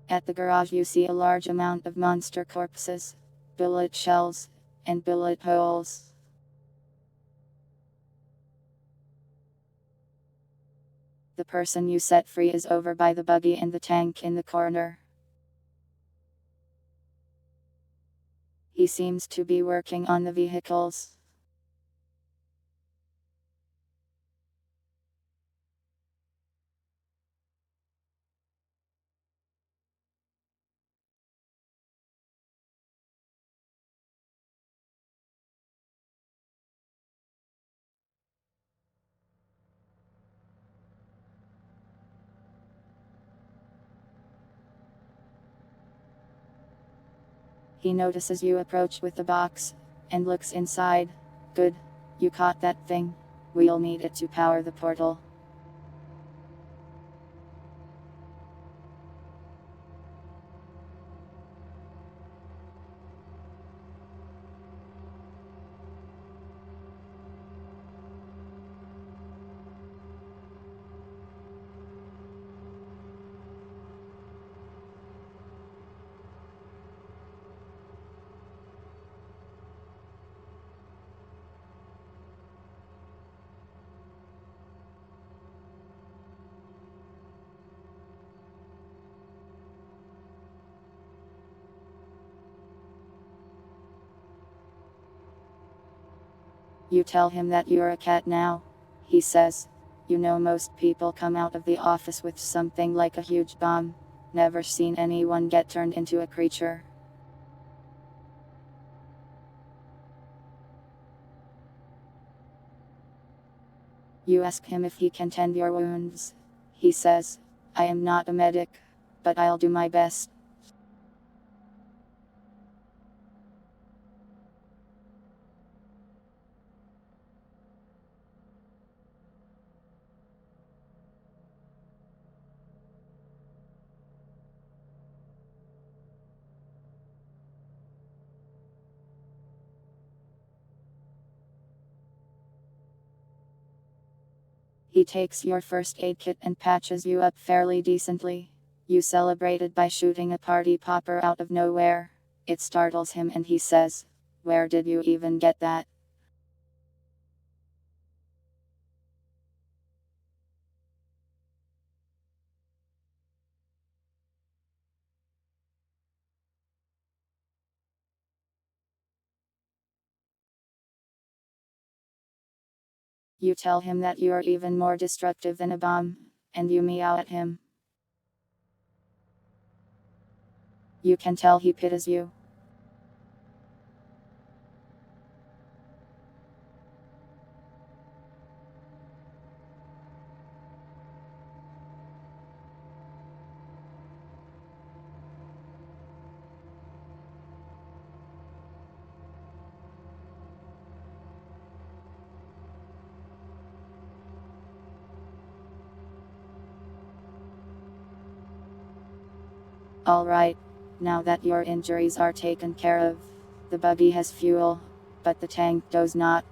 At the garage you see a large amount of monster corpses, bullet shells, and bullet holes. The person you set free is over by the buggy and the tank in the corner. He seems to be working on the vehicles. He notices you approach with the box, and looks inside. Good, you caught that thing. We'll need it to power the portal. You tell him that you're a cat now. He says, you know most people come out of the office with something like a huge bomb. Never seen anyone get turned into a creature. You ask him if he can tend your wounds. He says, I am not a medic, but I'll do my best. He takes your first aid kit and patches you up fairly decently. You celebrated by shooting a party popper out of nowhere. It startles him and he says, where did you even get that? You tell him that you're even more destructive than a bomb. and you meow at him. You can tell he pities you. Alright, now that your injuries are taken care of, the buggy has fuel, but the tank does not.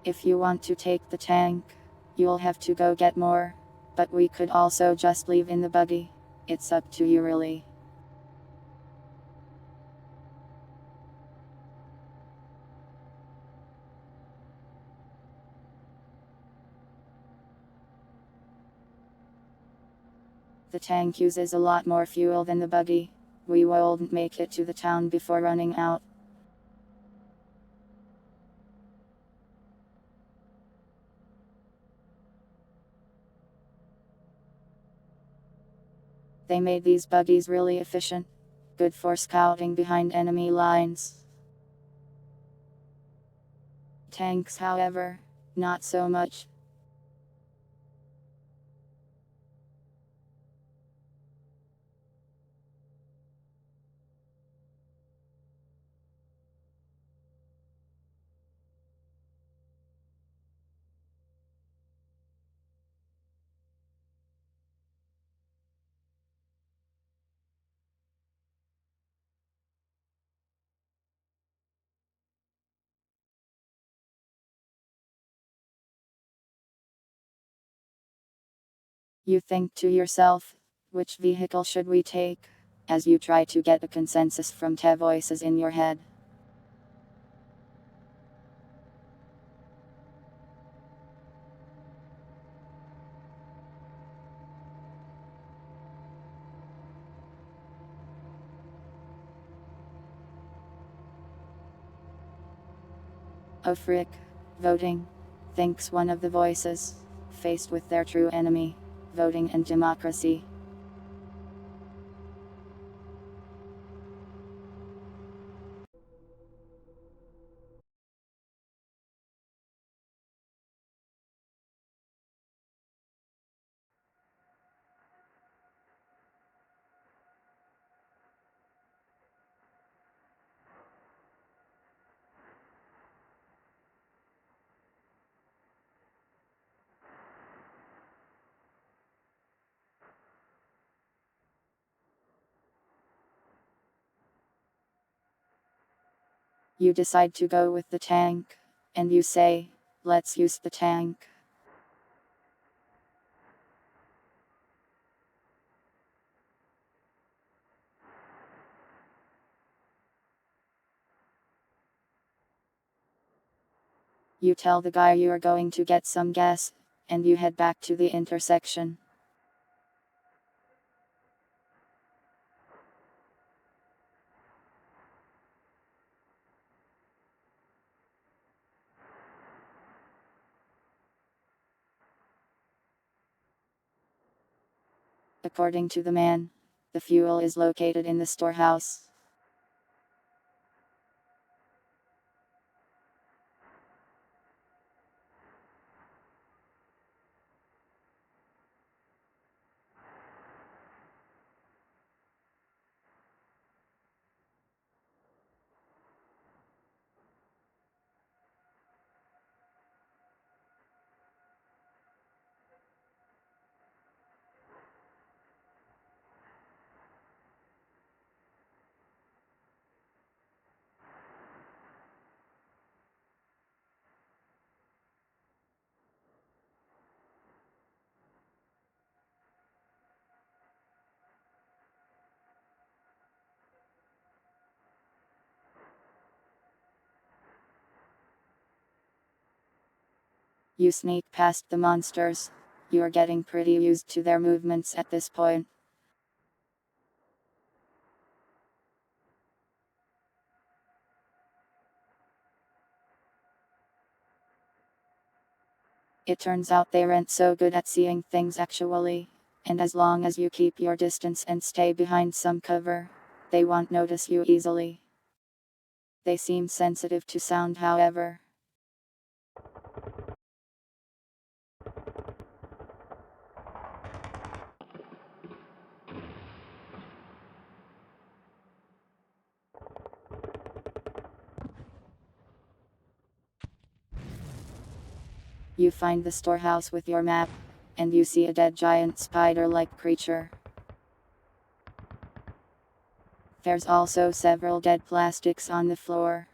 If you want to take the tank, you'll have to go get more, but we could also just leave in the buggy. It's up to you really. The tank uses a lot more fuel than the buggy. We won't make it to the town before running out. They made these buggies really efficient. Good for scouting behind enemy lines. Tanks, however, not so much. You think to yourself, which vehicle should we take? As you try to get a consensus from 10 voices in your head. Oh frick, voting, thinks one of the voices, faced with their true enemy, voting and democracy. You decide to go with the tank, and you say, let's use the tank. You tell the guy you are going to get some gas, and you head back to the intersection. According to the man, the fuel is located in the storehouse. You sneak past the monsters. You're getting pretty used to their movements at this point. It turns out they aren't so good at seeing things actually. And as long as you keep your distance and stay behind some cover, they won't notice you easily. They seem sensitive to sound, however. You find the storehouse with your map, and you see a dead giant spider-like creature. There's also several dead plastics on the floor.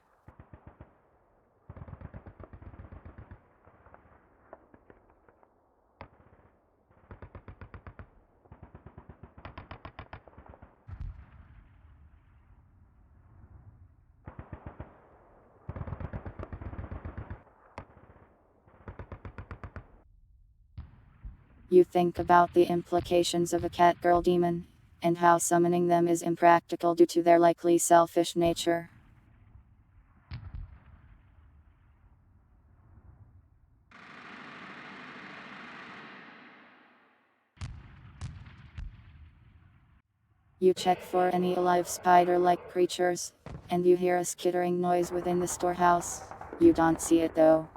You think about the implications of a cat-girl demon, and how summoning them is impractical due to their likely selfish nature. You check for any alive spider-like creatures, and you hear a skittering noise within the storehouse. You don't see it though.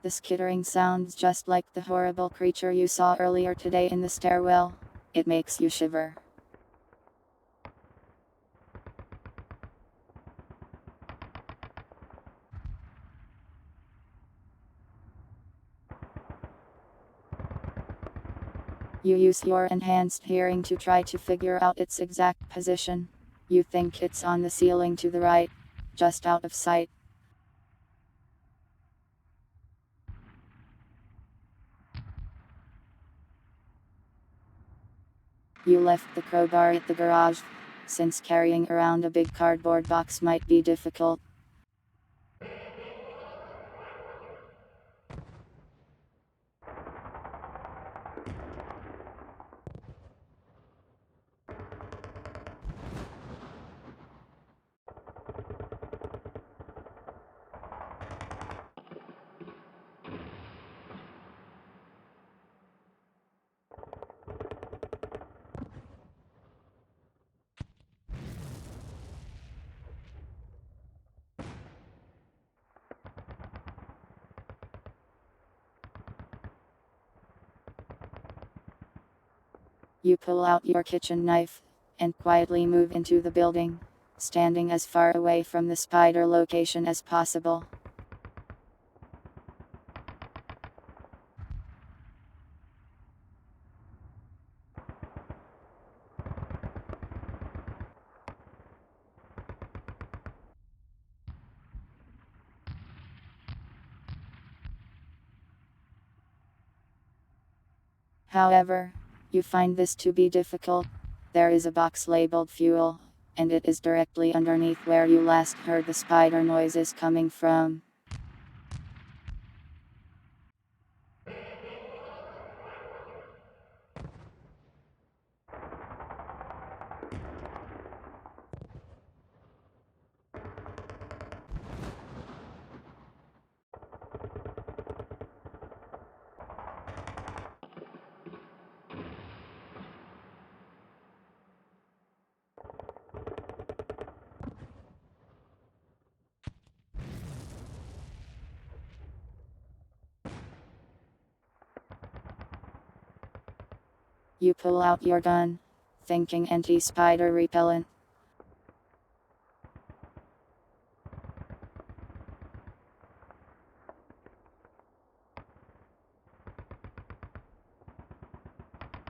The skittering sounds just like the horrible creature you saw earlier today in the stairwell. It makes you shiver. You use your enhanced hearing to try to figure out its exact position. You think it's on the ceiling to the right, just out of sight. You left the crowbar at the garage, since carrying around a big cardboard box might be difficult. You pull out your kitchen knife, and quietly move into the building, standing as far away from the spider location as possible. However, you find this to be difficult. There is a box labeled fuel, and it is directly underneath where you last heard the spider noises coming from. You pull out your gun, thinking anti-spider repellent.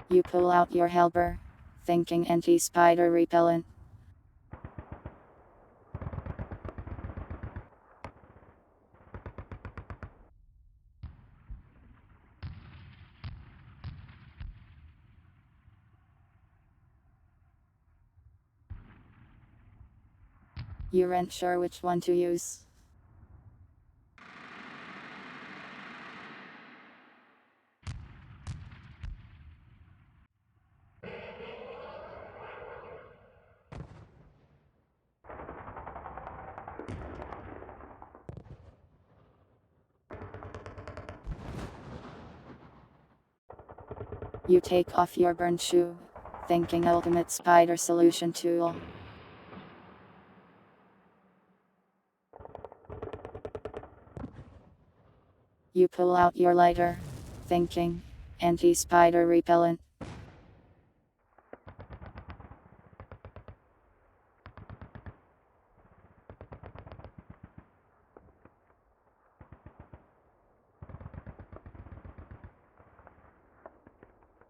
You pull out your helper, thinking anti-spider repellent. You aren't sure which one to use. You take off your burn shoe, thinking ultimate spider solution tool. You pull out your lighter, thinking anti-spider repellent.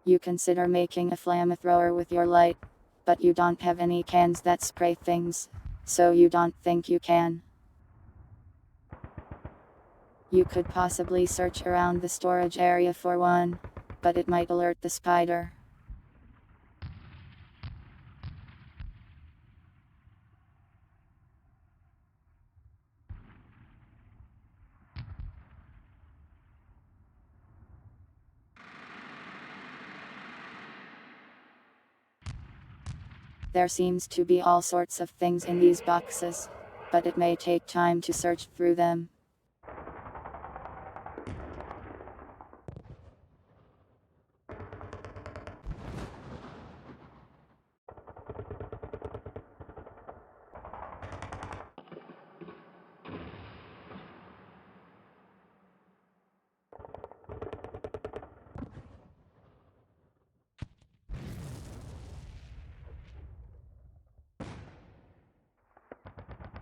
You consider making a flamethrower with your light, but you don't have any cans that spray things, so you don't think you can. You could possibly search around the storage area for one, but it might alert the spider. There seems to be all sorts of things in these boxes, but it may take time to search through them.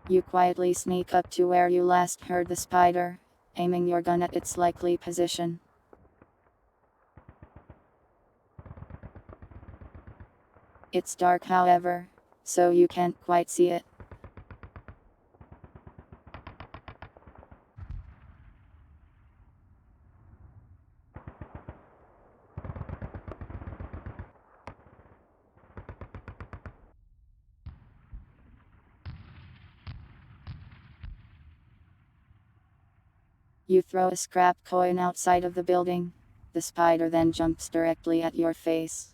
You quietly sneak up to where you last heard the spider, aiming your gun at its likely position. It's dark, however, so you can't quite see it. You throw a scrap coin outside of the building. The spider then jumps directly at your face.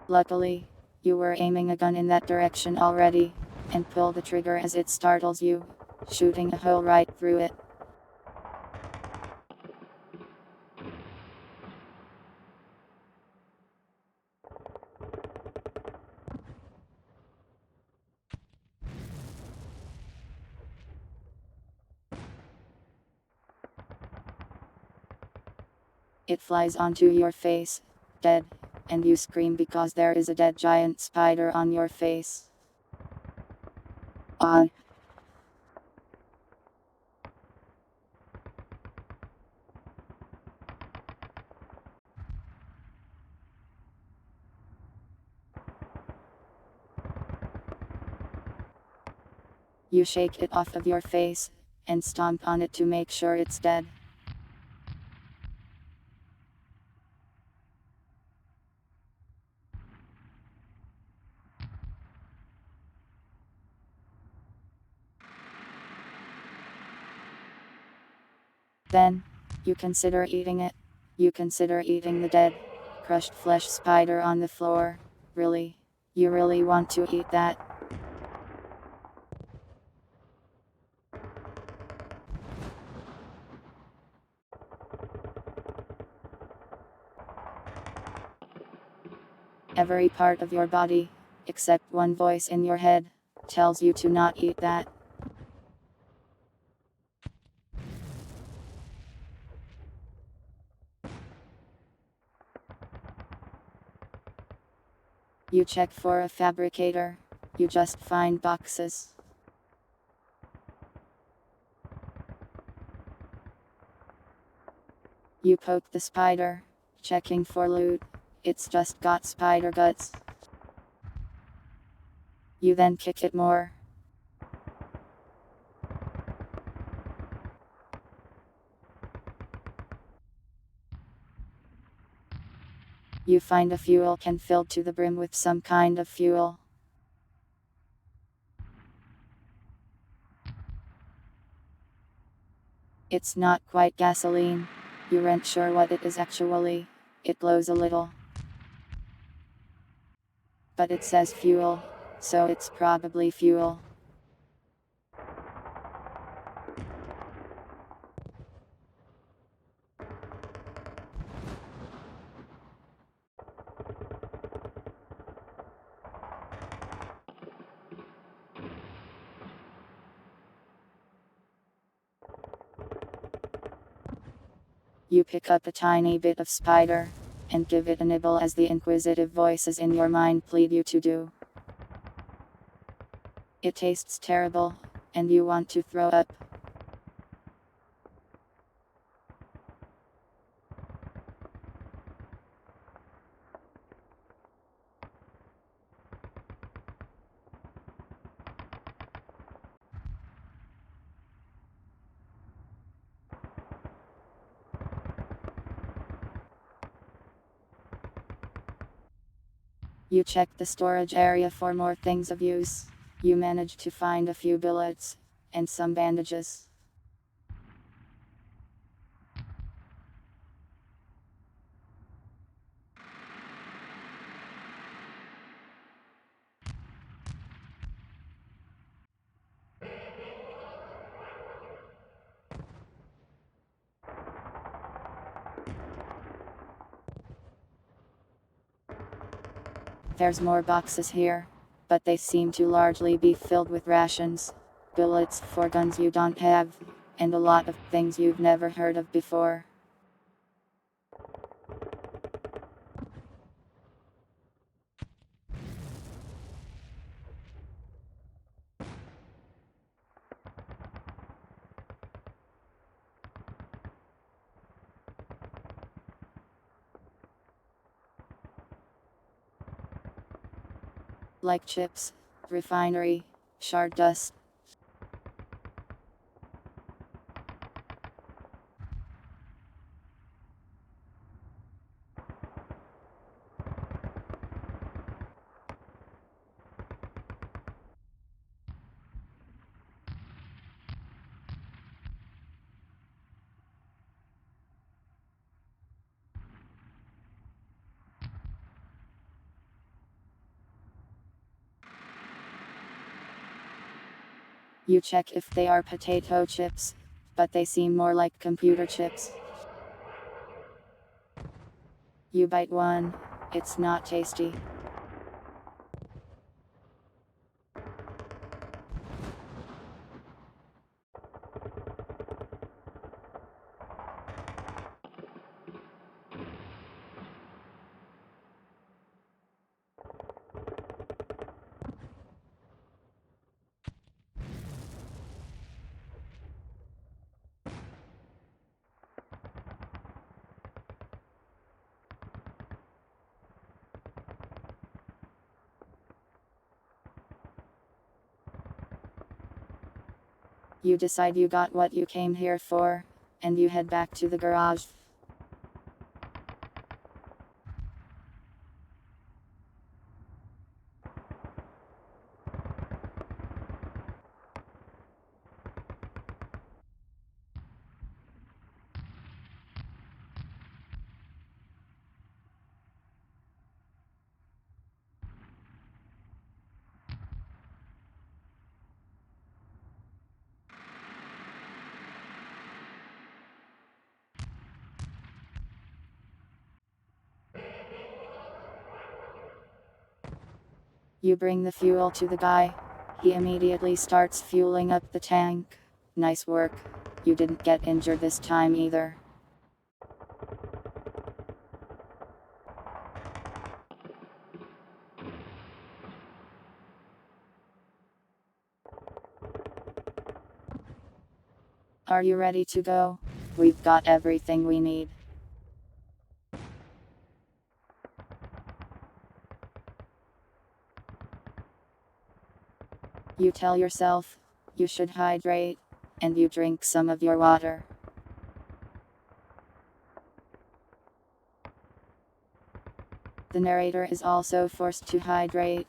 Luckily, you were aiming a gun in that direction already, and pull the trigger as it startles you, shooting a hole right through it. It flies onto your face, dead, and you scream because there is a dead giant spider on your face. Ah! You shake it off of your face, and stomp on it to make sure it's dead. Then, you consider eating it. You consider eating the dead, crushed flesh spider on the floor. Really? You really want to eat that? Every part of your body, except one voice in your head, tells you to not eat that. You check for a fabricator. You just find boxes. You poke the spider, checking for loot. It's just got spider guts. You then kick it more. You find a fuel can filled to the brim with some kind of fuel. It's not quite gasoline. You aren't sure what it is actually. It glows a little. But it says fuel, so it's probably fuel. You pick up a tiny bit of spider, and give it a nibble as the inquisitive voices in your mind plead you to do. It tastes terrible, and you want to throw up. You check the storage area for more things of use. You manage to find a few bullets, and some bandages. There's more boxes here, but they seem to largely be filled with rations, bullets for guns you don't have, and a lot of things you've never heard of before. Like chips, refinery, shard dust. You check if they are potato chips, but they seem more like computer chips. You bite one, it's not tasty. You decide you got what you came here for, and you head back to the garage. You bring the fuel to the guy. He immediately starts fueling up the tank. Nice work. You didn't get injured this time either. Are you ready to go? We've got everything we need. You tell yourself, you should hydrate, and you drink some of your water. The narrator is also forced to hydrate.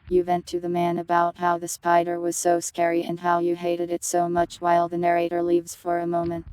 You vent to the man about how the spider was so scary and how you hated it so much while the narrator leaves for a moment.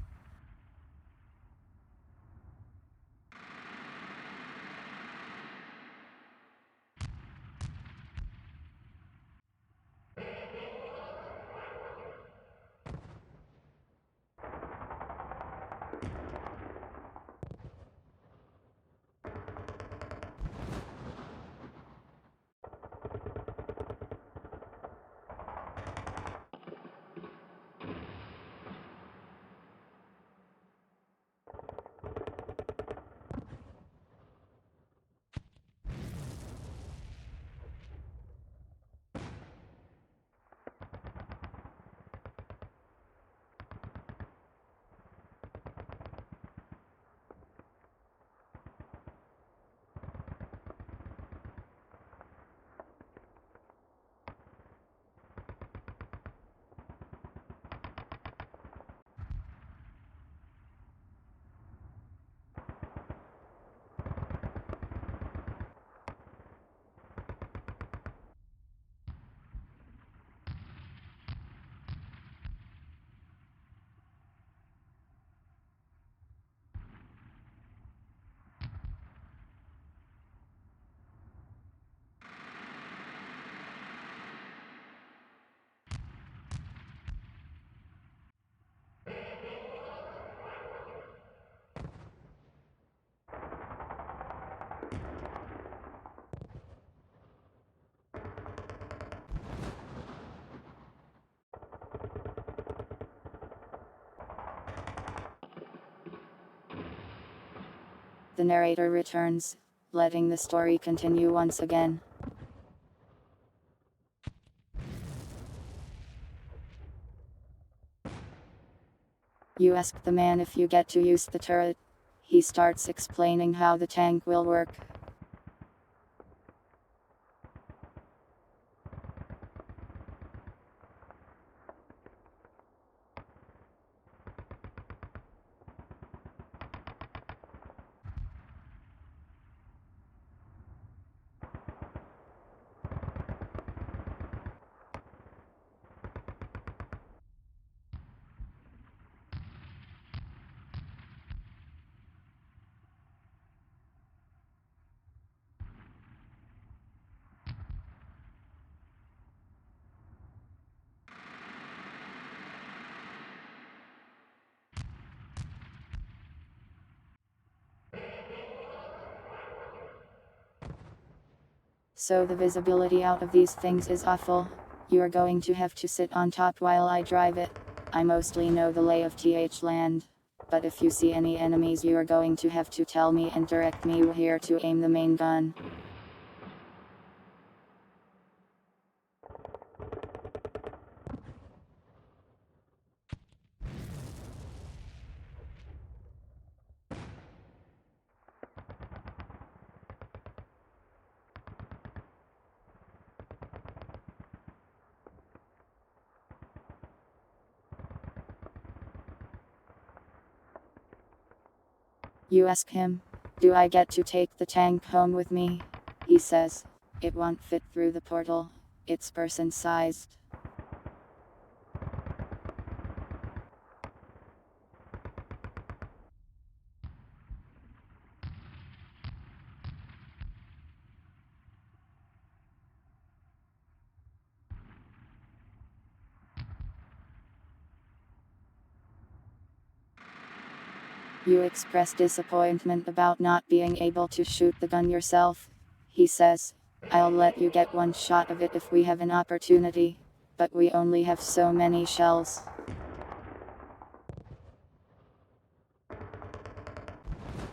The narrator returns, letting the story continue once again. You ask the man if you get to use the turret. He starts explaining how the tank will work. So the visibility out of these things is awful. You are going to have to sit on top while I drive it. I mostly know the lay of th land. But if you see any enemies you are going to have to tell me and direct me where to aim the main gun. You ask him, do I get to take the tank home with me? He says, it won't fit through the portal. It's person-sized. You express disappointment about not being able to shoot the gun yourself. He says, I'll let you get one shot of it if we have an opportunity, but we only have so many shells.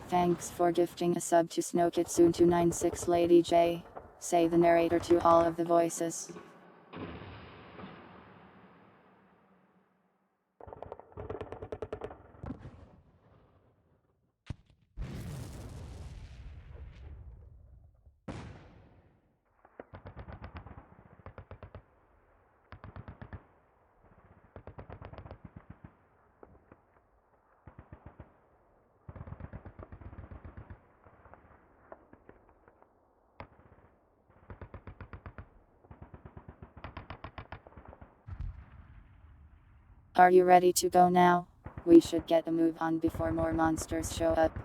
Thanks for gifting a sub to Snowkitsune296 Lady J. Say the narrator to all of the voices. Are you ready to go now? We should get a move on before more monsters show up.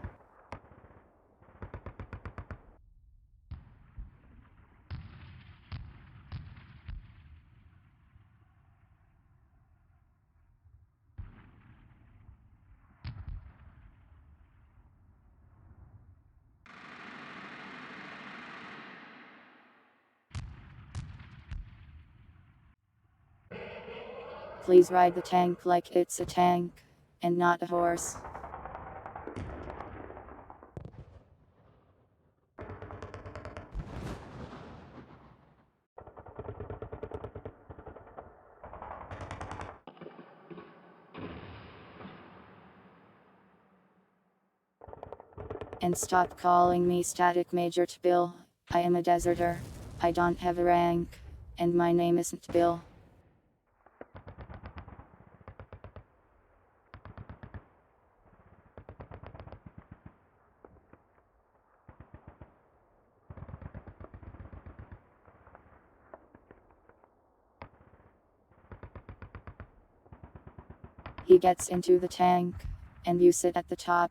Please ride the tank like it's a tank, and not a horse. And stop calling me Static Major to Bill. I am a deserter. I don't have a rank. And my name isn't Bill. He gets into the tank, and you sit at the top.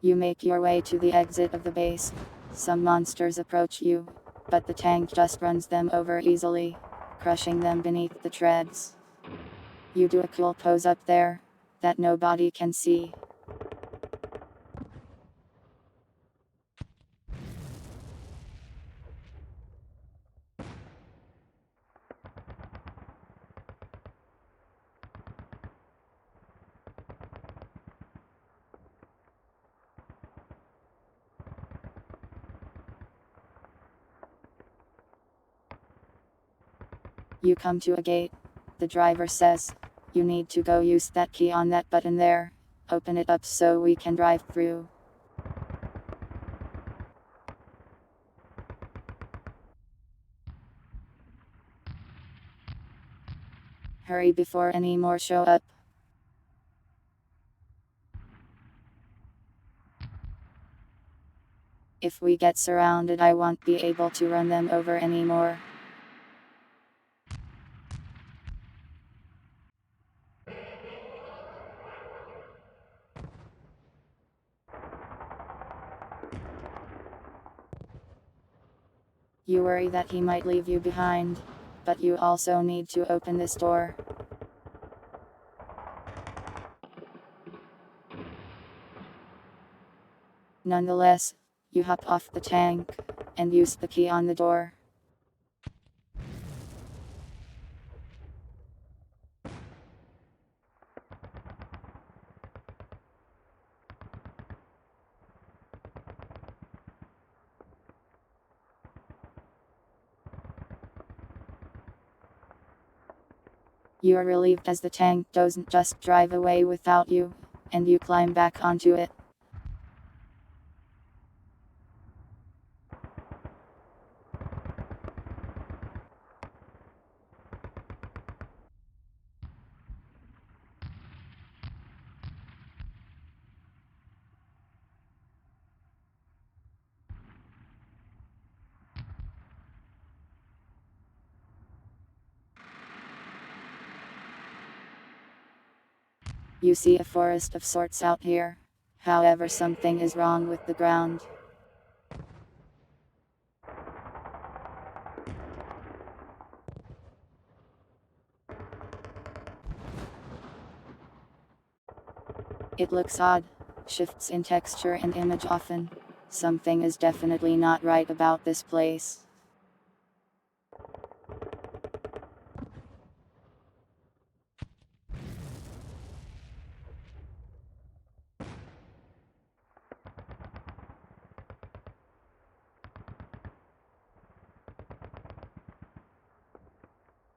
You make your way to the exit of the base. Some monsters approach you, but the tank just runs them over easily, crushing them beneath the treads. You do a cool pose up there, that nobody can see. You come to a gate. The driver says, you need to go use that key on that button there. Open it up so we can drive through. Hurry before any more show up. If we get surrounded, I won't be able to run them over anymore. You worry that he might leave you behind, but you also need to open this door. Nonetheless, you hop off the tank, and use the key on the door. You are relieved as the tank doesn't just drive away without you, and you climb back onto it. You see a forest of sorts out here. However, something is wrong with the ground. It looks odd, shifts in texture and image often. Something is definitely not right about this place.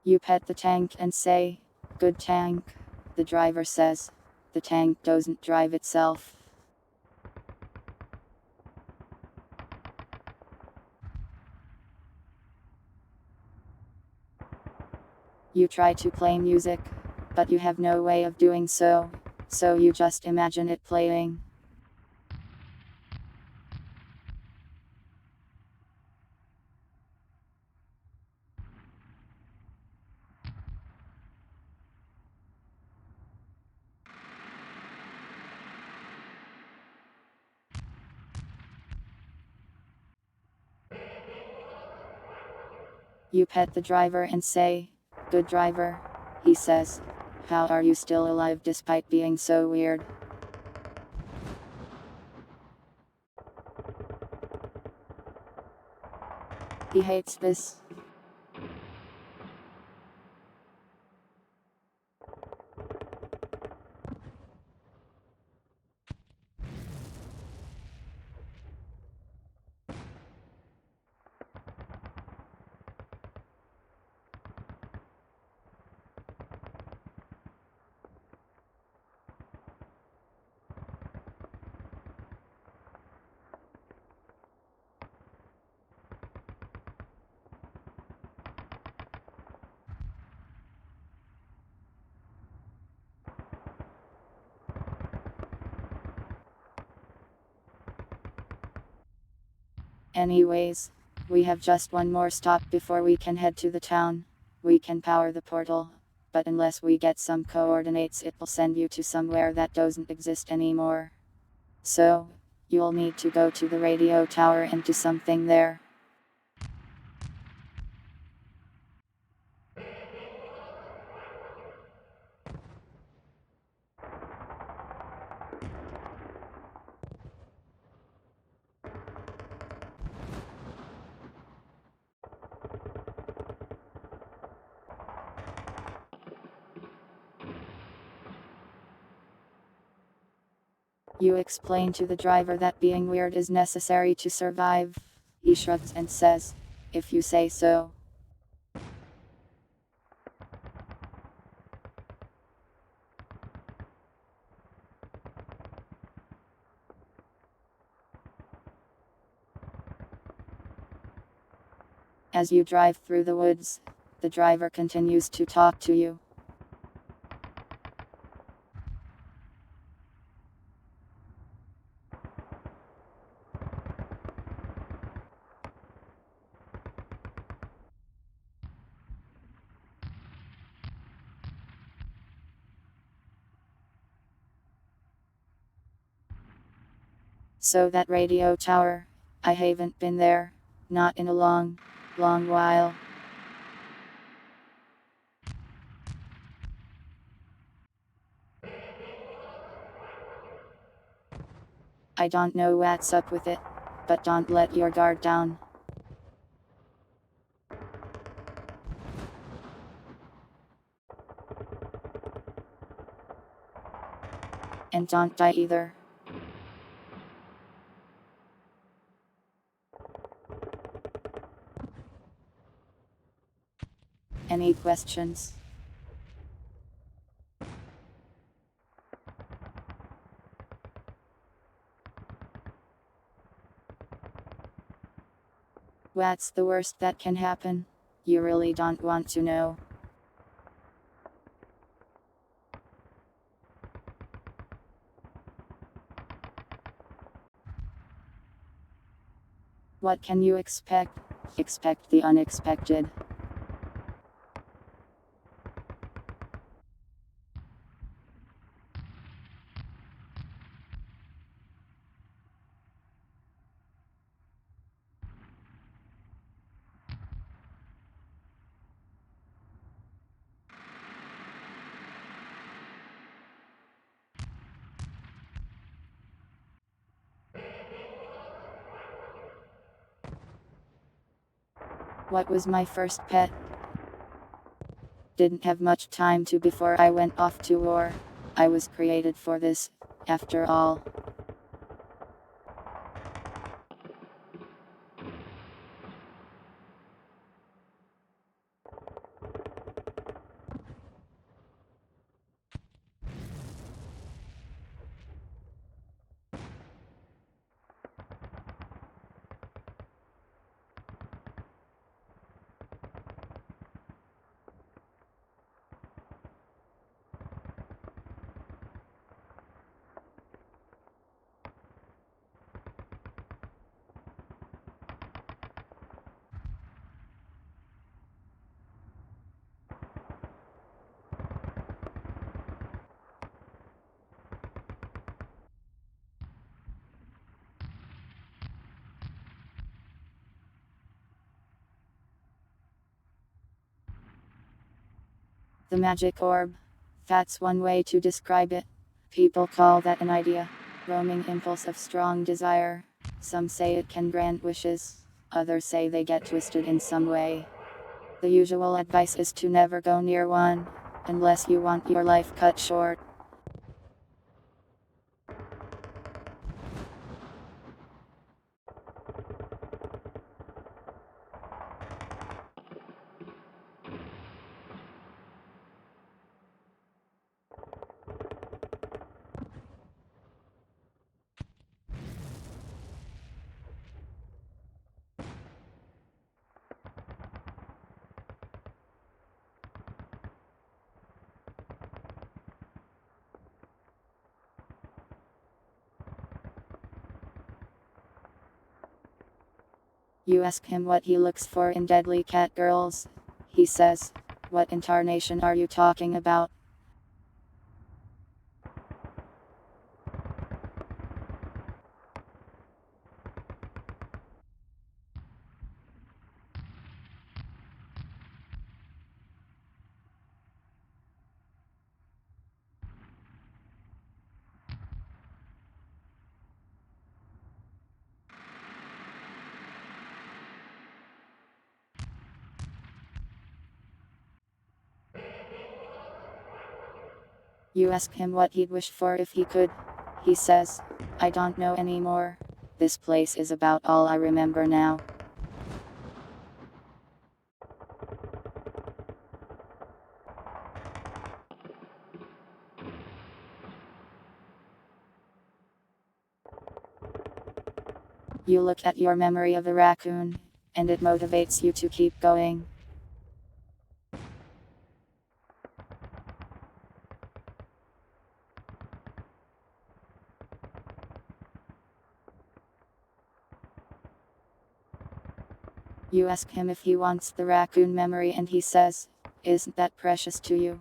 You pet the tank and say, "Good tank." The driver says, "The tank doesn't drive itself." You try to play music, but you have no way of doing so, so you just imagine it playing. You pet the driver and say, "Good driver." He says, "How are you still alive despite being so weird?" He hates this. Anyways, we have just one more stop before we can head to the town. We can power the portal, but unless we get some coordinates, it will send you to somewhere that doesn't exist anymore. So, you'll need to go to the radio tower and do something there. You explain to the driver that being weird is necessary to survive. He shrugs and says, "If you say so." As you drive through the woods, the driver continues to talk to you. So that radio tower, I haven't been there, not in a long while. I don't know what's up with it, but don't let your guard down. And don't die either. Any questions? What's the worst that can happen? You really don't want to know. What can you expect? Expect the unexpected. What was my first pet? Didn't have much time to before I went off to war. I was created for this, after all. The magic orb. That's one way to describe it. People call that an idea, roaming impulse of strong desire. Some say it can grant wishes, others say they get twisted in some way. The usual advice is to never go near one, unless you want your life cut short. You ask him what he looks for in deadly cat girls. He says, "What incarnation are you talking about?" You ask him what he'd wish for if he could. He says, "I don't know anymore. This place is about all I remember now." You look at your memory of the raccoon, and it motivates you to keep going. You ask him if he wants the raccoon memory and he says, "Isn't that precious to you?"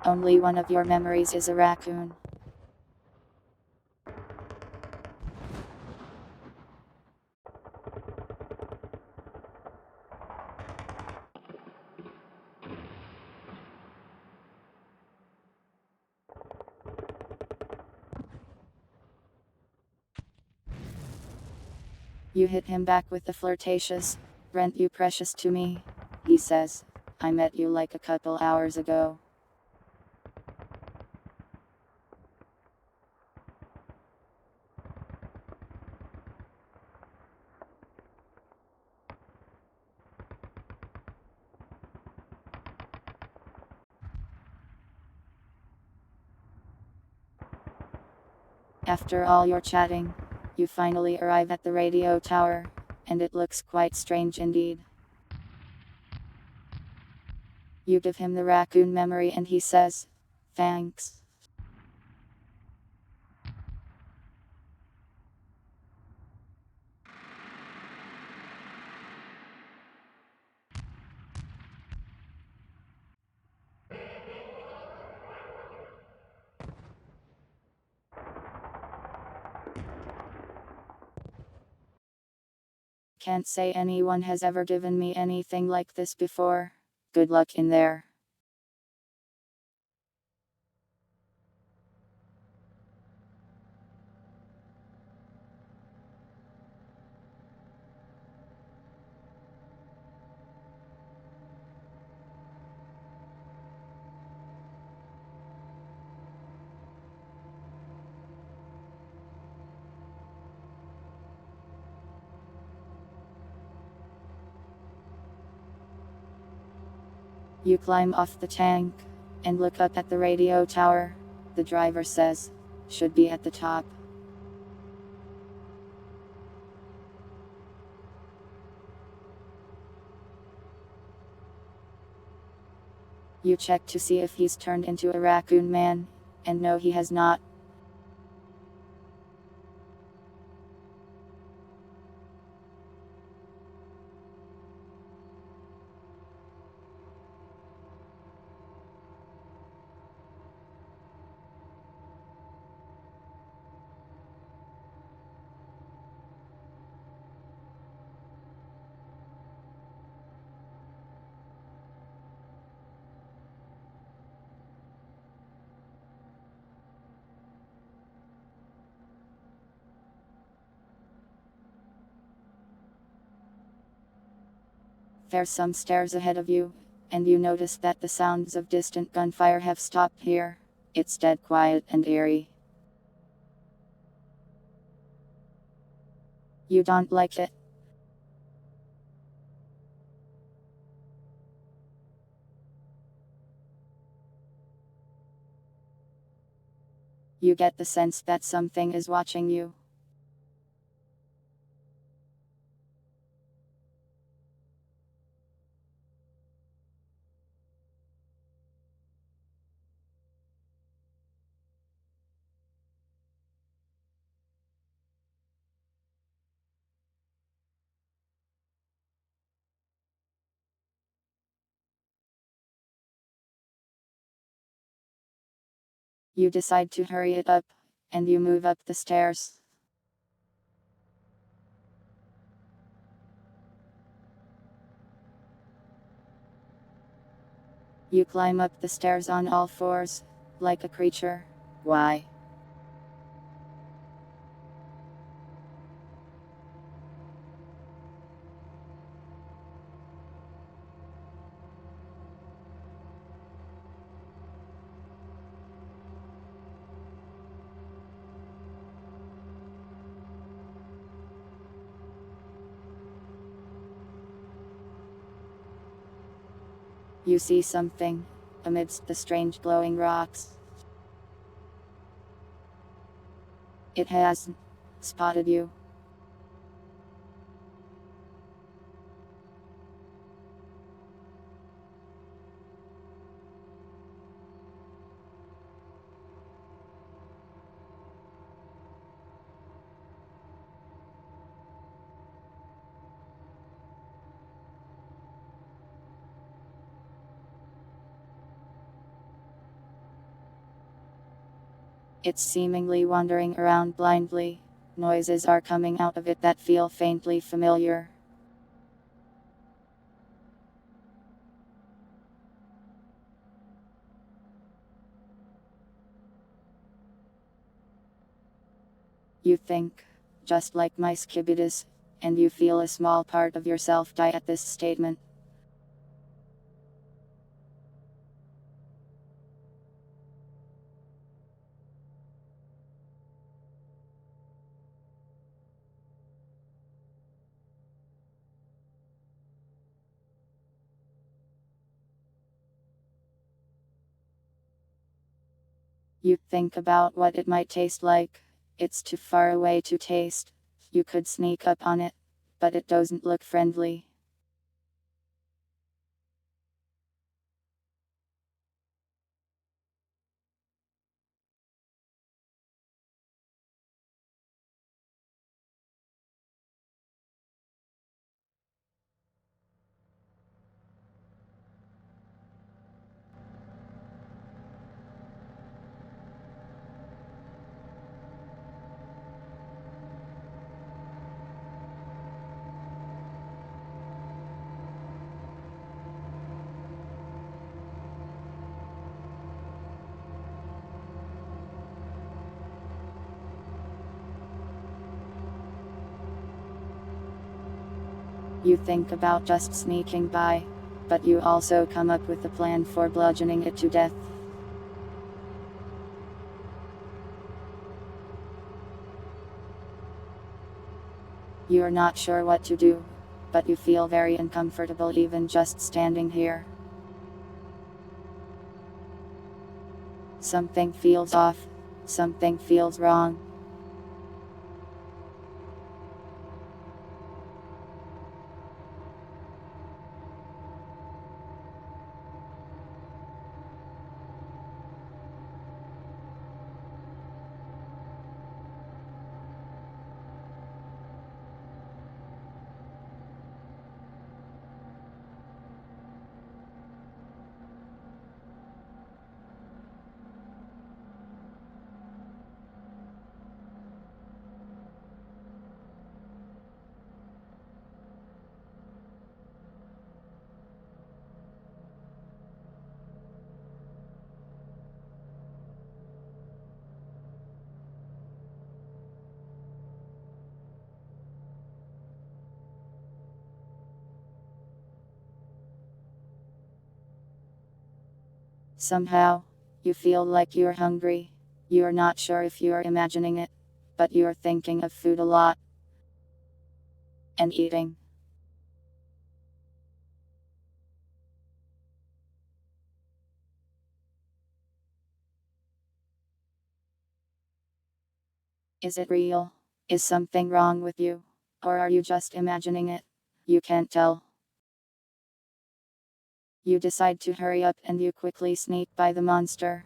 Only one of your memories is a raccoon. You hit him back with the flirtatious, "Rent you precious to me." He says, "I met you like a couple hours ago." After all your chatting, you finally arrive at the radio tower, and it looks quite strange indeed. You give him the raccoon memory and he says, "Thanks." Can't say anyone has ever given me anything like this before. Good luck in there. You climb off the tank and look up at the radio tower. The driver says, should be at the top. You check to see if he's turned into a raccoon man, and no, he has not. There's some stairs ahead of you, and you notice that the sounds of distant gunfire have stopped here. It's dead quiet and eerie. You don't like it. You get the sense that something is watching you. You decide to hurry it up, and you move up the stairs. You climb up the stairs on all fours, like a creature. Why? You see something amidst the strange glowing rocks. It has spotted you. It's seemingly wandering around blindly. Noises are coming out of it that feel faintly familiar. You think, just like my skibidus, and you feel a small part of yourself die at this statement. You think about what it might taste like. It's too far away to taste. You could sneak up on it, but it doesn't look friendly. You think about just sneaking by, but you also come up with a plan for bludgeoning it to death. You're not sure what to do, but you feel very uncomfortable even just standing here. Something feels off, something feels wrong. Somehow, you feel like you're hungry. You're not sure if you're imagining it, but you're thinking of food a lot. And eating. Is it real? Is something wrong with you? Or are you just imagining it? You can't tell. You decide to hurry up and you quickly sneak by the monster.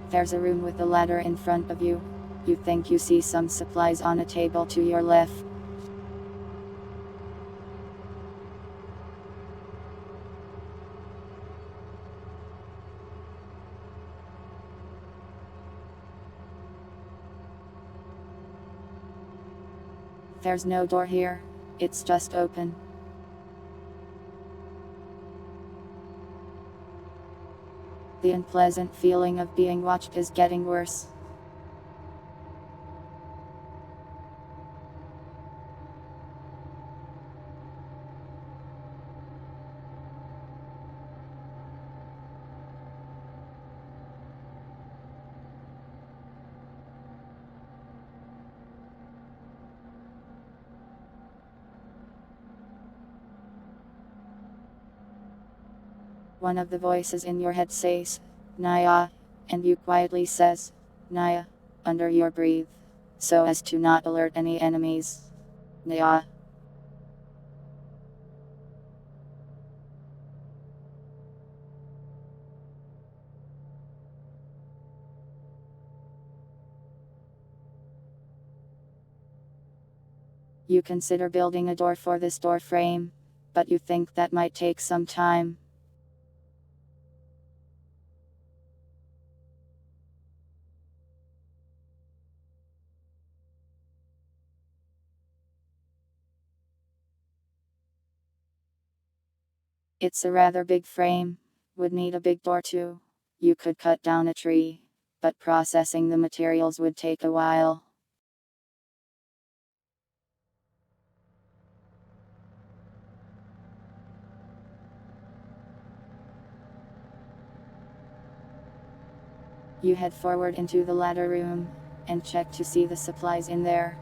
There's a room with a ladder in front of you. You think you see some supplies on a table to your left. There's no door here. It's just open. The unpleasant feeling of being watched is getting worse. One of the voices in your head says, Naya, and you quietly says, Naya, under your breath, so as to not alert any enemies. Naya. You consider building a door for this door frame, but you think that might take some time. It's a rather big frame, would need a big door too. You could cut down a tree, but processing the materials would take a while. You head forward into the ladder room, and check to see the supplies in there.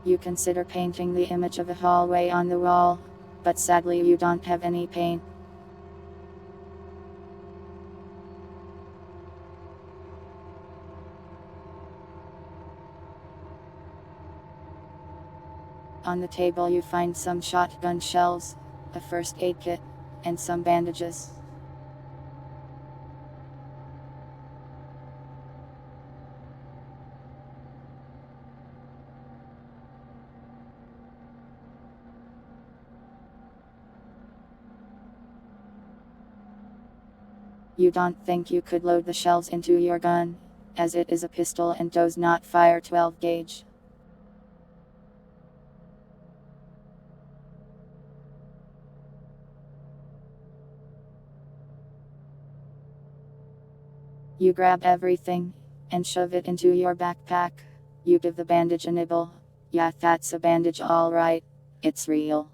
You consider painting the image of a hallway on the wall, but sadly you don't have any paint. On the table you find some shotgun shells, a first aid kit, and some bandages. You don't think you could load the shells into your gun, as it is a pistol and does not fire 12 gauge. You grab everything, and shove it into your backpack. You give the bandage a nibble. Yeah, that's a bandage alright. It's real.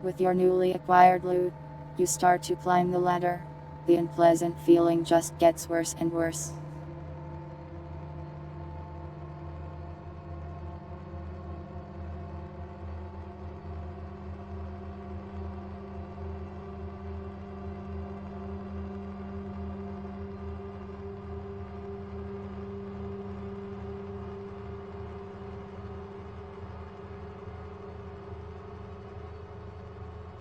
With your newly acquired loot, you start to climb the ladder. The unpleasant feeling just gets worse and worse.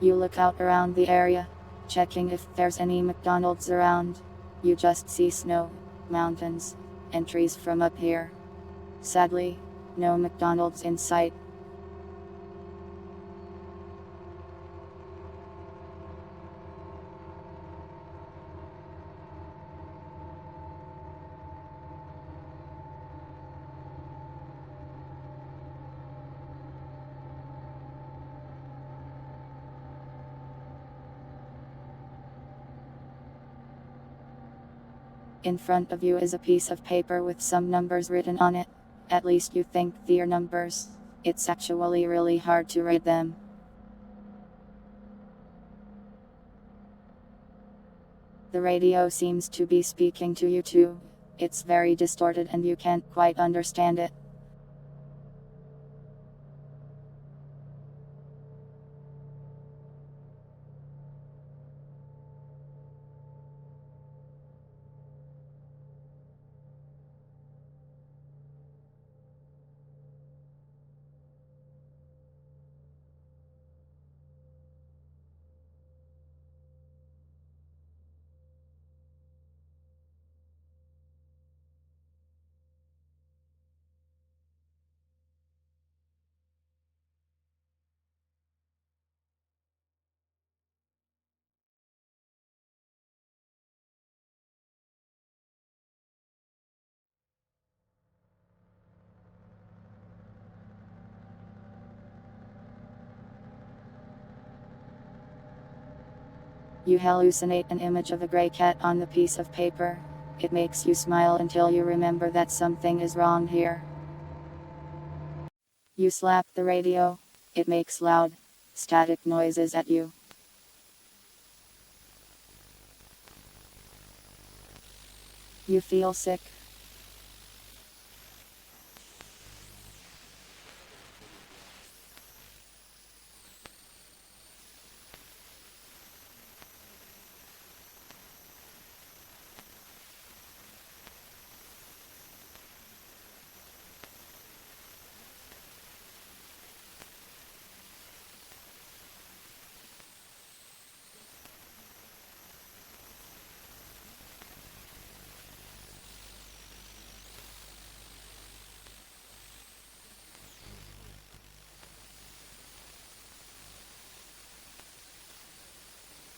You look out around the area, checking if there's any McDonald's around. You just see snow, mountains, and trees from up here. Sadly, no McDonald's in sight. In front of you is a piece of paper with some numbers written on it. At least you think they're numbers. It's actually really hard to read them. The radio seems to be speaking to you too. It's very distorted and you can't quite understand it. You hallucinate an image of a gray cat on the piece of paper. It makes you smile until you remember that something is wrong here. You slap the radio. It makes loud, static noises at you. You feel sick.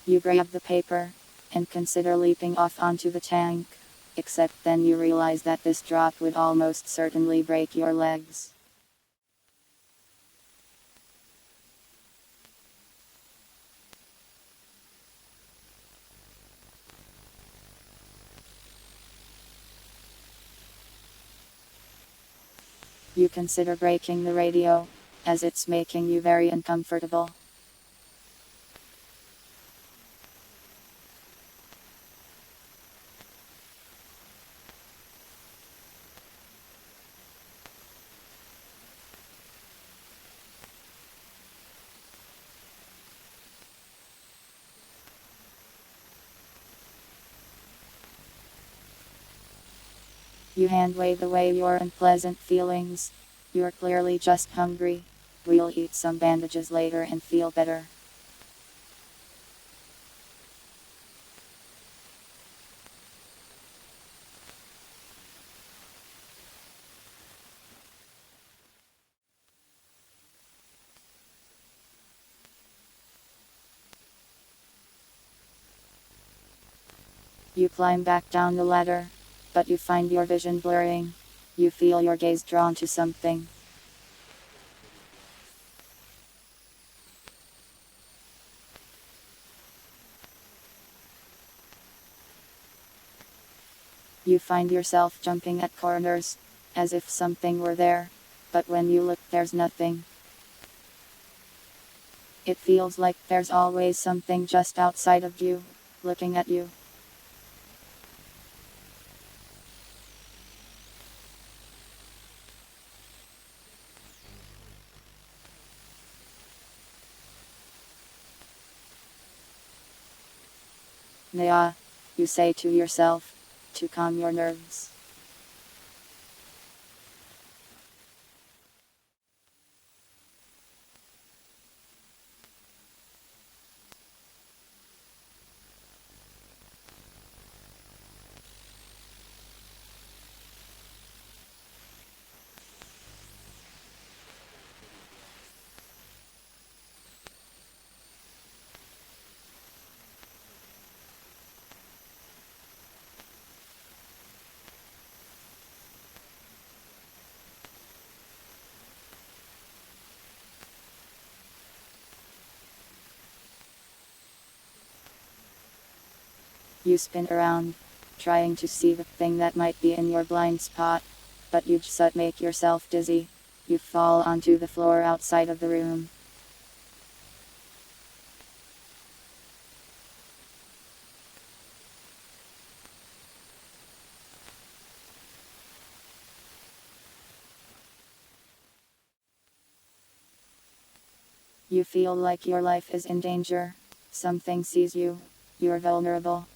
You grab the paper, and consider leaping off onto the tank. Except then you realize that this drop would almost certainly break your legs. You consider breaking the radio, as it's making you very uncomfortable. You hand wave away your unpleasant feelings. You're clearly just hungry. We'll eat some bandages later and feel better. You climb back down the ladder, but you find your vision blurring. You feel your gaze drawn to something. You find yourself jumping at corners, as if something were there, but when you look there's nothing. It feels like there's always something just outside of you, looking at you. Nah, you say to yourself, to calm your nerves. You spin around, trying to see the thing that might be in your blind spot, but you just make yourself dizzy. You fall onto the floor outside of the room. You feel like your life is in danger. Something sees you. You're vulnerable.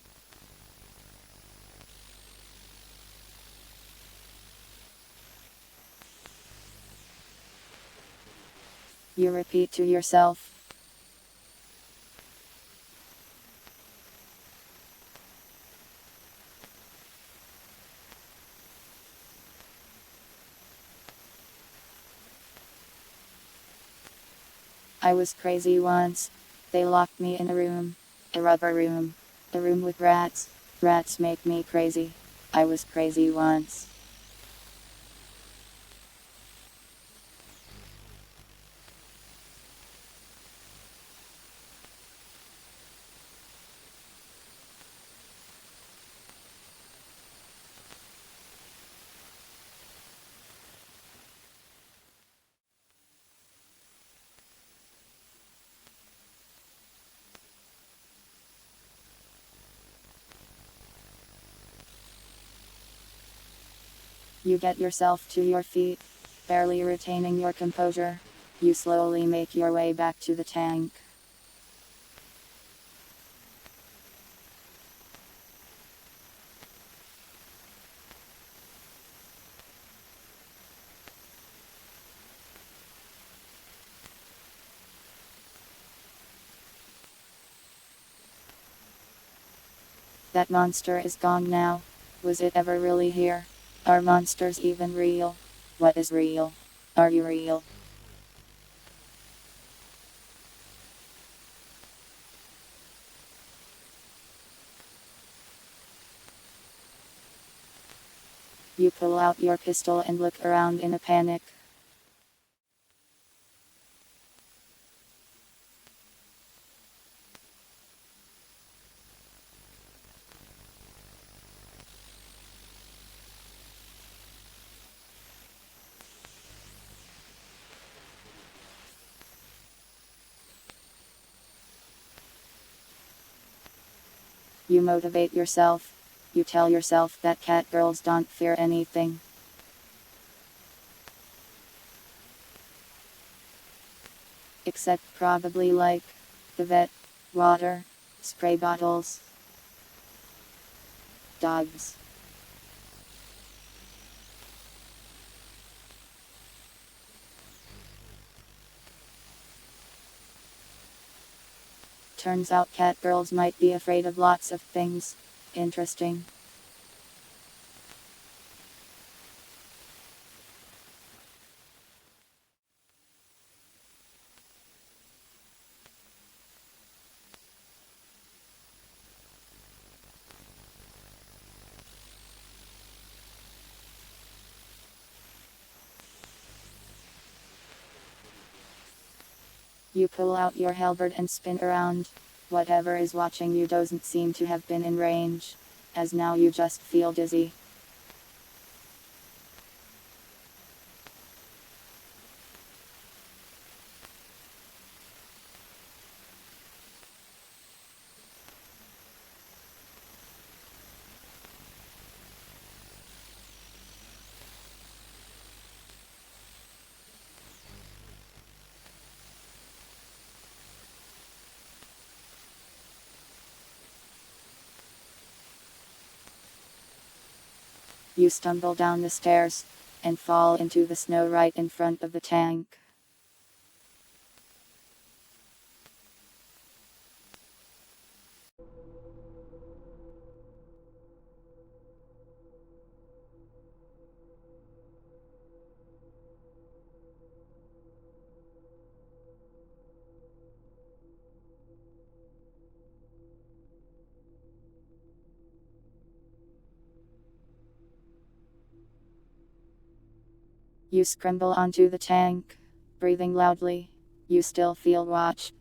You repeat to yourself. I was crazy once. They locked me in a room. A rubber room. A room with rats. Rats make me crazy. I was crazy once. You get yourself to your feet, barely retaining your composure. You slowly make your way back to the tank. That monster is gone now. Was it ever really here? Are monsters even real? What is real? Are you real? You pull out your pistol and look around in a panic. You motivate yourself. You tell yourself that cat girls don't fear anything. Except probably like the vet, water, spray bottles, dogs. Turns out cat girls might be afraid of lots of things. Interesting. You pull out your halberd and spin around. Whatever is watching you doesn't seem to have been in range, as now you just feel dizzy. You stumble down the stairs and fall into the snow right in front of the tank. You scramble onto the tank, breathing loudly. You still feel watched.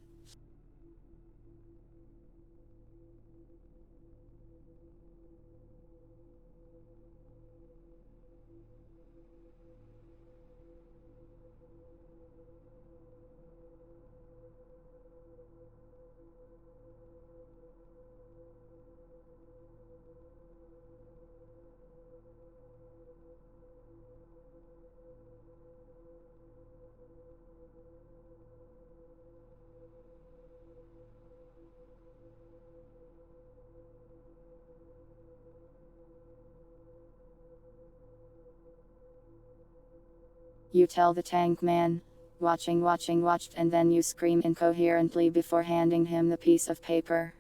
You tell the tank man, watched, and then you scream incoherently before handing him the piece of paper.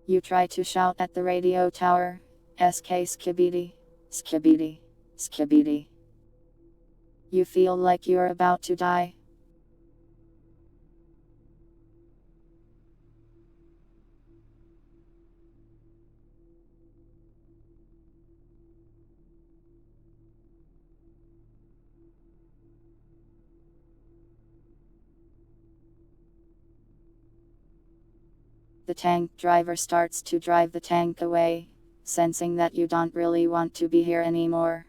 You try to shout at the radio tower, SK skibidi, skibidi, skibidi. You feel like you're about to die. The tank driver starts to drive the tank away, sensing that you don't really want to be here anymore.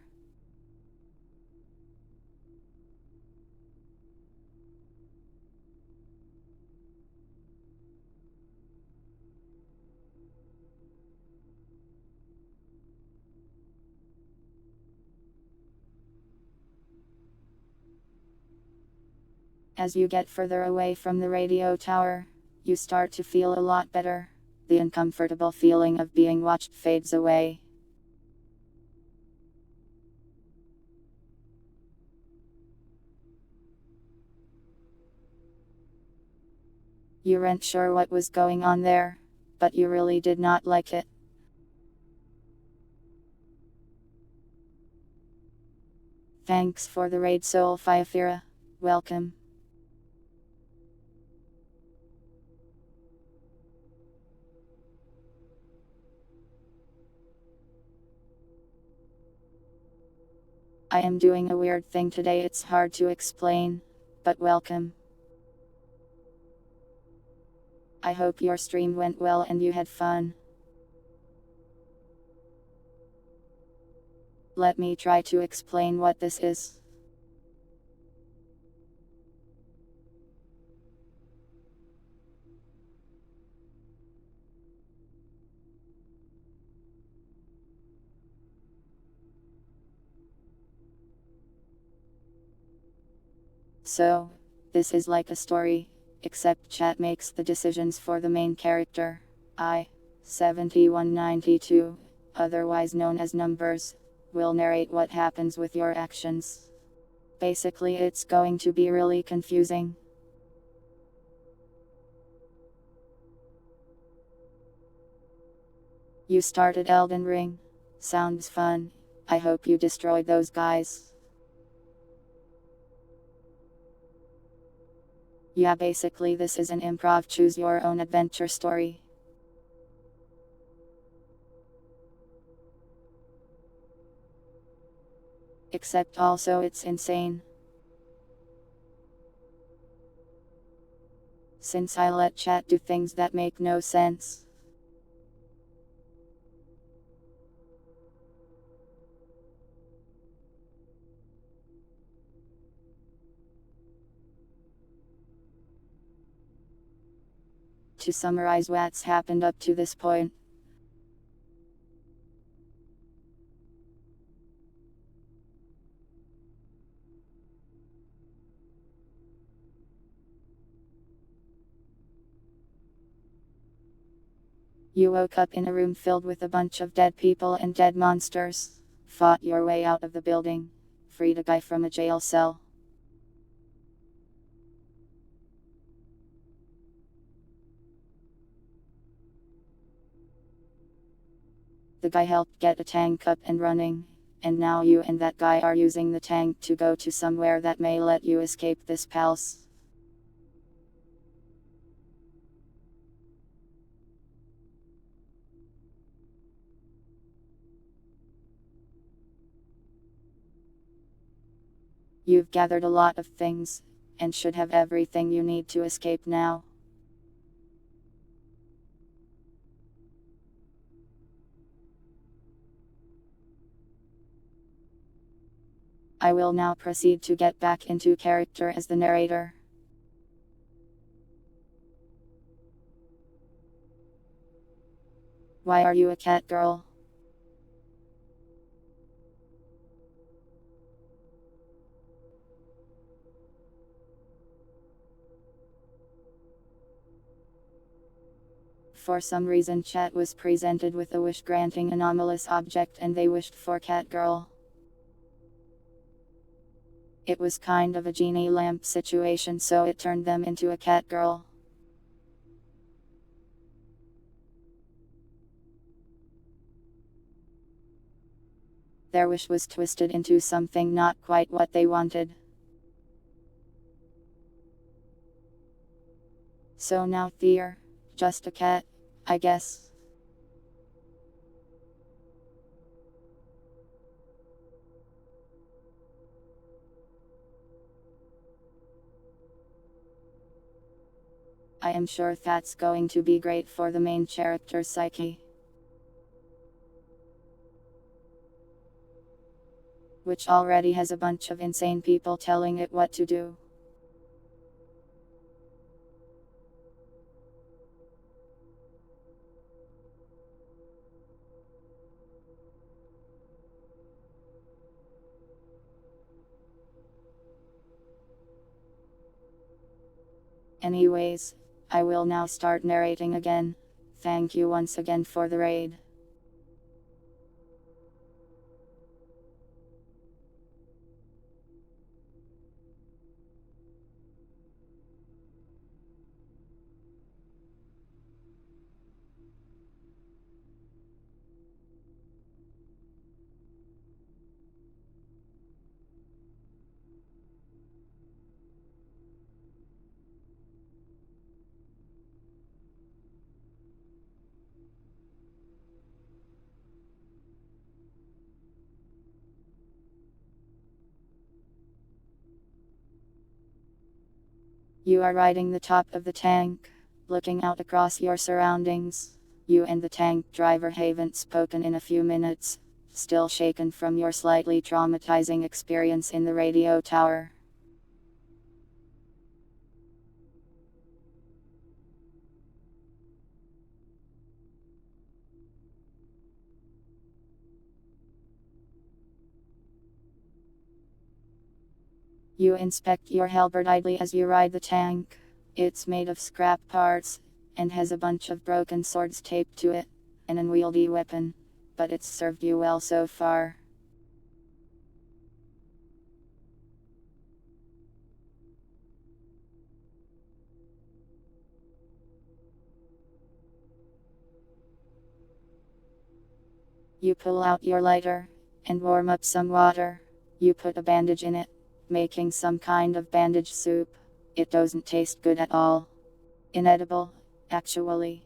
As you get further away from the radio tower, you start to feel a lot better. The uncomfortable feeling of being watched fades away. You weren't sure what was going on there, but you really did not like it. Thanks for the raid, Soul Fiafira. Welcome. I am doing a weird thing today, it's hard to explain, but welcome. I hope your stream went well and you had fun. Let me try to explain what this is. So, this is like a story, except chat makes the decisions for the main character. 7192, otherwise known as numbers, will narrate what happens with your actions. Basically, it's going to be really confusing. You started Elden Ring. Sounds fun. I hope you destroyed those guys. Yeah, basically this is an improv choose your own adventure story. Except also it's insane. Since I let chat do things that make no sense. To summarize what's happened up to this point. You woke up in a room filled with a bunch of dead people and dead monsters. Fought your way out of the building. Freed a guy from a jail cell. The guy helped get a tank up and running. And now you and that guy are using the tank to go to somewhere that may let you escape this palace. You've gathered a lot of things, and should have everything you need to escape now. I will now proceed to get back into character as the narrator. Why are you a cat girl? For some reason chat was presented with a wish granting anomalous object and they wished for cat girl. It was kind of a genie lamp situation, so it turned them into a cat girl. Their wish was twisted into something not quite what they wanted. So now they're just a cat, I guess. I am sure that's going to be great for the main character's psyche. Which already has a bunch of insane people telling it what to do. Anyways, I will now start narrating again. Thank you once again for the raid. You are riding the top of the tank, looking out across your surroundings. You and the tank driver haven't spoken in a few minutes, still shaken from your slightly traumatizing experience in the radio tower. You inspect your halberd idly as you ride the tank. It's made of scrap parts, and has a bunch of broken swords taped to it. An unwieldy weapon, but it's served you well so far. You pull out your lighter, and warm up some water. You put a bandage in it, making some kind of bandage soup. It doesn't taste good at all. Inedible, actually.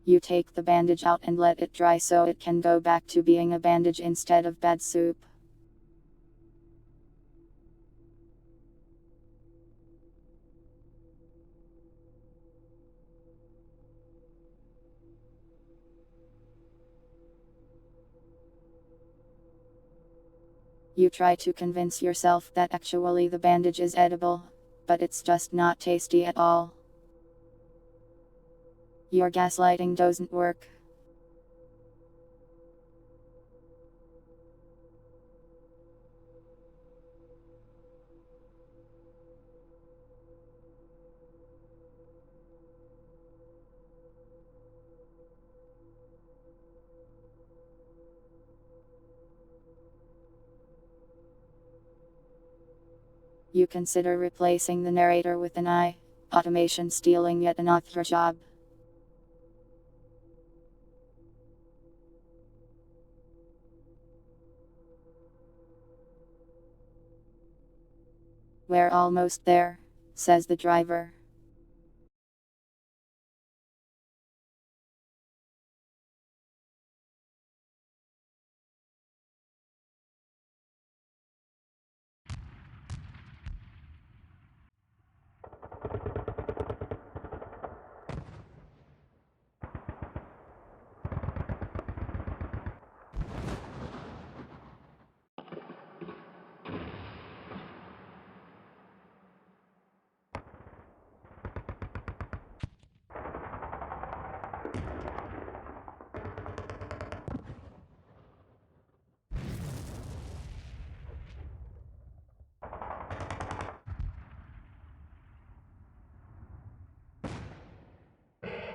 You take the bandage out and let it dry so it can go back to being a bandage instead of bad soup. You try to convince yourself that actually the bandage is edible, but it's just not tasty at all. Your gaslighting doesn't work. You consider replacing the narrator with an AI, automation stealing yet another job. We're almost there, says the driver.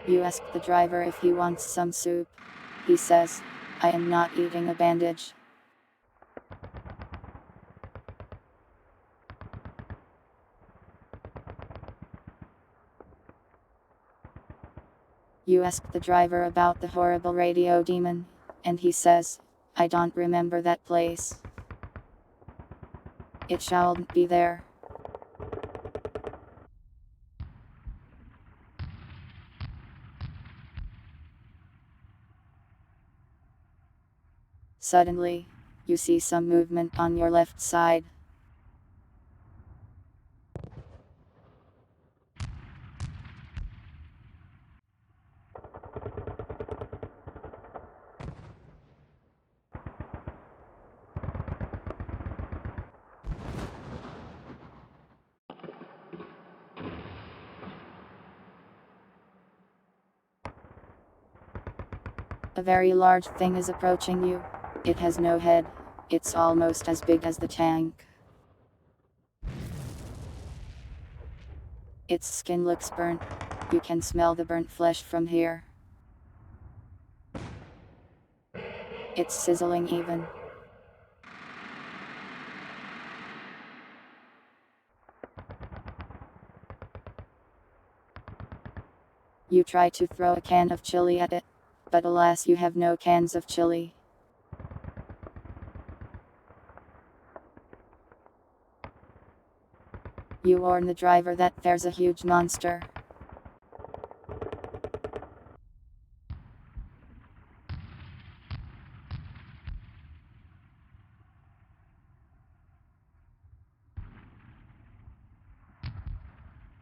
You ask the driver if he wants some soup. He says, I am not eating a bandage. You ask the driver about the horrible radio demon, and he says, I don't remember that place. It shouldn't be there. Suddenly, you see some movement on your left side. A very large thing is approaching you. It has no head. It's almost as big as the tank. Its skin looks burnt. You can smell the burnt flesh from here. It's sizzling even. You try to throw a can of chili at it, but alas, you have no cans of chili. You warn the driver that there's a huge monster.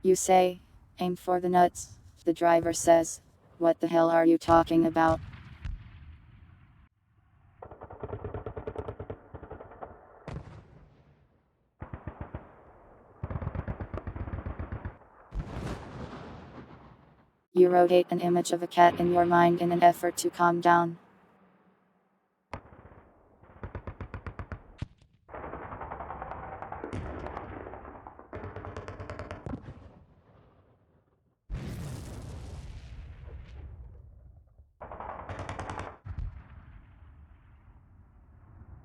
You say, "Aim for the nuts." The driver says, "What the hell are you talking about?" You rotate an image of a cat in your mind in an effort to calm down.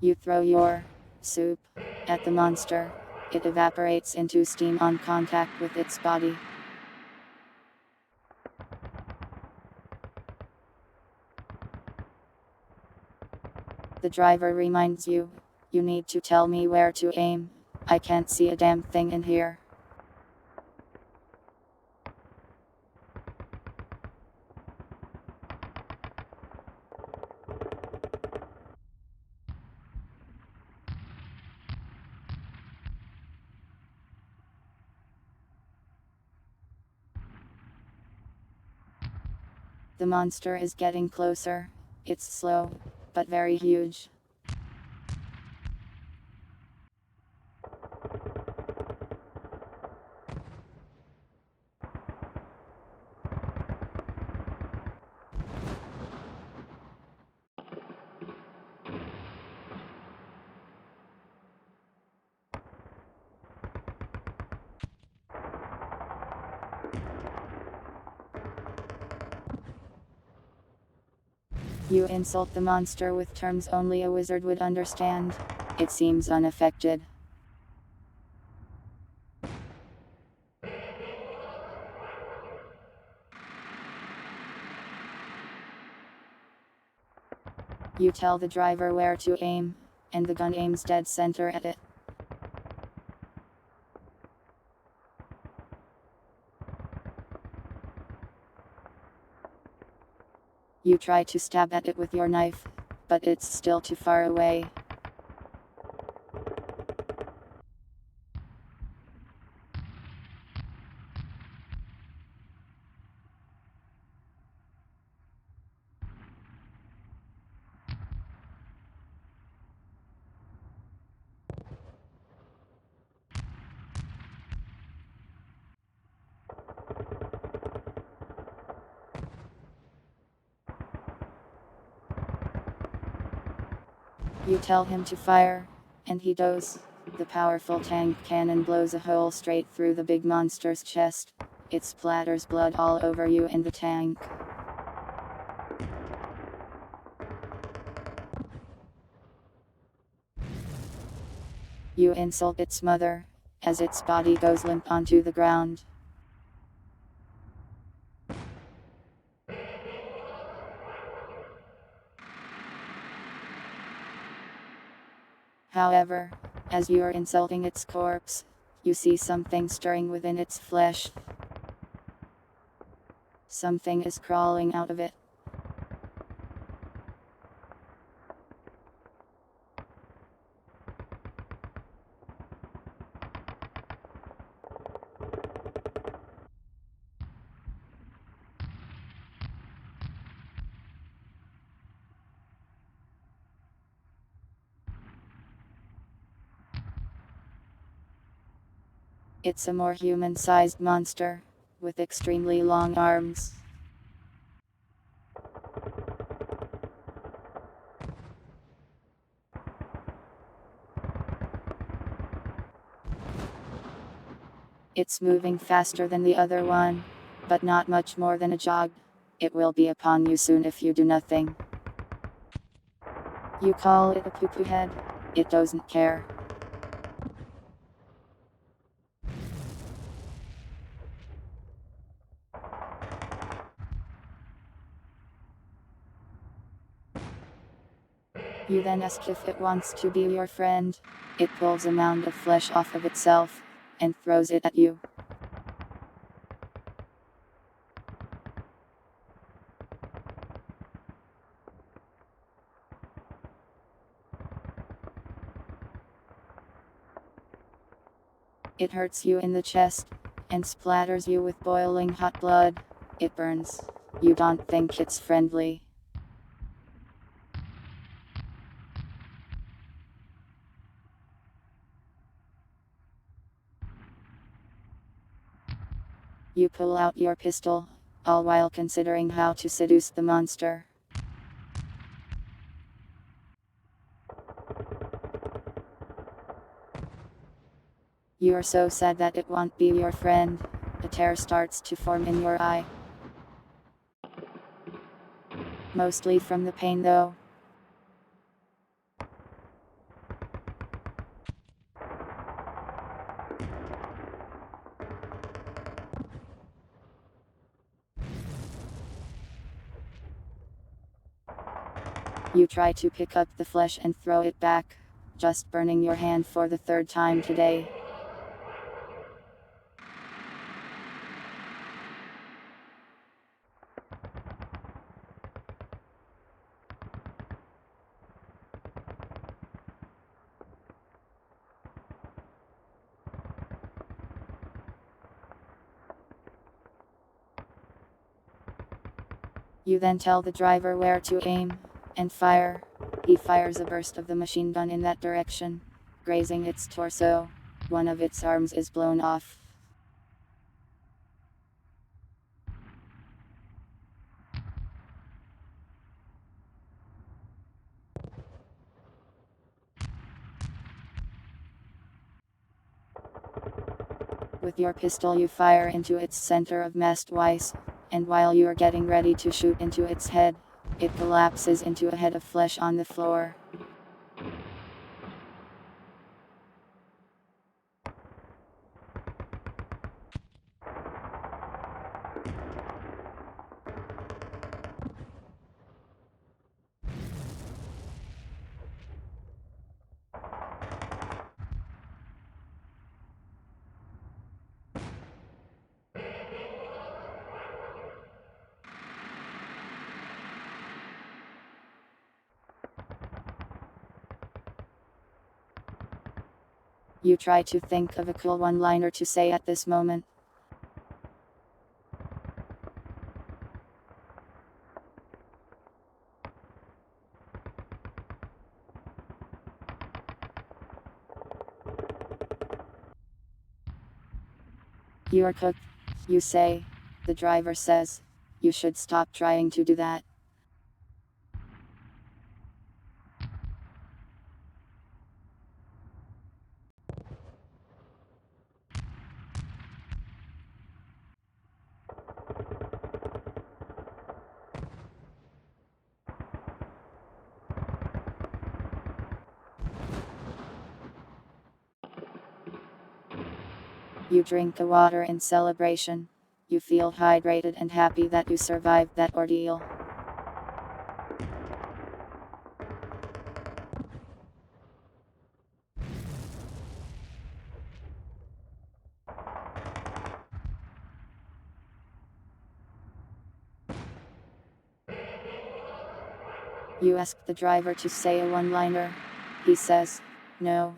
You throw your soup at the monster. It evaporates into steam on contact with its body. The driver reminds you, "You need to tell me where to aim. I can't see a damn thing in here." The monster is getting closer. It's slow, but very huge. You insult the monster with terms only a wizard would understand. It seems unaffected. You tell the driver where to aim, and the gun aims dead center at it. You try to stab at it with your knife, but it's still too far away. You tell him to fire, and he does. The powerful tank cannon blows a hole straight through the big monster's chest. It splatters blood all over you and the tank. You insult its mother, as its body goes limp onto the ground. However, as you are insulting its corpse, you see something stirring within its flesh. Something is crawling out of it. It's a more human-sized monster, with extremely long arms. It's moving faster than the other one, but not much more than a jog. It will be upon you soon if you do nothing. You call it a poo-poo head. It doesn't care. You then ask if it wants to be your friend. It pulls a mound of flesh off of itself, and throws it at you. It hurts you in the chest, and splatters you with boiling hot blood. It burns. You don't think it's friendly. You pull out your pistol, all while considering how to seduce the monster. You're so sad that it won't be your friend. A tear starts to form in your eye. Mostly from the pain though. You try to pick up the flesh and throw it back, just burning your hand for the third time today. You then tell the driver where to aim, and fire. He fires a burst of the machine gun in that direction, grazing its torso. One of its arms is blown off. With your pistol you fire into its center of mass twice, and while you are getting ready to shoot into its head, it collapses into a head of flesh on the floor. You try to think of a cool one-liner to say at this moment. You are cooked, you say. The driver says, you should stop trying to do that. You drink the water in celebration. You feel hydrated and happy that you survived that ordeal. You ask the driver to say a one-liner. He says, no,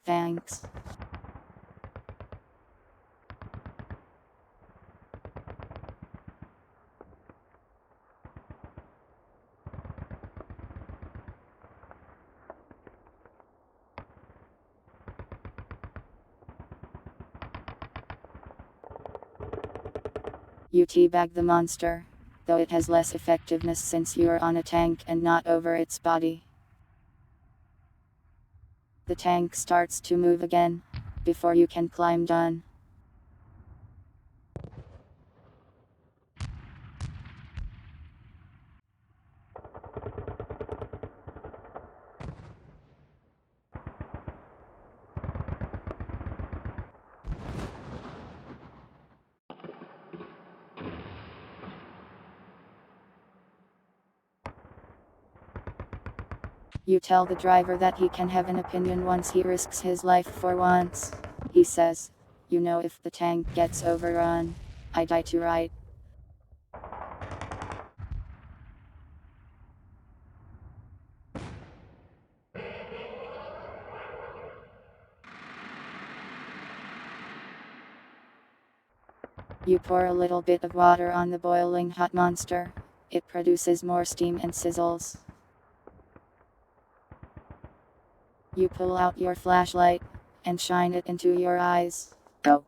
thanks. You teabag the monster, though it has less effectiveness since you are on a tank and not over its body. The tank starts to move again, before you can climb down. You tell the driver that he can have an opinion once he risks his life for once. He says, you know, if the tank gets overrun, I die to right. You pour a little bit of water on the boiling hot monster. It produces more steam and sizzles. You pull out your flashlight and shine it into your eyes. Go.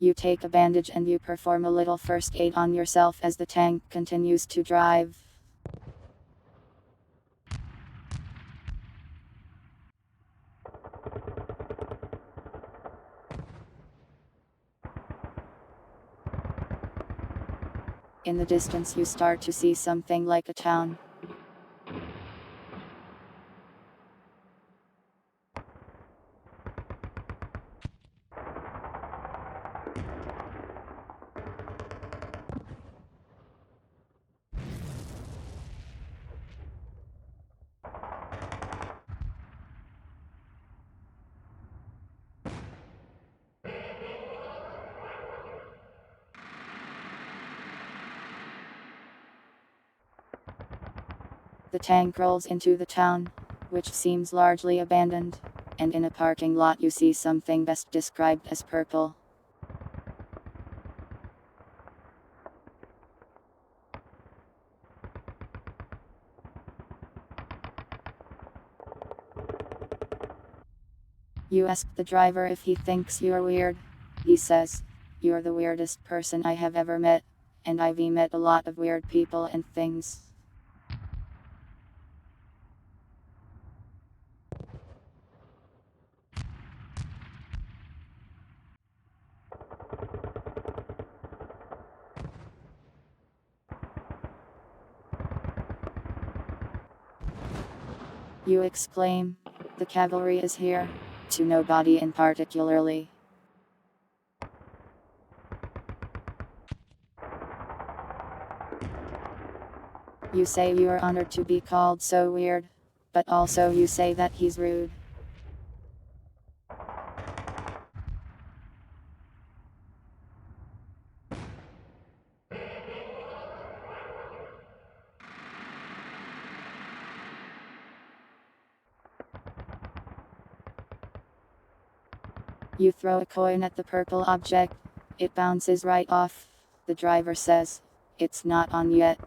You take a bandage and you perform a little first aid on yourself as the tank continues to drive. In the distance you start to see something like a town. The tank rolls into the town, which seems largely abandoned, and in a parking lot you see something best described as purple. You ask the driver if he thinks you're weird. He says, "You're the weirdest person I have ever met, and I've met a lot of weird people and things." You exclaim, "The cavalry is here," to nobody in particularly. You say you are honored to be called so weird, but also you say that he's rude. You throw a coin at the purple object. It bounces right off. The driver says, "It's not on yet."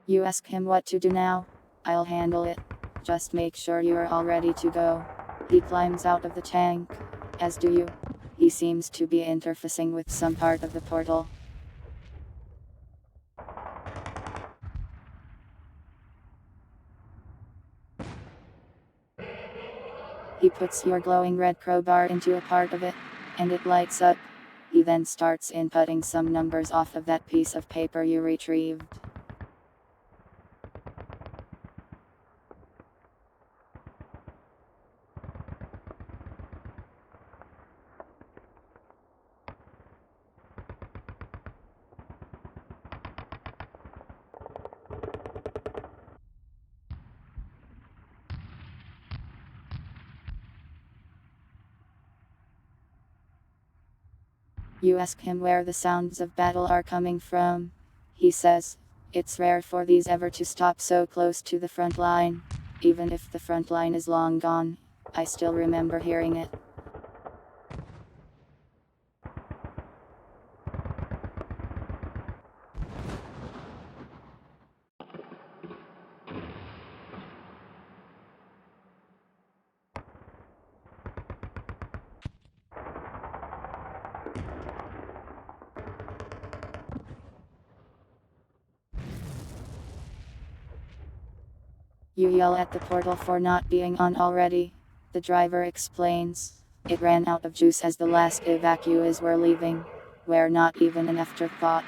You ask him what to do now. "I'll handle it. Just make sure you're all ready to go." He climbs out of the tank. As do you. He seems to be interfacing with some part of the portal. He puts your glowing red crowbar into a part of it, and it lights up. He then starts inputting some numbers off of that piece of paper you retrieved. You ask him where the sounds of battle are coming from. He says, "It's rare for these ever to stop so close to the front line. Even if the front line is long gone, I still remember hearing it." You yell at the portal for not being on already. The driver explains. It ran out of juice as the last evacuees were leaving. We're not even an afterthought.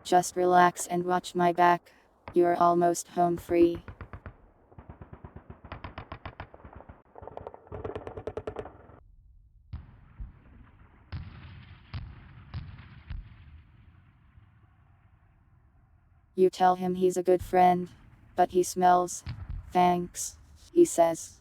Just relax and watch my back. You're almost home free. You tell him he's a good friend, but he smells. Thanks, he says.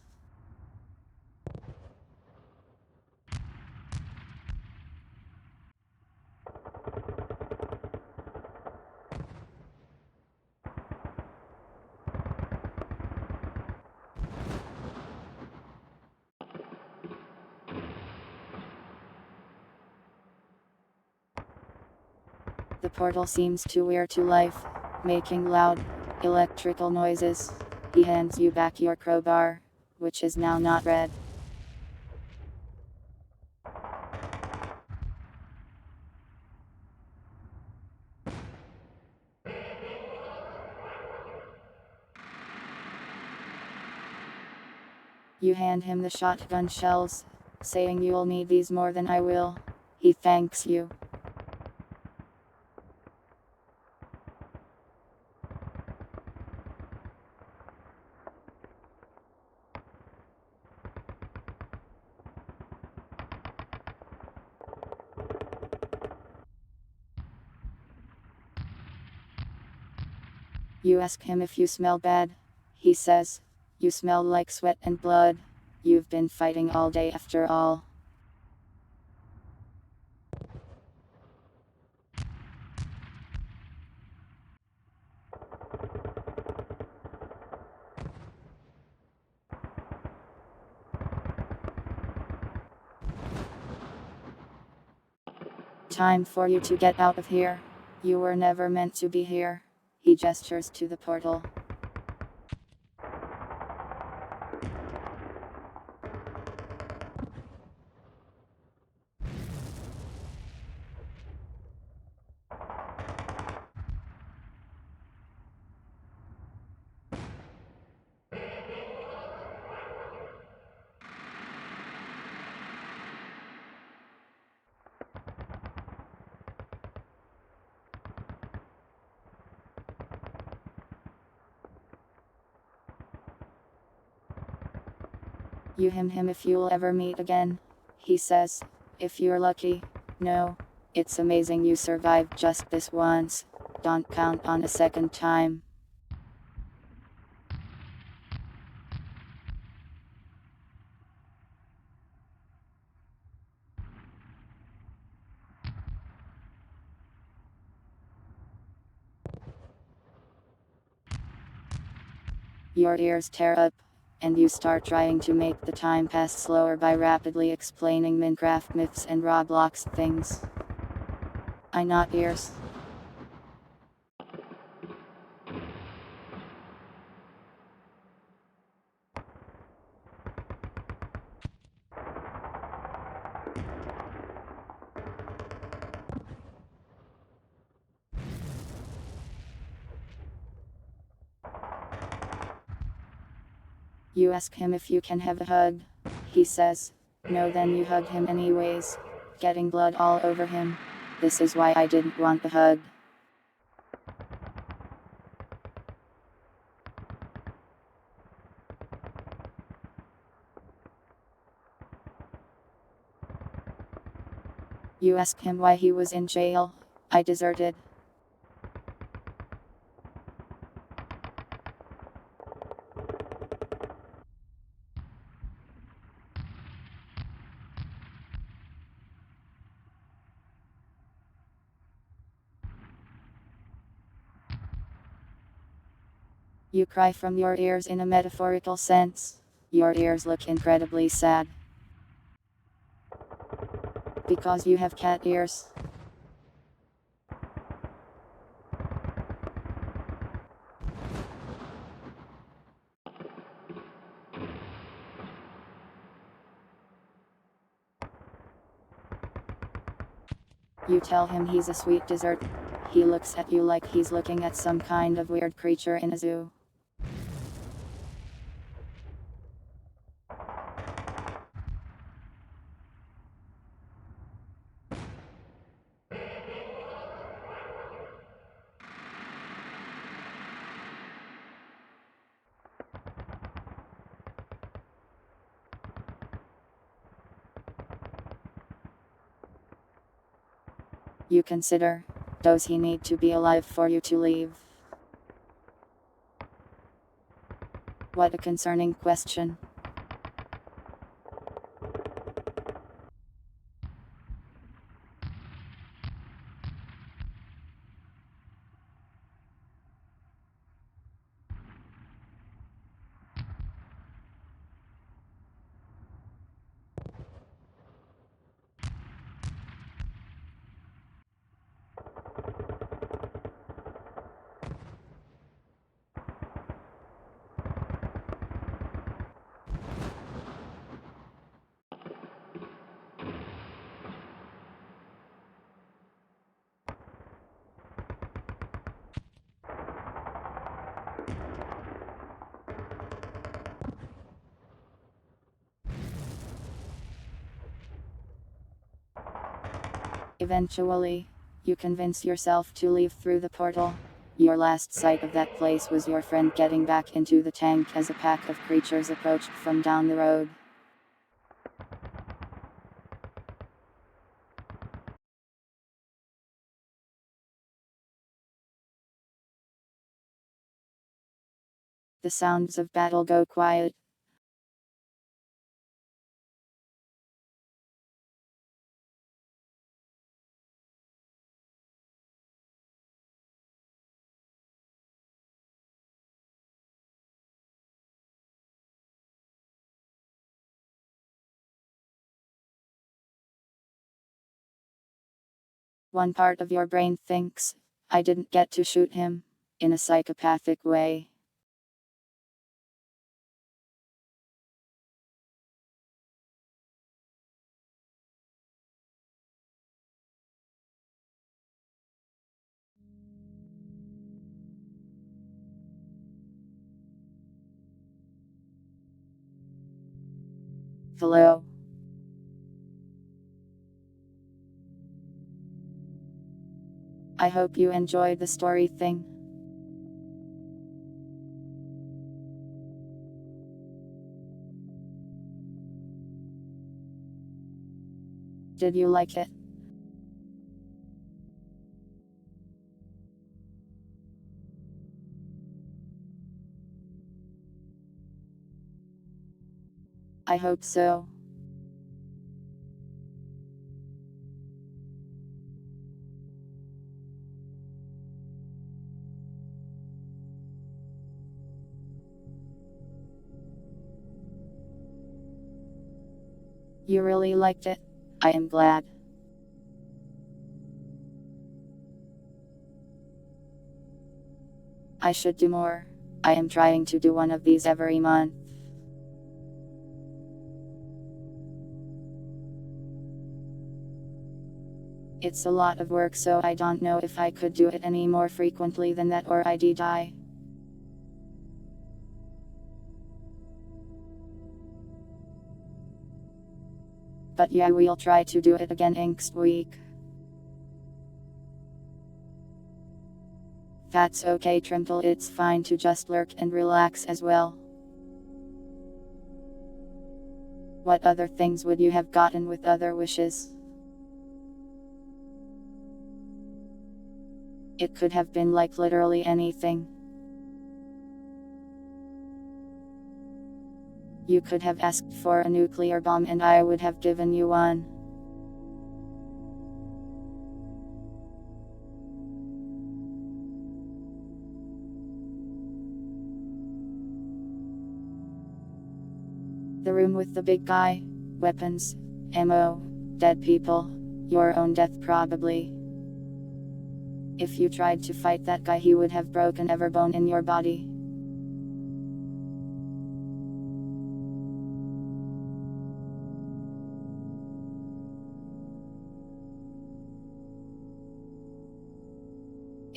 The portal seems too weird to life, making loud, electrical noises. He hands you back your crowbar, which is now not red. You hand him the shotgun shells, saying you'll need these more than I will. He thanks you. You ask him if you smell bad. He says, you smell like sweat and blood. You've been fighting all day after all. Time for you to get out of here. You were never meant to be here. He gestures to the portal. You him if you'll ever meet again. He says, if you're lucky. No, it's amazing you survived just this once. Don't count on a second time. Your ears tear up, and you start trying to make the time pass slower by rapidly explaining Minecraft myths and Roblox things. I not ears. You ask him if you can have a hug. He says, no, then you hug him anyways, getting blood all over him. This is why I didn't want the hug. You ask him why he was in jail. I deserted. You cry from your ears in a metaphorical sense. Your ears look incredibly sad. Because you have cat ears. You tell him he's a sweet dessert. He looks at you like he's looking at some kind of weird creature in a zoo. You consider, does he need to be alive for you to leave? What a concerning question. Eventually, you convince yourself to leave through the portal. Your last sight of that place was your friend getting back into the tank as a pack of creatures approached from down the road. The sounds of battle go quiet. One part of your brain thinks, I didn't get to shoot him, in a psychopathic way. Hello. I hope you enjoyed the story thing. Did you like it? I hope so. You really liked it? I am glad. I should do more. I am trying to do one of these every month. It's a lot of work, so I don't know if I could do it any more frequently than that or I'd die. But yeah, we'll try to do it again next week. That's okay, Trimple, it's fine to just lurk and relax as well. What other things would you have gotten with other wishes? It could have been like literally anything. You could have asked for a nuclear bomb and I would have given you one. The room with the big guy, weapons, ammo, dead people, your own death probably. If you tried to fight that guy, he would have broken every bone in your body.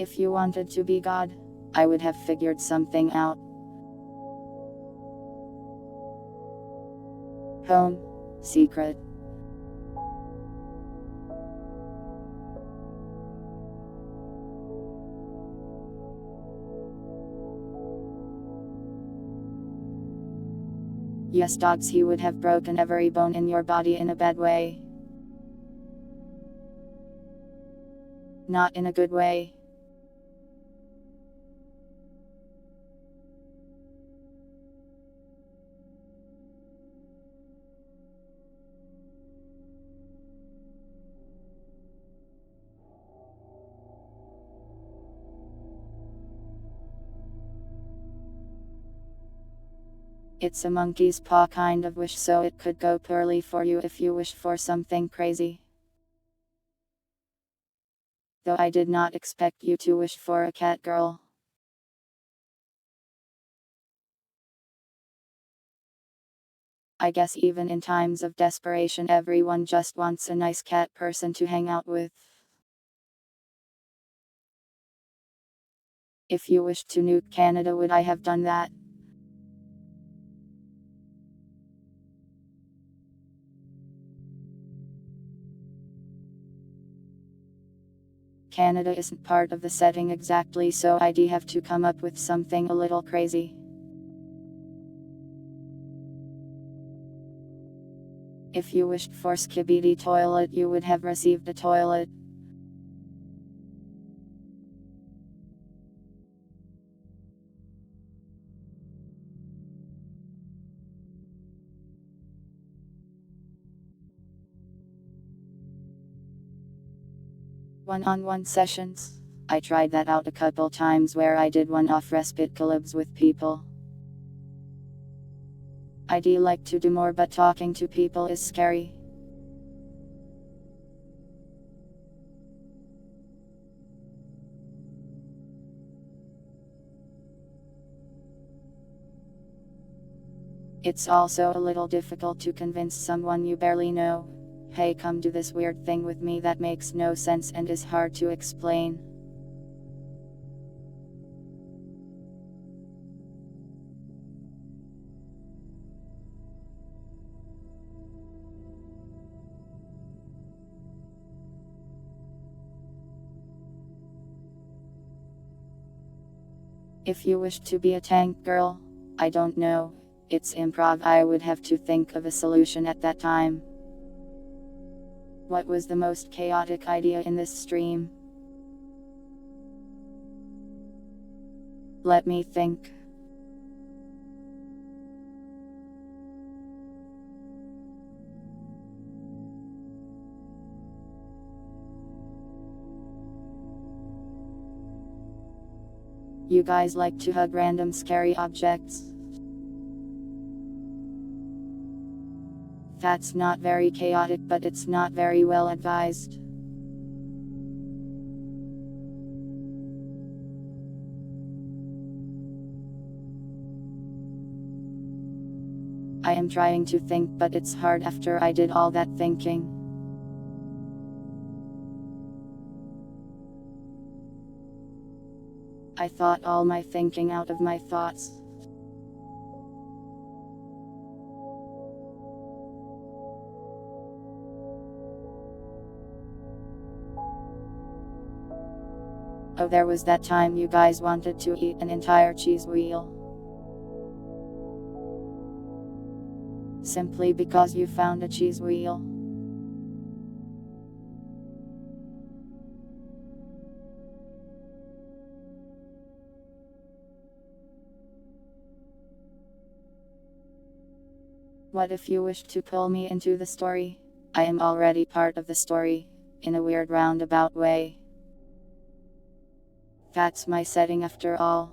If you wanted to be God, I would have figured something out. Home. Secret. Yes, dogs, he would have broken every bone in your body in a bad way. Not in a good way. It's a monkey's paw kind of wish, so it could go poorly for you if you wish for something crazy. Though I did not expect you to wish for a cat girl. I guess even in times of desperation everyone just wants a nice cat person to hang out with. If you wished to nuke Canada, would I have done that? Canada isn't part of the setting exactly, so I'd have to come up with something a little crazy. If you wished for Skibidi toilet, you would have received a toilet. One-on-one sessions. I tried that out a couple times where I did one-off respite collabs with people. I'd like to do more, but talking to people is scary. It's also a little difficult to convince someone you barely know, hey, come do this weird thing with me that makes no sense and is hard to explain. If you wish to be a tank girl, I don't know, it's improv, I would have to think of a solution at that time. What was the most chaotic idea in this stream? Let me think. You guys like to hug random scary objects? That's not very chaotic, but it's not very well advised. I am trying to think, but it's hard after I did all that thinking. I thought all my thinking out of my thoughts. Oh, there was that time you guys wanted to eat an entire cheese wheel. Simply because you found a cheese wheel. What if you wish to pull me into the story? I am already part of the story, in a weird roundabout way. That's my setting after all.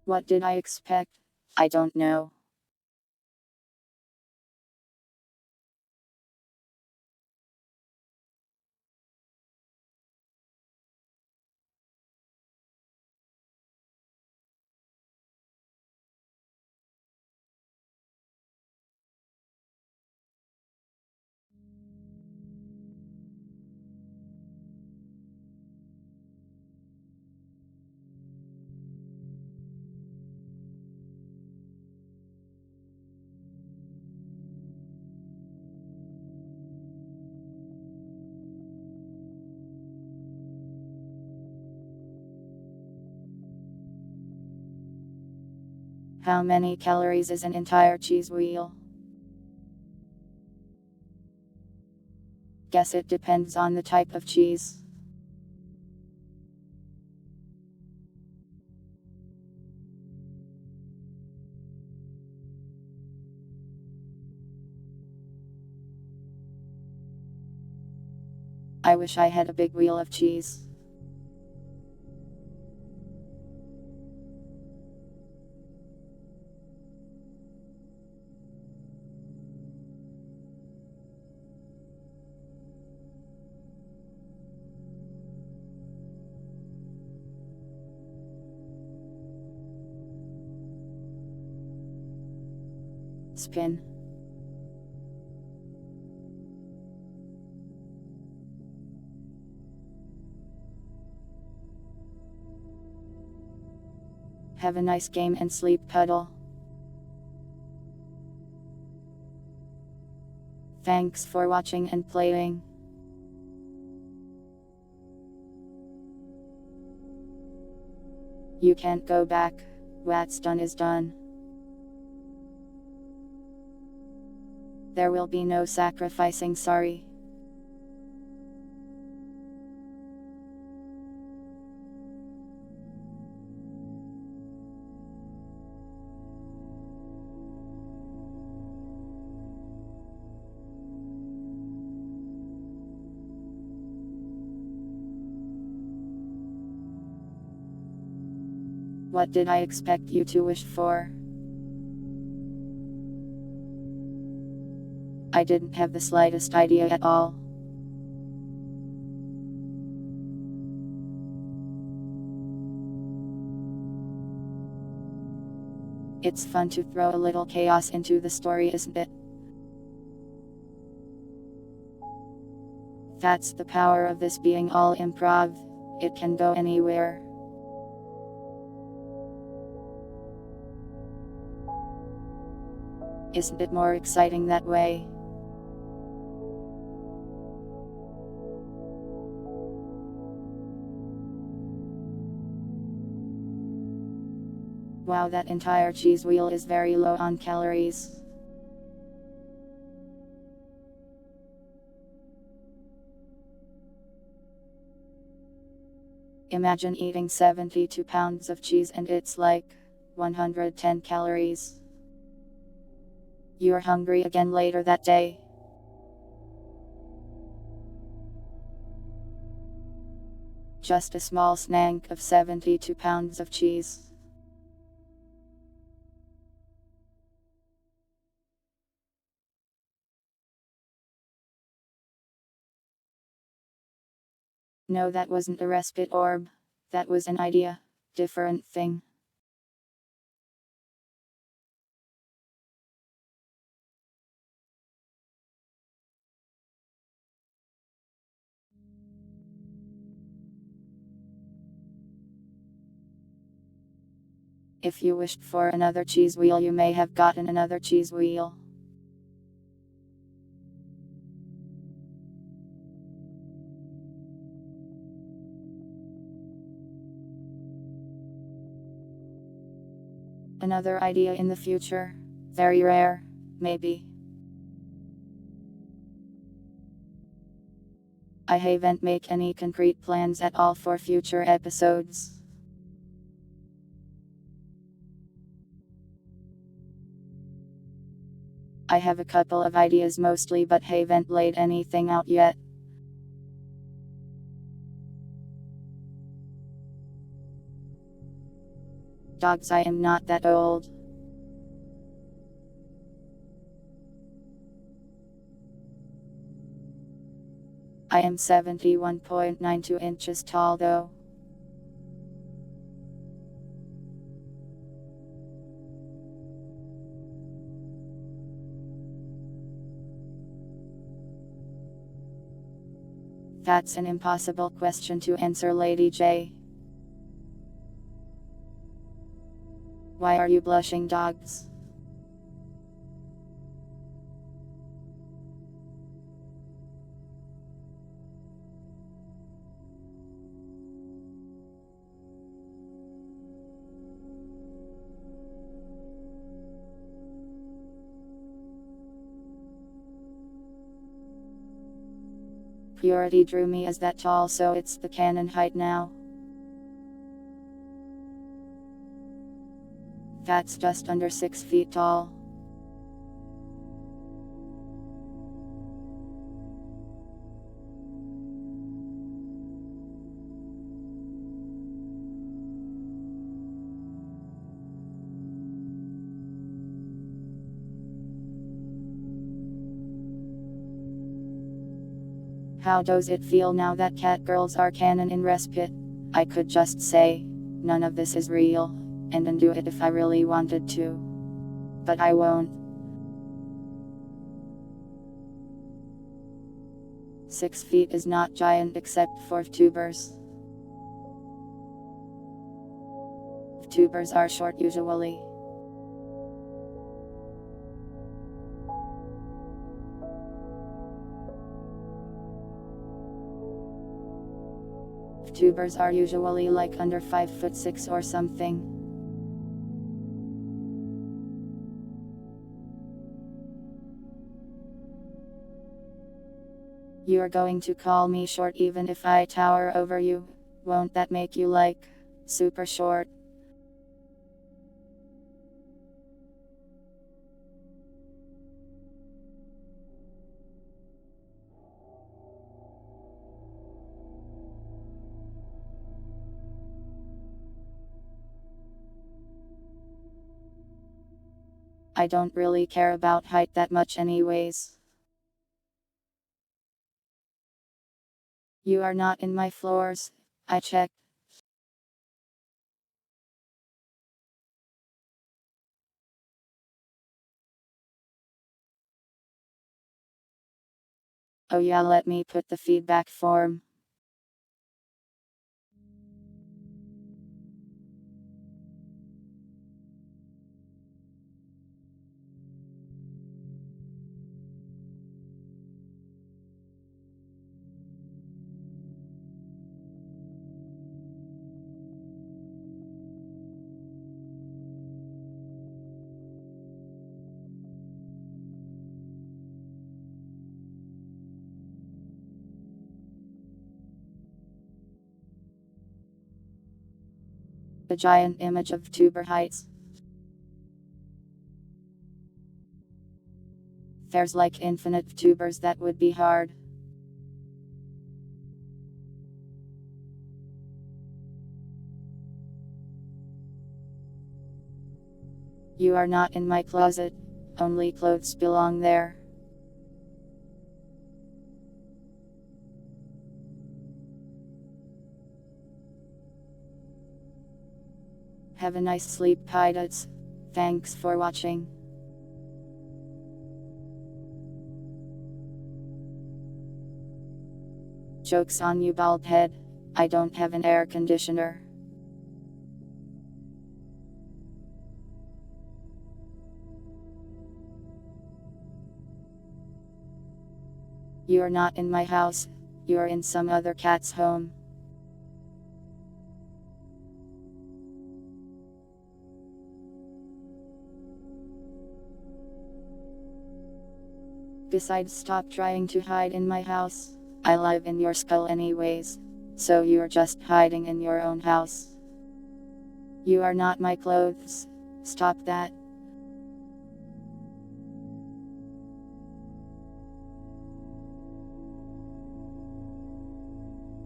What did I expect? I don't know. How many calories is an entire cheese wheel? Guess it depends on the type of cheese. I wish I had a big wheel of cheese. Spin. Have a nice game and sleep, puddle. Thanks for watching and playing. You can't go back. What's done is done. There will be no sacrificing sorry. What did I expect you to wish for? I didn't have the slightest idea at all. It's fun to throw a little chaos into the story, isn't it? That's the power of this being all improv. It can go anywhere. Isn't it more exciting that way? Wow, that entire cheese wheel is very low on calories. Imagine eating 72 pounds of cheese and it's like 110 calories. You're hungry again later that day. Just a small snack of 72 pounds of cheese. No, that wasn't a respite orb. That was an idea. Different thing. If you wished for another cheese wheel, you may have gotten another cheese wheel. Another idea in the future. Very rare, maybe. I haven't make any concrete plans at all for future episodes. I have a couple of ideas mostly, but haven't laid anything out yet. Dogs, I am not that old. I am 71.92 inches tall though. That's an impossible question to answer, Lady J. Why are you blushing, dogs? Purity drew me as that tall, so it's the canon height now. That's just under 6 feet tall. How does it feel now that cat girls are canon in respite? I could just say, none of this is real, and undo it if I really wanted to. But I won't. 6 feet is not giant except for tubers. Tubers are short usually. Tubers are usually like under 5'6" or something. You're going to call me short even if I tower over you? Won't that make you like, super short? I don't really care about height that much anyways. You are not in my floors, I checked. Oh yeah, let me put the feedback form. A giant image of tuber heights. There's like infinite tubers, that would be hard. You are not in my closet, only clothes belong there. Have a nice sleep, pilots. Thanks for watching. Joke's on you, bald head. I don't have an air conditioner. You're not in my house, you're in some other cat's home. Besides, stop trying to hide in my house. I live in your skull anyways. So you're just hiding in your own house. You are not my clothes. Stop that.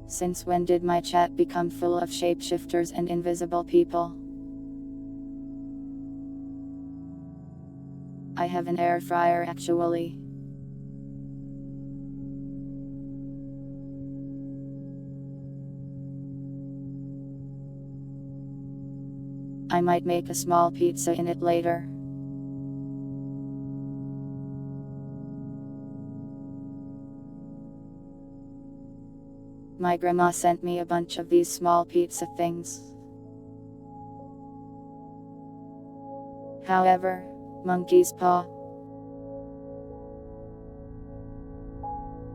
Since when did my chat become full of shapeshifters and invisible people? I have an air fryer actually. I might make a small pizza in it later. My grandma sent me a bunch of these small pizza things. However, monkey's paw.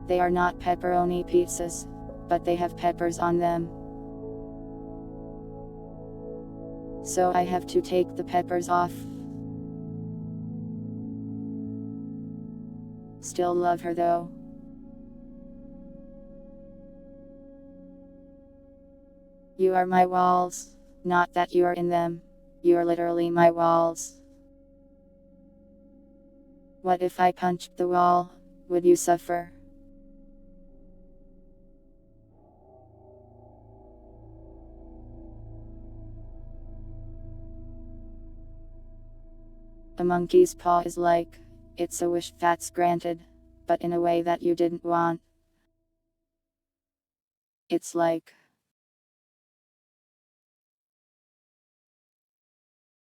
They are not pepperoni pizzas, but they have peppers on them. So I have to take the peppers off. Still love her though. You are my walls. Not that you are in them. You're literally my walls. What if I punched the wall? Would you suffer? A monkey's paw is like, it's a wish that's granted, but in a way that you didn't want. It's like,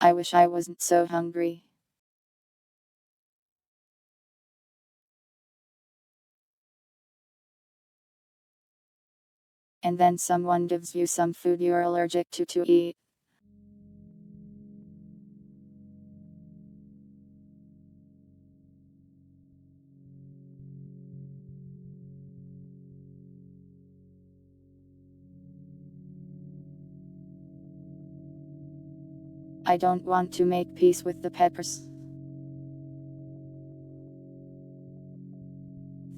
I wish I wasn't so hungry. And then someone gives you some food you're allergic to eat. I don't want to make peace with the peppers.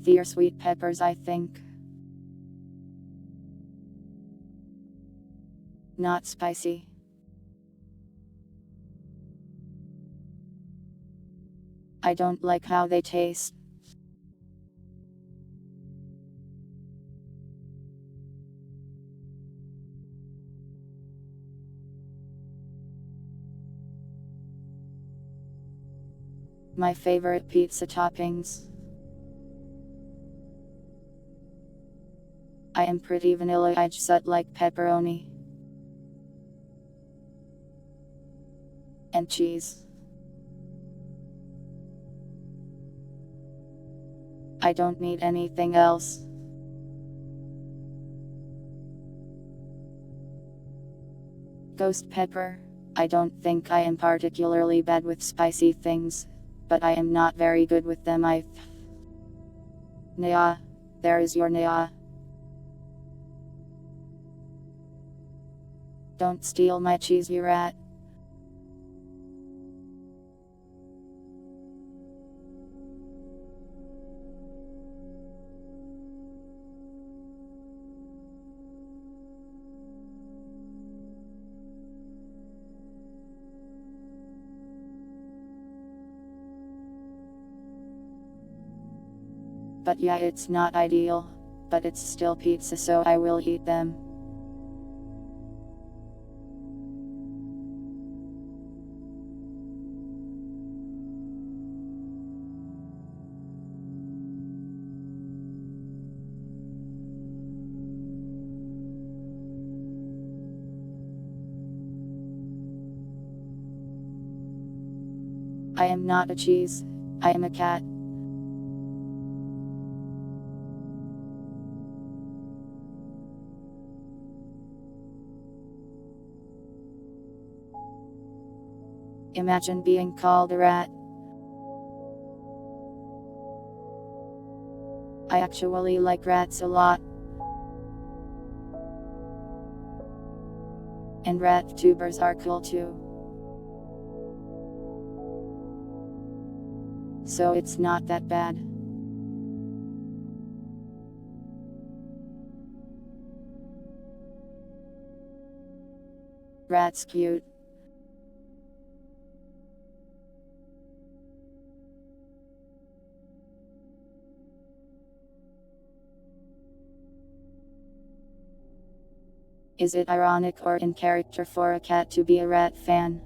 They're sweet peppers, I think. Not spicy. I don't like how they taste. My favorite pizza toppings. I am pretty vanilla, I just like pepperoni. And cheese. I don't need anything else. Ghost pepper. I don't think I am particularly bad with spicy things, but I am not very good with them either. Nya. There is your Nya. Don't steal my cheese, you rat. But yeah, it's not ideal, but it's still pizza, so I will eat them. I am not a cheese. I am a cat. Imagine being called a rat. I actually like rats a lot. And rat tubers are cool too. So it's not that bad. Rat's cute. Is it ironic or in character for a cat to be a rat fan?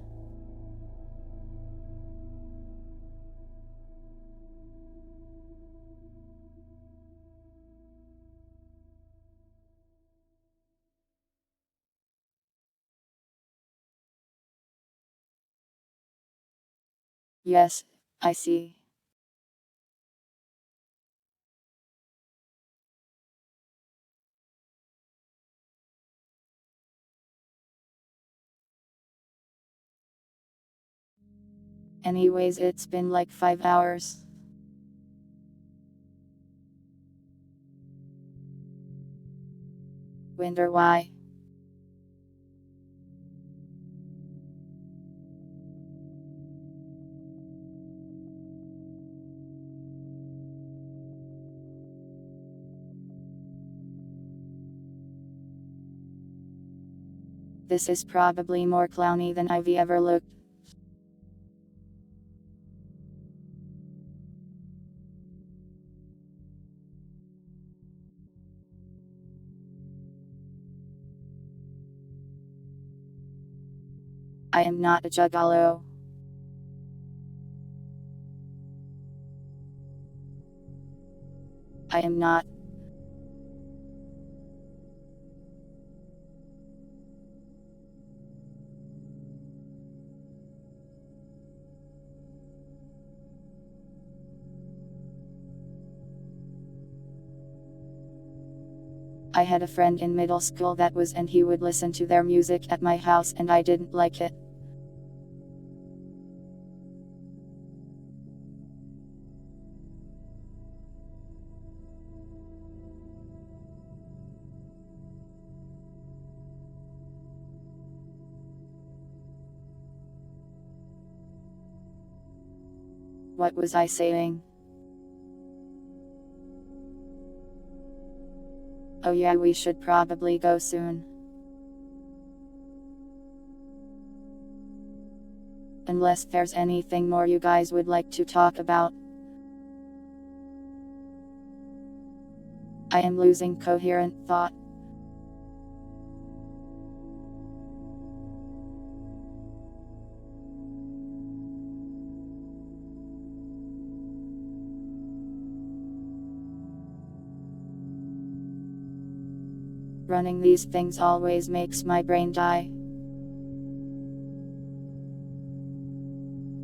Yes, I see. Anyways, it's been like 5 hours. Wonder why? This is probably more clowny than I've ever looked. I am not a juggalo. I am not. I had a friend in middle school that was, and he would listen to their music at my house and I didn't like it. What was I saying? Oh yeah, we should probably go soon. Unless there's anything more you guys would like to talk about. I am losing coherent thought. Running these things always makes my brain die.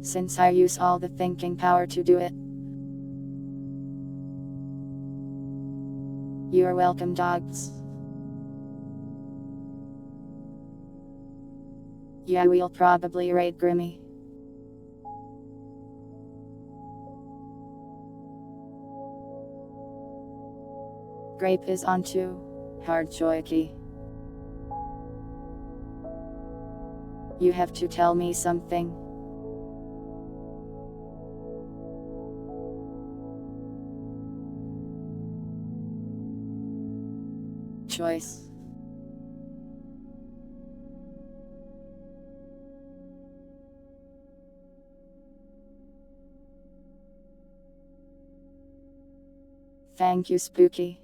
Since I use all the thinking power to do it. You're welcome, dogs. Yeah, we'll probably raid Grimmy. Grape is on too. Hard choicky. You have to tell me something. Choice. Thank you, Spooky.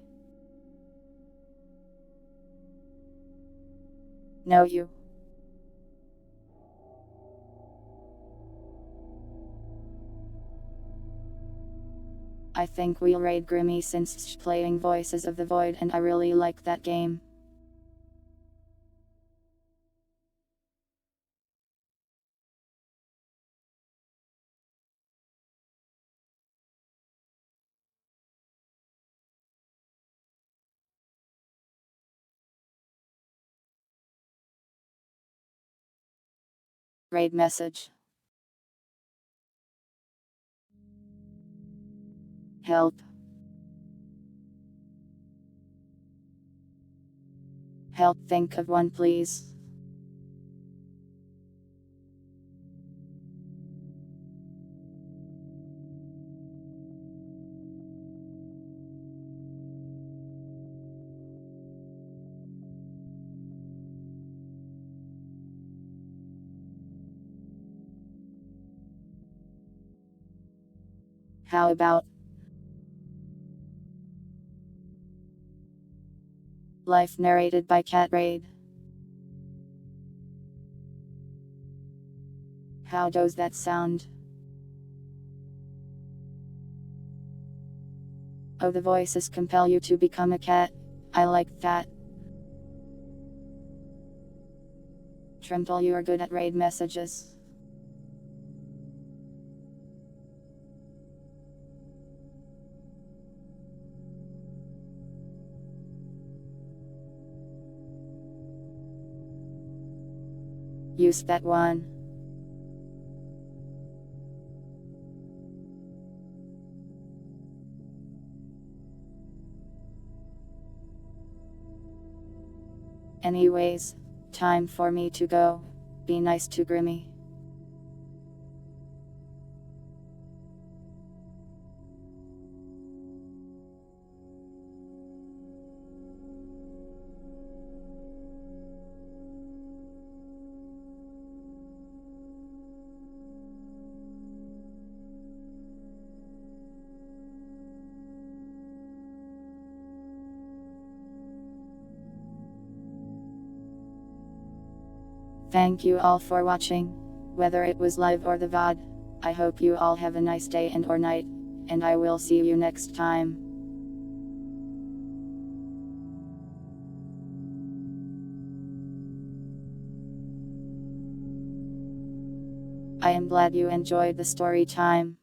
No, you. I think we'll raid Grimmy since it's playing Voices of the Void and I really like that game. Raid message. Help. Help, think of one, please. How about Life narrated by Cat Raid? How does that sound? Oh, the voices compel you to become a cat. I like that. Trimble, you are good at raid messages. Use that one. Anyways, time for me to go. Be nice to Grimmy. Thank you all for watching, whether it was live or the VOD. I hope you all have a nice day and or night, and I will see you next time. I am glad you enjoyed the story time.